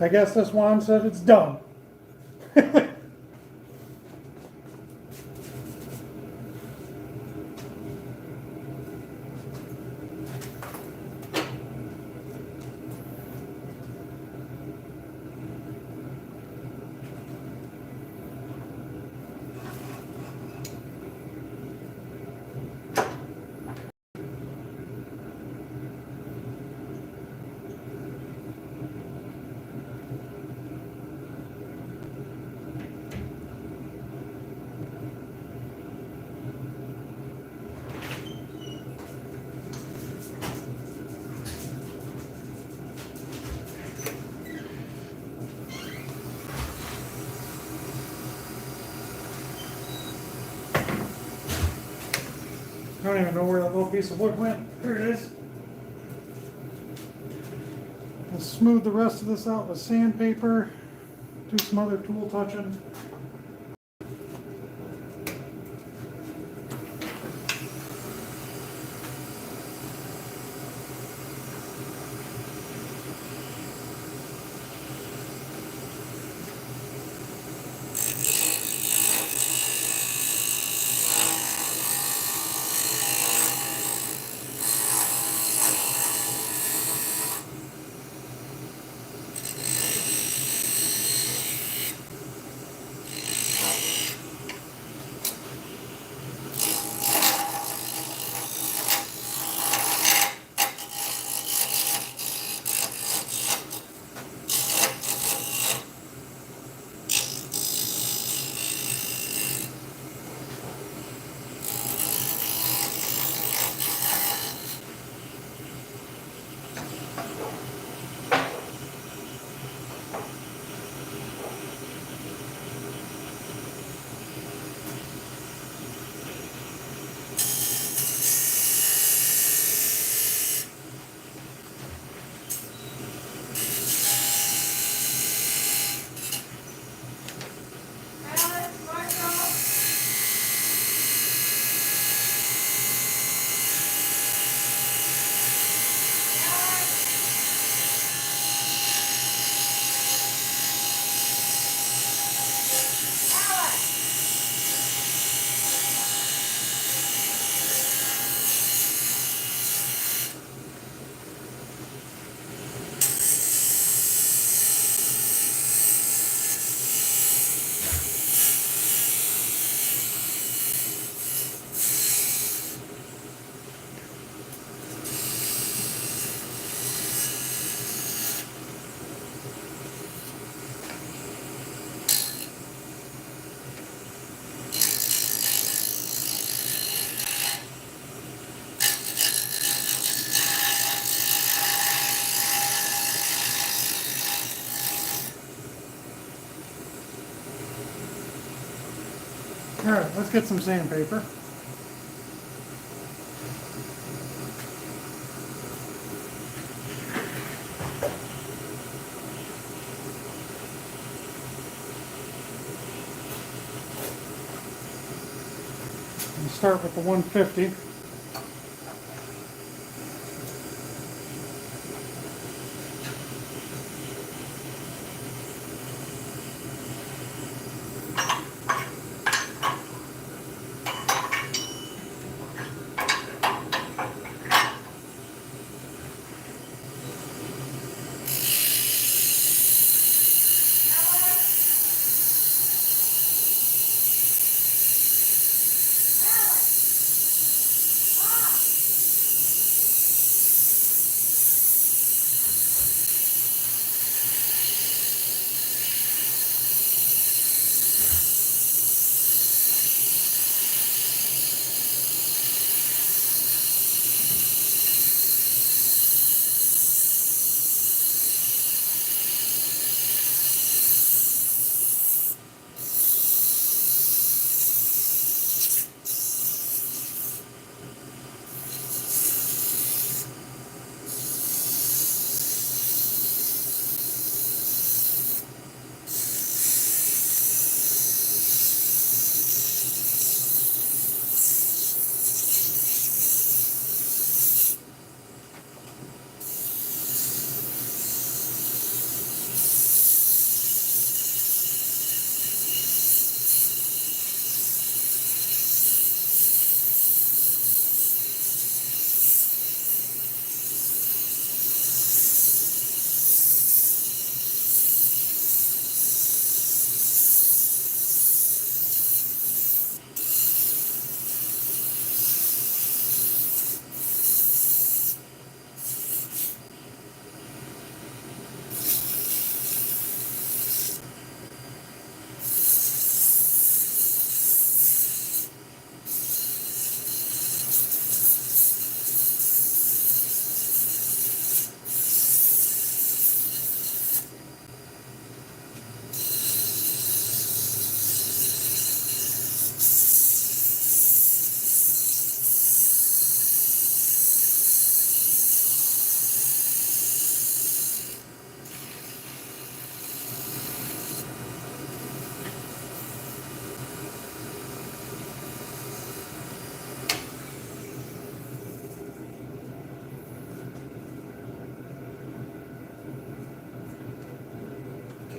I guess this one said it's done. I don't even know where that little piece of wood went. Here it is. I'll smooth the rest of this out with sandpaper. Do some other tool touching. Alex, Marshall. All right, let's get some sandpaper. And start with the 150.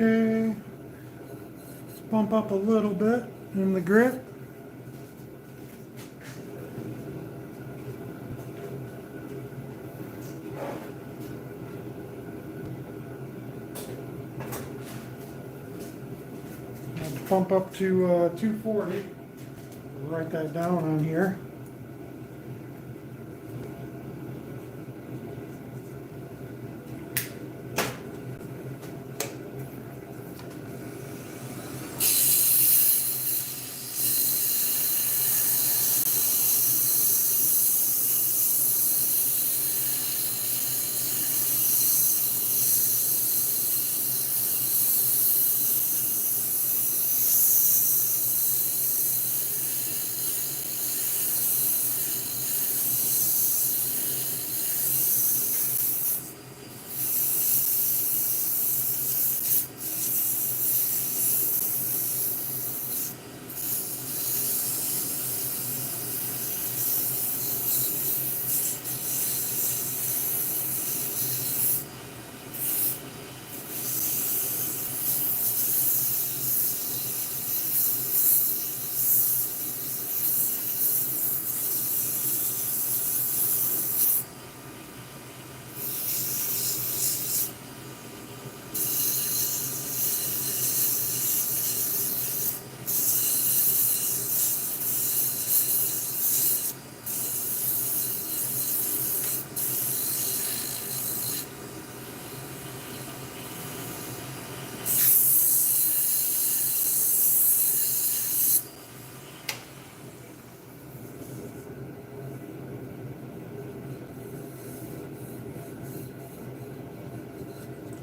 Okay. Let's bump up a little bit in the grit. I'll bump up to 240. Write that down on here.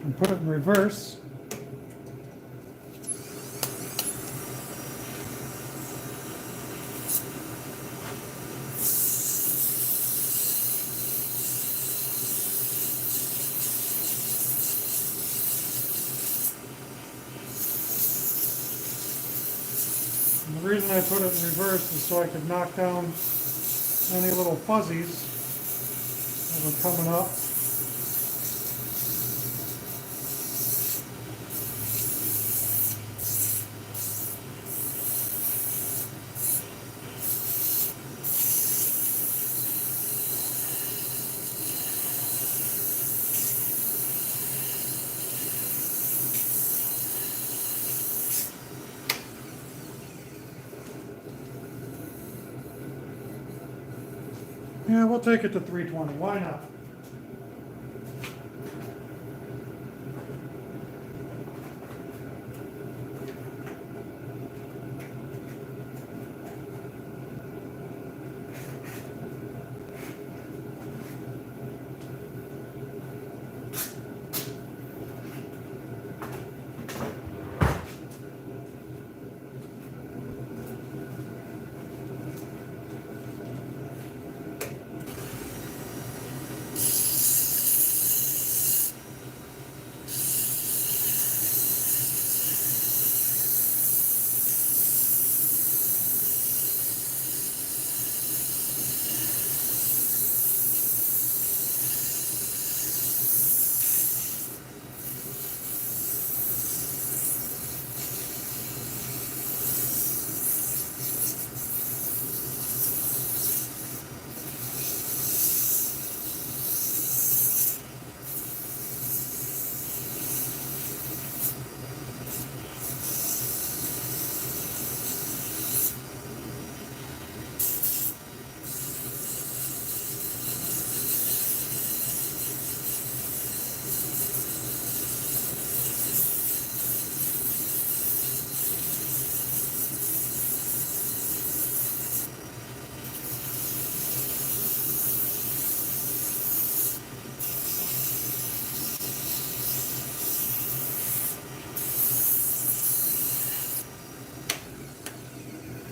And put it in reverse. And the reason I put it in reverse is so I could knock down any little fuzzies that were coming up. Yeah, we'll take it to 320. Why not?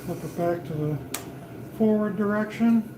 Flip it back to the forward direction.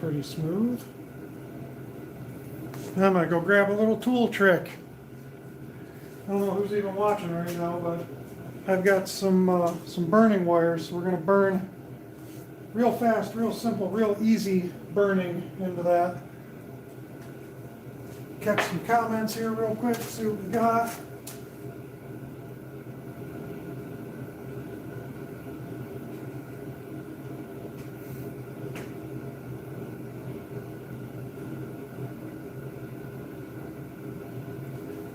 pretty smooth. Now I'm gonna go grab a little tool trick. I don't know who's even watching right now, but I've got some burning wires. So we're gonna burn real fast, real simple, real easy burning into that. Catch some comments here real quick, see what we got.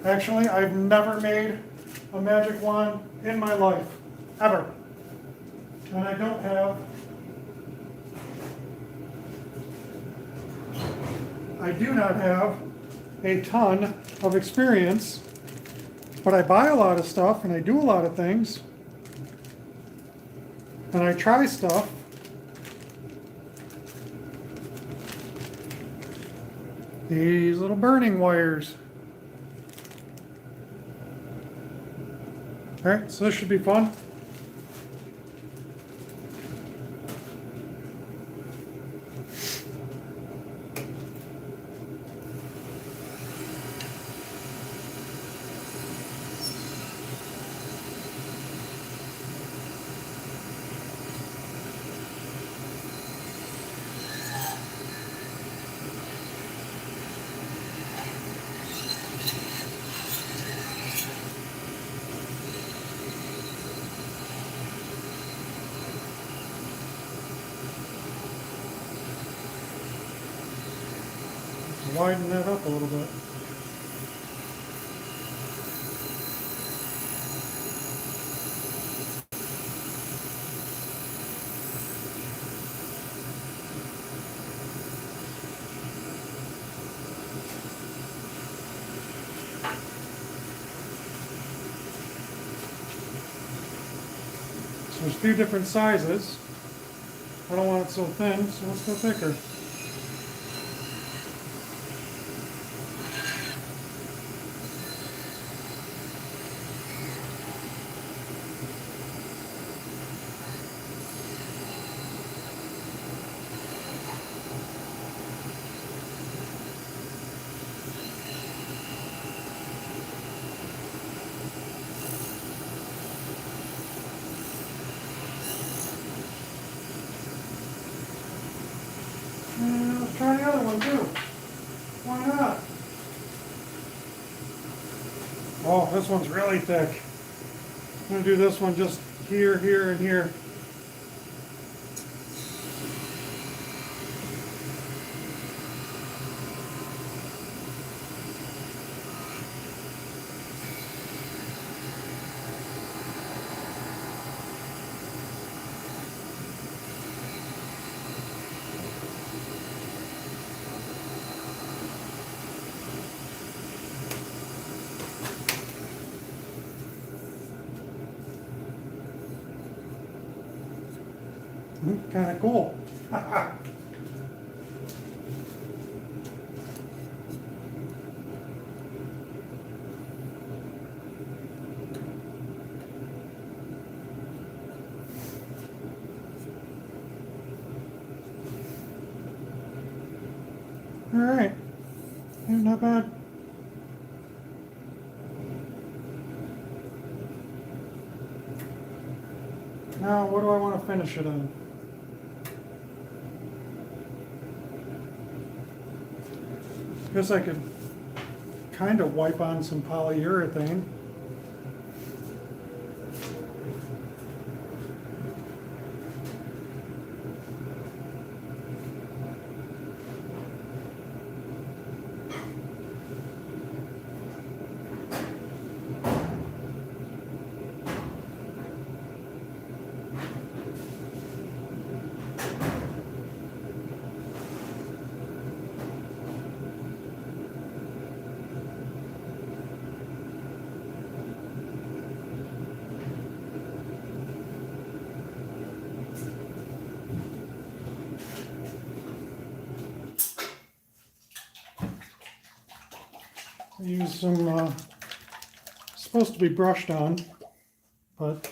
Actually, I've never made a magic wand in my life, ever. And I don't have, I do not have a ton of experience, but I buy a lot of stuff and I do a lot of things. And I try stuff. These little burning wires. All right, so this should be fun. Widen that up a little bit. So there's a few different sizes. I don't want it so thin, so let's go thicker. And let's try the other one too. Why not? Oh, this one's really thick. I'm going to do this one just here, here, and here. Kind of cool. All right, yeah, not bad. Now, what do I want to finish it on? Guess I could kind of wipe on some polyurethane. I use some, supposed to be brushed on, but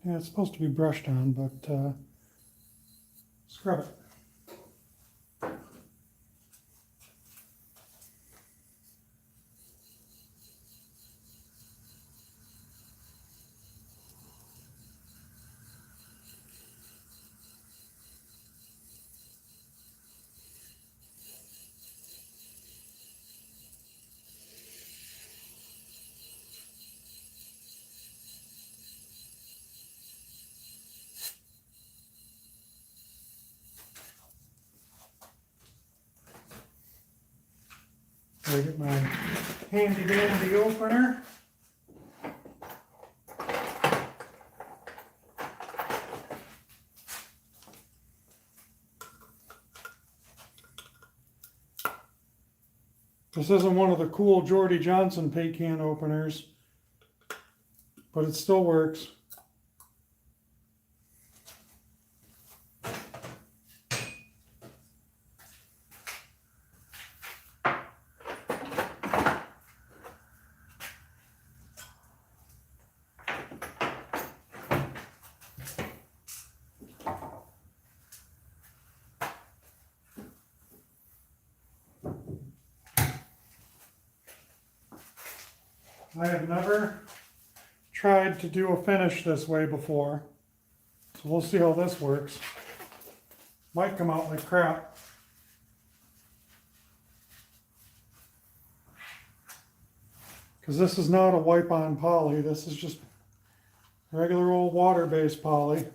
Yeah, it's supposed to be brushed on, but scrub it. I get my handy dandy opener. This isn't one of the cool Jordy Johnson paint can openers, but it still works. I have never tried to do a finish this way before, so we'll see how this works. Might come out like crap. Because this is not a wipe-on poly, this is just regular old water-based poly.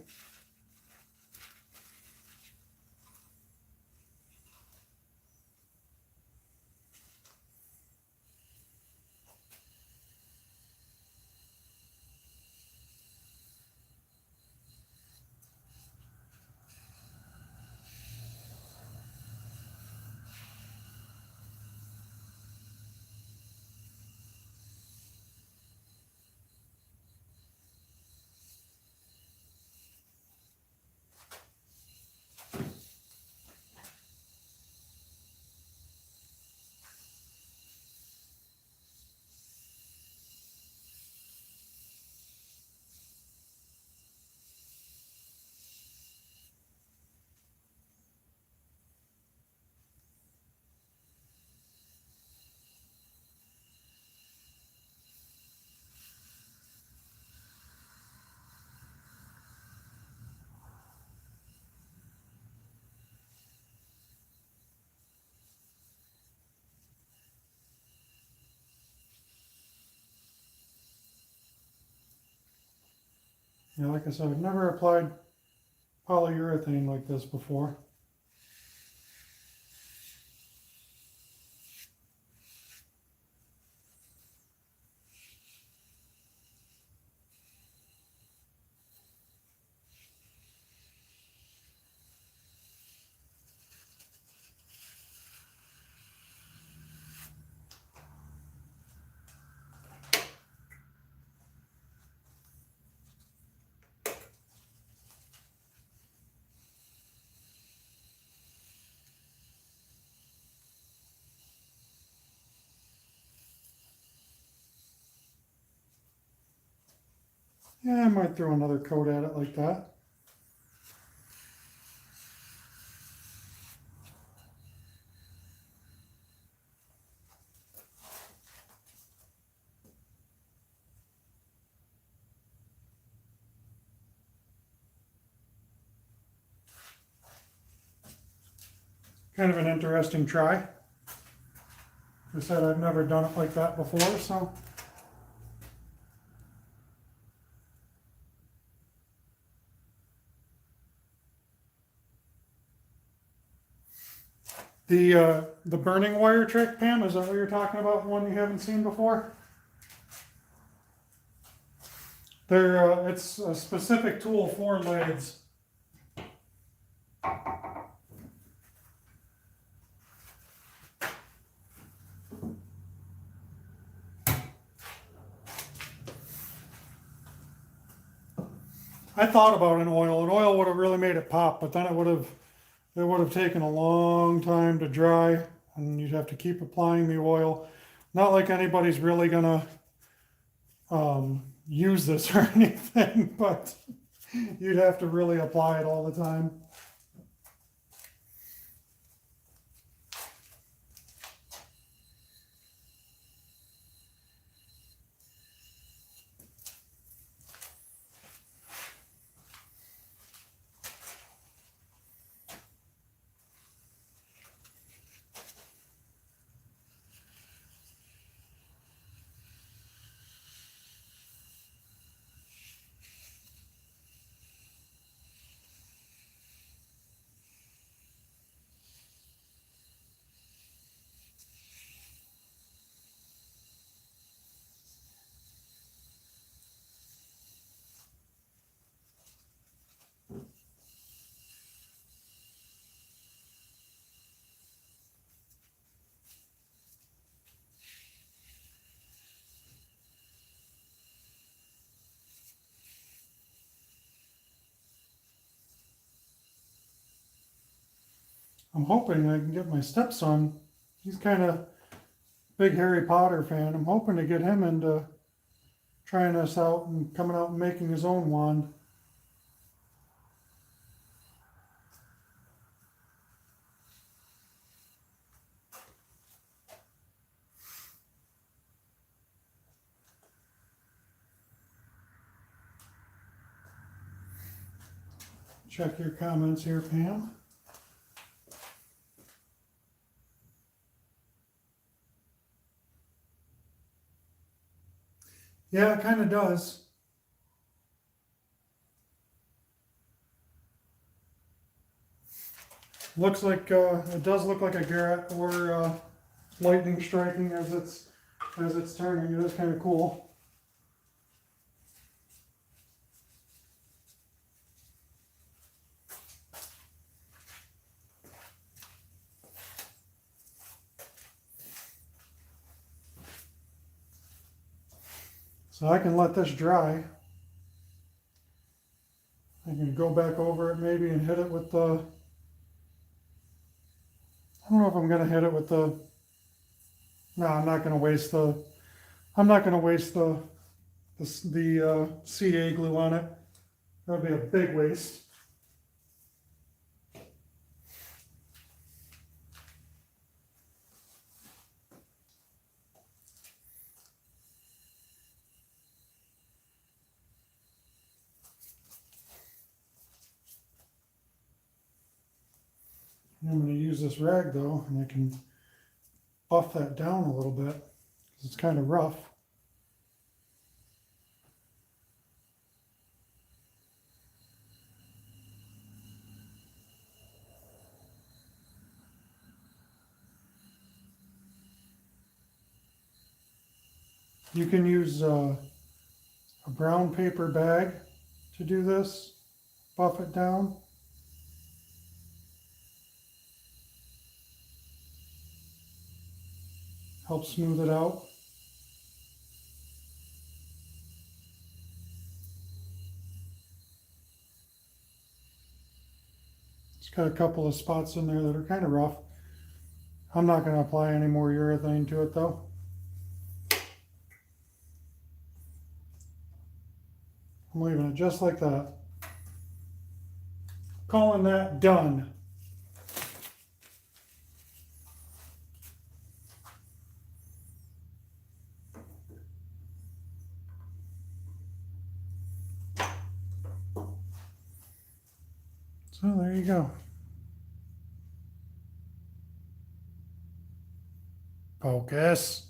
Yeah, like I said, I've never applied polyurethane like this before. Yeah, I might throw another coat at it like that. Kind of an interesting try. Like I said, I've never done it like that before, so. The burning wire trick, Pam, is that what you're talking about, one you haven't seen before? It's a specific tool for lathes. I thought about an oil. An oil would have really made it pop, but then it would have taken a long time to dry, and you'd have to keep applying the oil. Not like anybody's really gonna use this or anything, but You'd have to really apply it all the time. I'm hoping I can get my stepson. He's kind of big Harry Potter fan. I'm hoping to get him into trying this out and coming out and making his own wand. Check your comments here, Pam. Yeah, it kind of does. Looks like it does look like a Garrett or lightning striking as it's turning. It is kind of cool. So I can let this dry. I can go back over it maybe and hit it with the, I don't know if I'm going to hit it with the, no, I'm not going to waste the CA glue on it. That would be a big waste. I'm going to use this rag though, and I can buff that down a little bit because it's kind of rough. You can use a brown paper bag to do this, buff it down. Help smooth it out. It's got a couple of spots in there that are kind of rough. I'm not going to apply any more urethane to it though. I'm leaving it just like that. Calling that done. So there you go. Focus.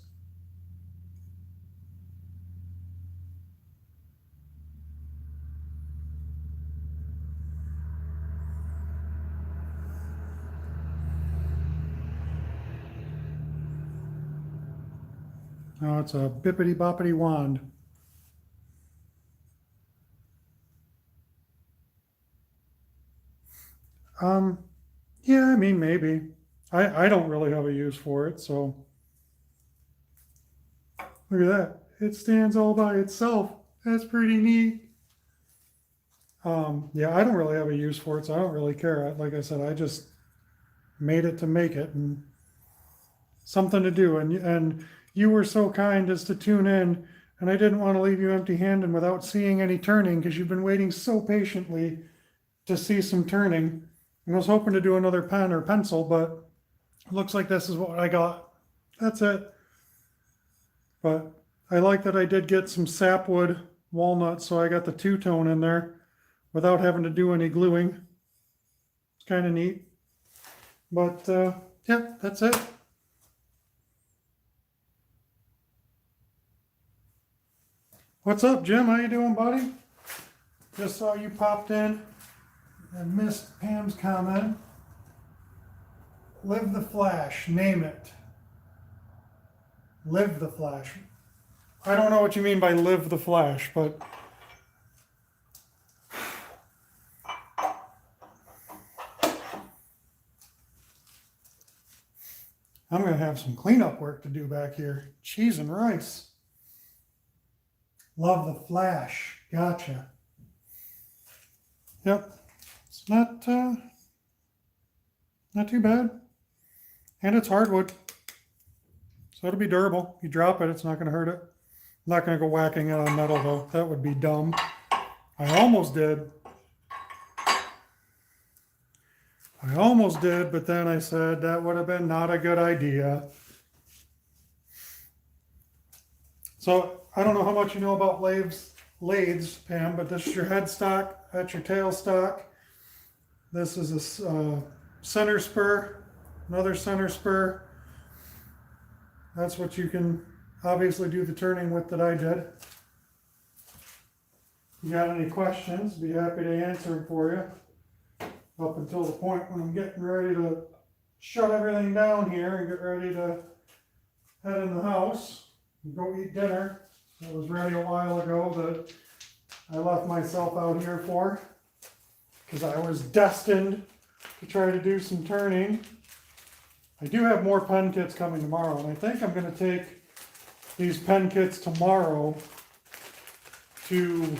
Now it's a bippity boppity wand. Yeah, I mean, maybe. I don't really have a use for it, so. Look at that. It stands all by itself. That's pretty neat. Yeah, I don't really have a use for it, so I don't really care. Like I said, I just made it to make it and something to do. And you were so kind as to tune in and I didn't want to leave you empty-handed without seeing any turning because you've been waiting so patiently to see some turning. And I was hoping to do another pen or pencil, but it looks like this is what I got. That's it. But I like that I did get some sapwood walnut, so I got the two-tone in there without having to do any gluing. It's kind of neat. But yeah, that's it. What's up, Jim? How you doing, buddy? Just saw you popped in and missed Pam's comment. Live the flash, name it. Live the flash. I don't know what you mean by live the flash, but I'm going to have some cleanup work to do back here. Cheese and rice. Love the flash. Gotcha. Yep. It's not too bad. And it's hardwood. So it'll be durable. You drop it, it's not going to hurt it. I'm not going to go whacking it on metal though. That would be dumb. I almost did. But then I said that would have been not a good idea. So I don't know how much you know about lathes, Pam, but this is your headstock, that's your tailstock. This is a center spur, another center spur. That's what you can obviously do the turning with that I did. If you got any questions, be happy to answer them for you. Up until the point when I'm getting ready to shut everything down here and get ready to head in the house and go eat dinner. It was ready a while ago that I left myself out here for, because I was destined to try to do some turning. I do have more pen kits coming tomorrow, and I think I'm going to take these pen kits tomorrow to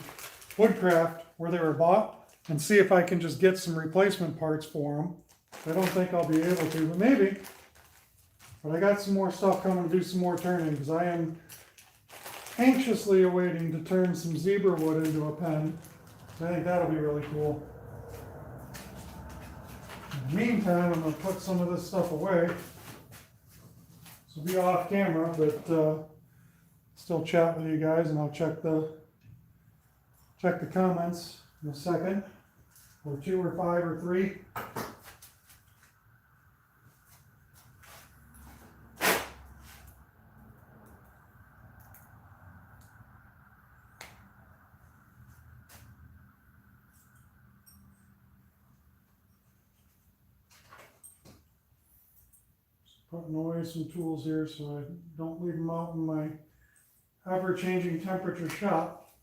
Woodcraft where they were bought and see if I can just get some replacement parts for them. I don't think I'll be able to, but maybe. But I got some more stuff coming to do some more turning, because I am anxiously awaiting to turn some zebra wood into a pen. So I think that'll be really cool. In the meantime, I'm going to put some of this stuff away. So be off camera, but still chat with you guys, and I'll check the comments in a second. Or 2 or 5 or 3. Putting away some tools here so I don't leave them out in my ever-changing temperature shop.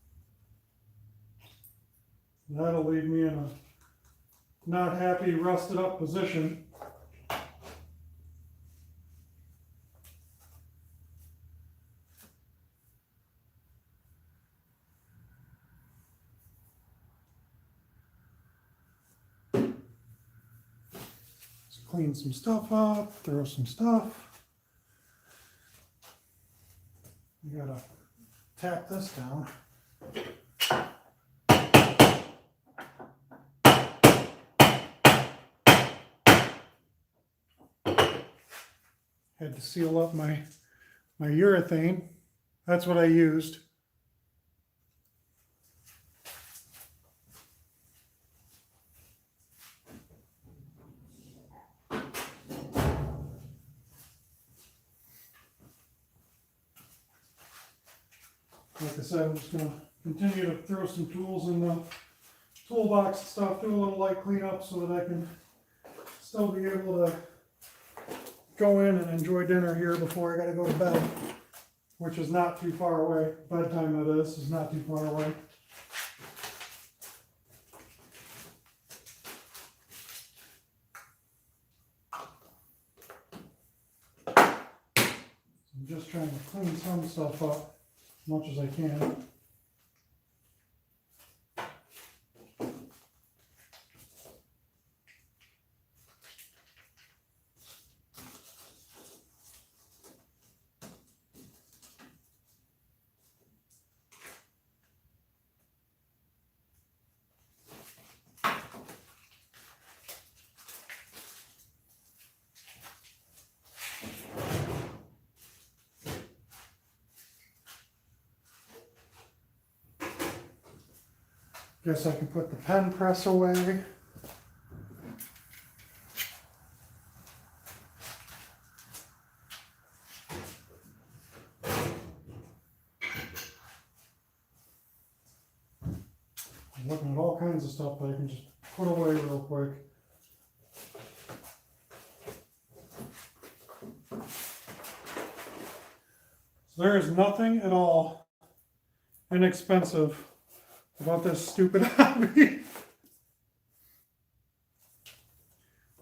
That'll leave me in a not happy, rusted up position. Clean some stuff up, throw some stuff. You gotta tap this down. Had to seal up my urethane. That's what I used. Like I said, I'm just going to continue to throw some tools in the toolbox and stuff, do a little light cleanup so that I can still be able to go in and enjoy dinner here before I got to go to bed, which is not too far away. Bedtime of this is not too far away. I'm just trying to clean some stuff up as much as I can. Guess I can put the pen press away. I'm looking at all kinds of stuff that I can just put away real quick. So there is nothing at all inexpensive about this stupid hobby.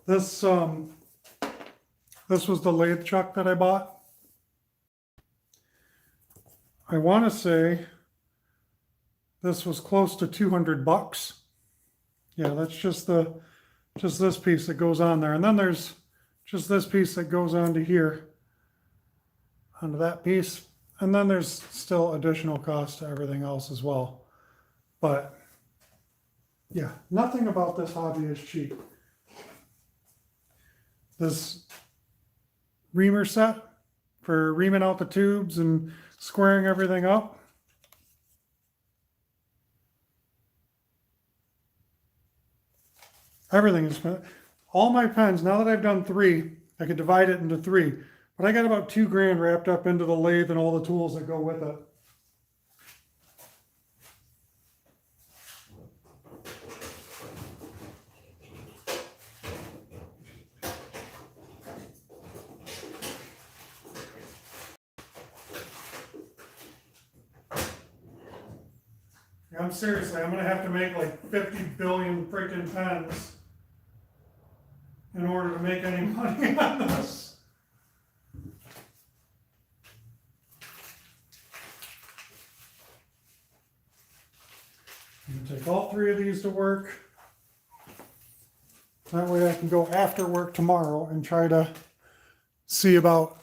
This was the lathe chuck that I bought. I want to say this was close to $200. Yeah, that's just this piece that goes on there, and then there's just this piece that goes onto here, onto that piece, and then there's still additional cost to everything else as well. But yeah, nothing about this hobby is cheap. This reamer set for reaming out the tubes and squaring everything up. Everything is, all my pens, now that I've done 3, I could divide it into 3, but I got about $2 grand wrapped up into the lathe and all the tools that go with it. I'm seriously, I'm gonna have to make like 50 billion freaking pens in order to make any money on this. I'm gonna take all 3 of these to work. That way I can go after work tomorrow and try to see about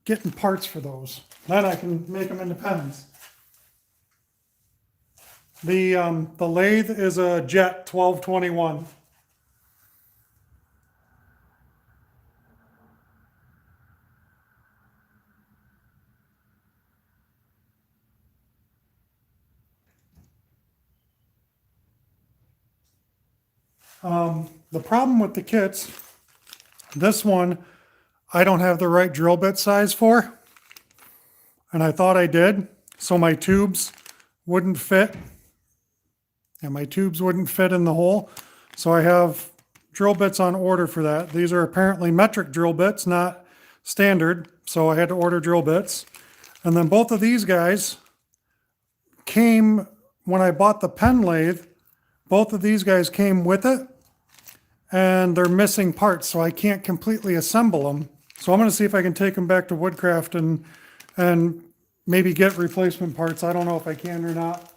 getting parts for those. Then I can make them into pens. The lathe is a Jet 1221. The problem with the kits, this one I don't have the right drill bit size for, and I thought I did, so my tubes wouldn't fit. And my tubes wouldn't fit in the hole. So I have drill bits on order for that. These are apparently metric drill bits, not standard. So I had to order drill bits. And then both of these guys came, when I bought the pen lathe, both of these guys came with it. And they're missing parts, so I can't completely assemble them. So I'm going to see if I can take them back to Woodcraft and maybe get replacement parts. I don't know if I can or not.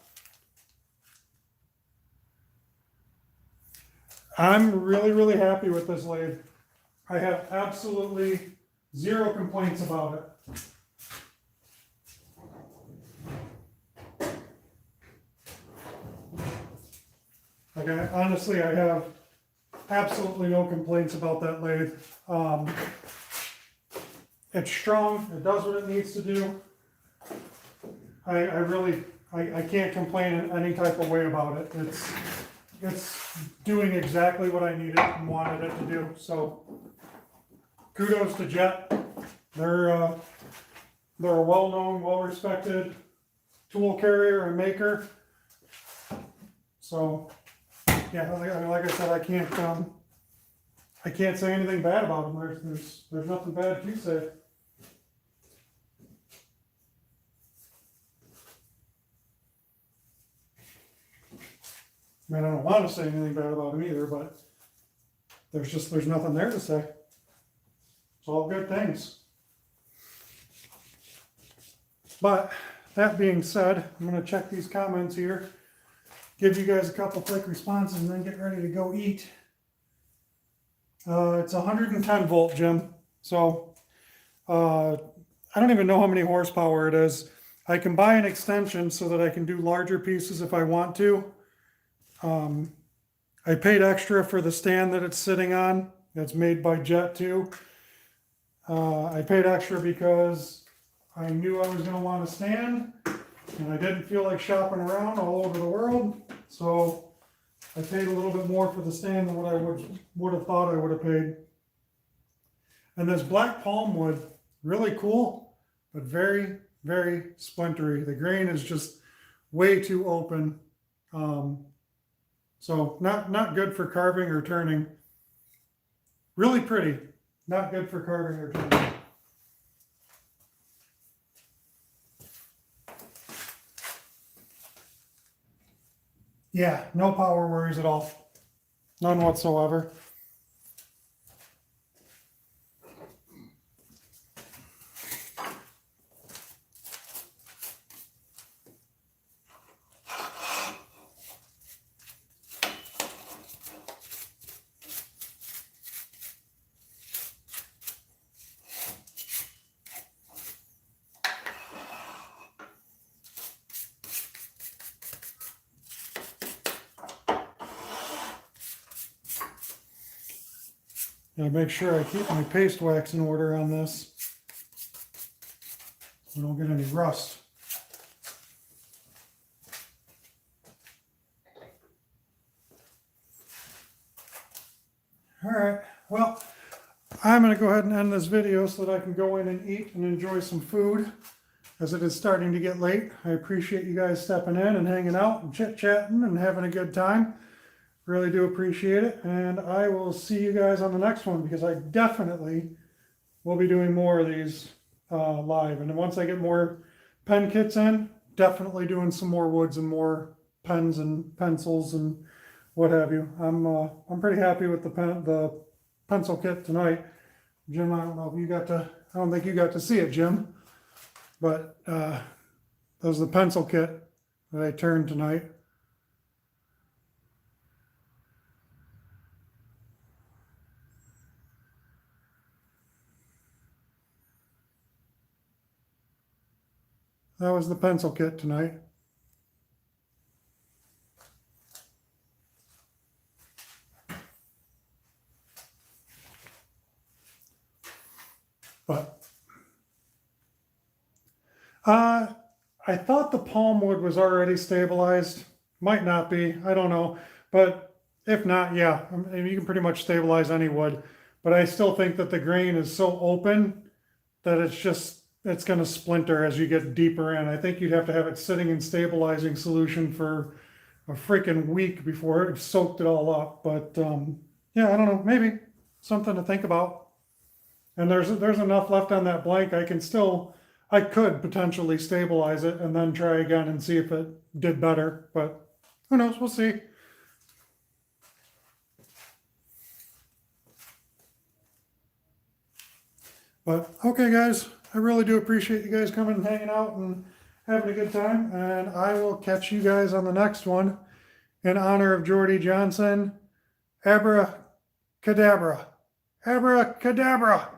I'm really, really happy with this lathe. I have absolutely 0 complaints about it. Okay, honestly, I have absolutely no complaints about that lathe. It's strong, it does what it needs to do. I can't complain in any type of way about it. It's doing exactly what I needed and wanted it to do. So kudos to Jet. They're a well-known, well-respected tool carrier and maker. So yeah, like I said, I can't say anything bad about them. There's nothing bad to say. I mean, I don't want to say anything bad about him either, but there's nothing there to say. It's all good things. But that being said, I'm going to check these comments here, give you guys a couple quick responses, and then get ready to go eat. It's 110 volt, Jim. So I don't even know how many horsepower it is. I can buy an extension so that I can do larger pieces if I want to. I paid extra for the stand that it's sitting on. That's made by Jet too. I paid extra because I knew I was going to want a stand, and I didn't feel like shopping around all over the world. So I paid a little bit more for the stand than what I would have thought I would have paid. And this black palm wood, really cool, but very, very splintery. The grain is just way too open. So not good for carving or turning. Really pretty, not good for carving or turning. Yeah, no power worries at all. None whatsoever. Gotta make sure I keep my paste wax in order on this so I don't get any rust. All right, well, I'm gonna go ahead and end this video so that I can go in and eat and enjoy some food as it is starting to get late. I appreciate you guys stepping in and hanging out and chit-chatting and having a good time. Really do appreciate it, and I will see you guys on the next one because I definitely will be doing more of these live. And then once I get more pen kits in, definitely doing some more woods and more pens and pencils and what have you. I'm pretty happy with the pencil kit tonight. Jim, I don't know if you got to. I don't think you got to see it, Jim. But that was the pencil kit that I turned tonight. That was the pencil kit tonight. But I thought the palm wood was already stabilized. Might not be, I don't know. But if not, yeah, I mean, you can pretty much stabilize any wood. But I still think that the grain is so open that it's going to splinter as you get deeper in. I think you'd have to have it sitting in stabilizing solution for a freaking week before it soaked it all up. But yeah, I don't know, maybe something to think about. And there's enough left on that blank. I could potentially stabilize it and then try again and see if it did better. But who knows? We'll see. But okay, guys, I really do appreciate you guys coming and hanging out and having a good time. And I will catch you guys on the next one. In honor of Jordy Johnson, abracadabra. Abracadabra.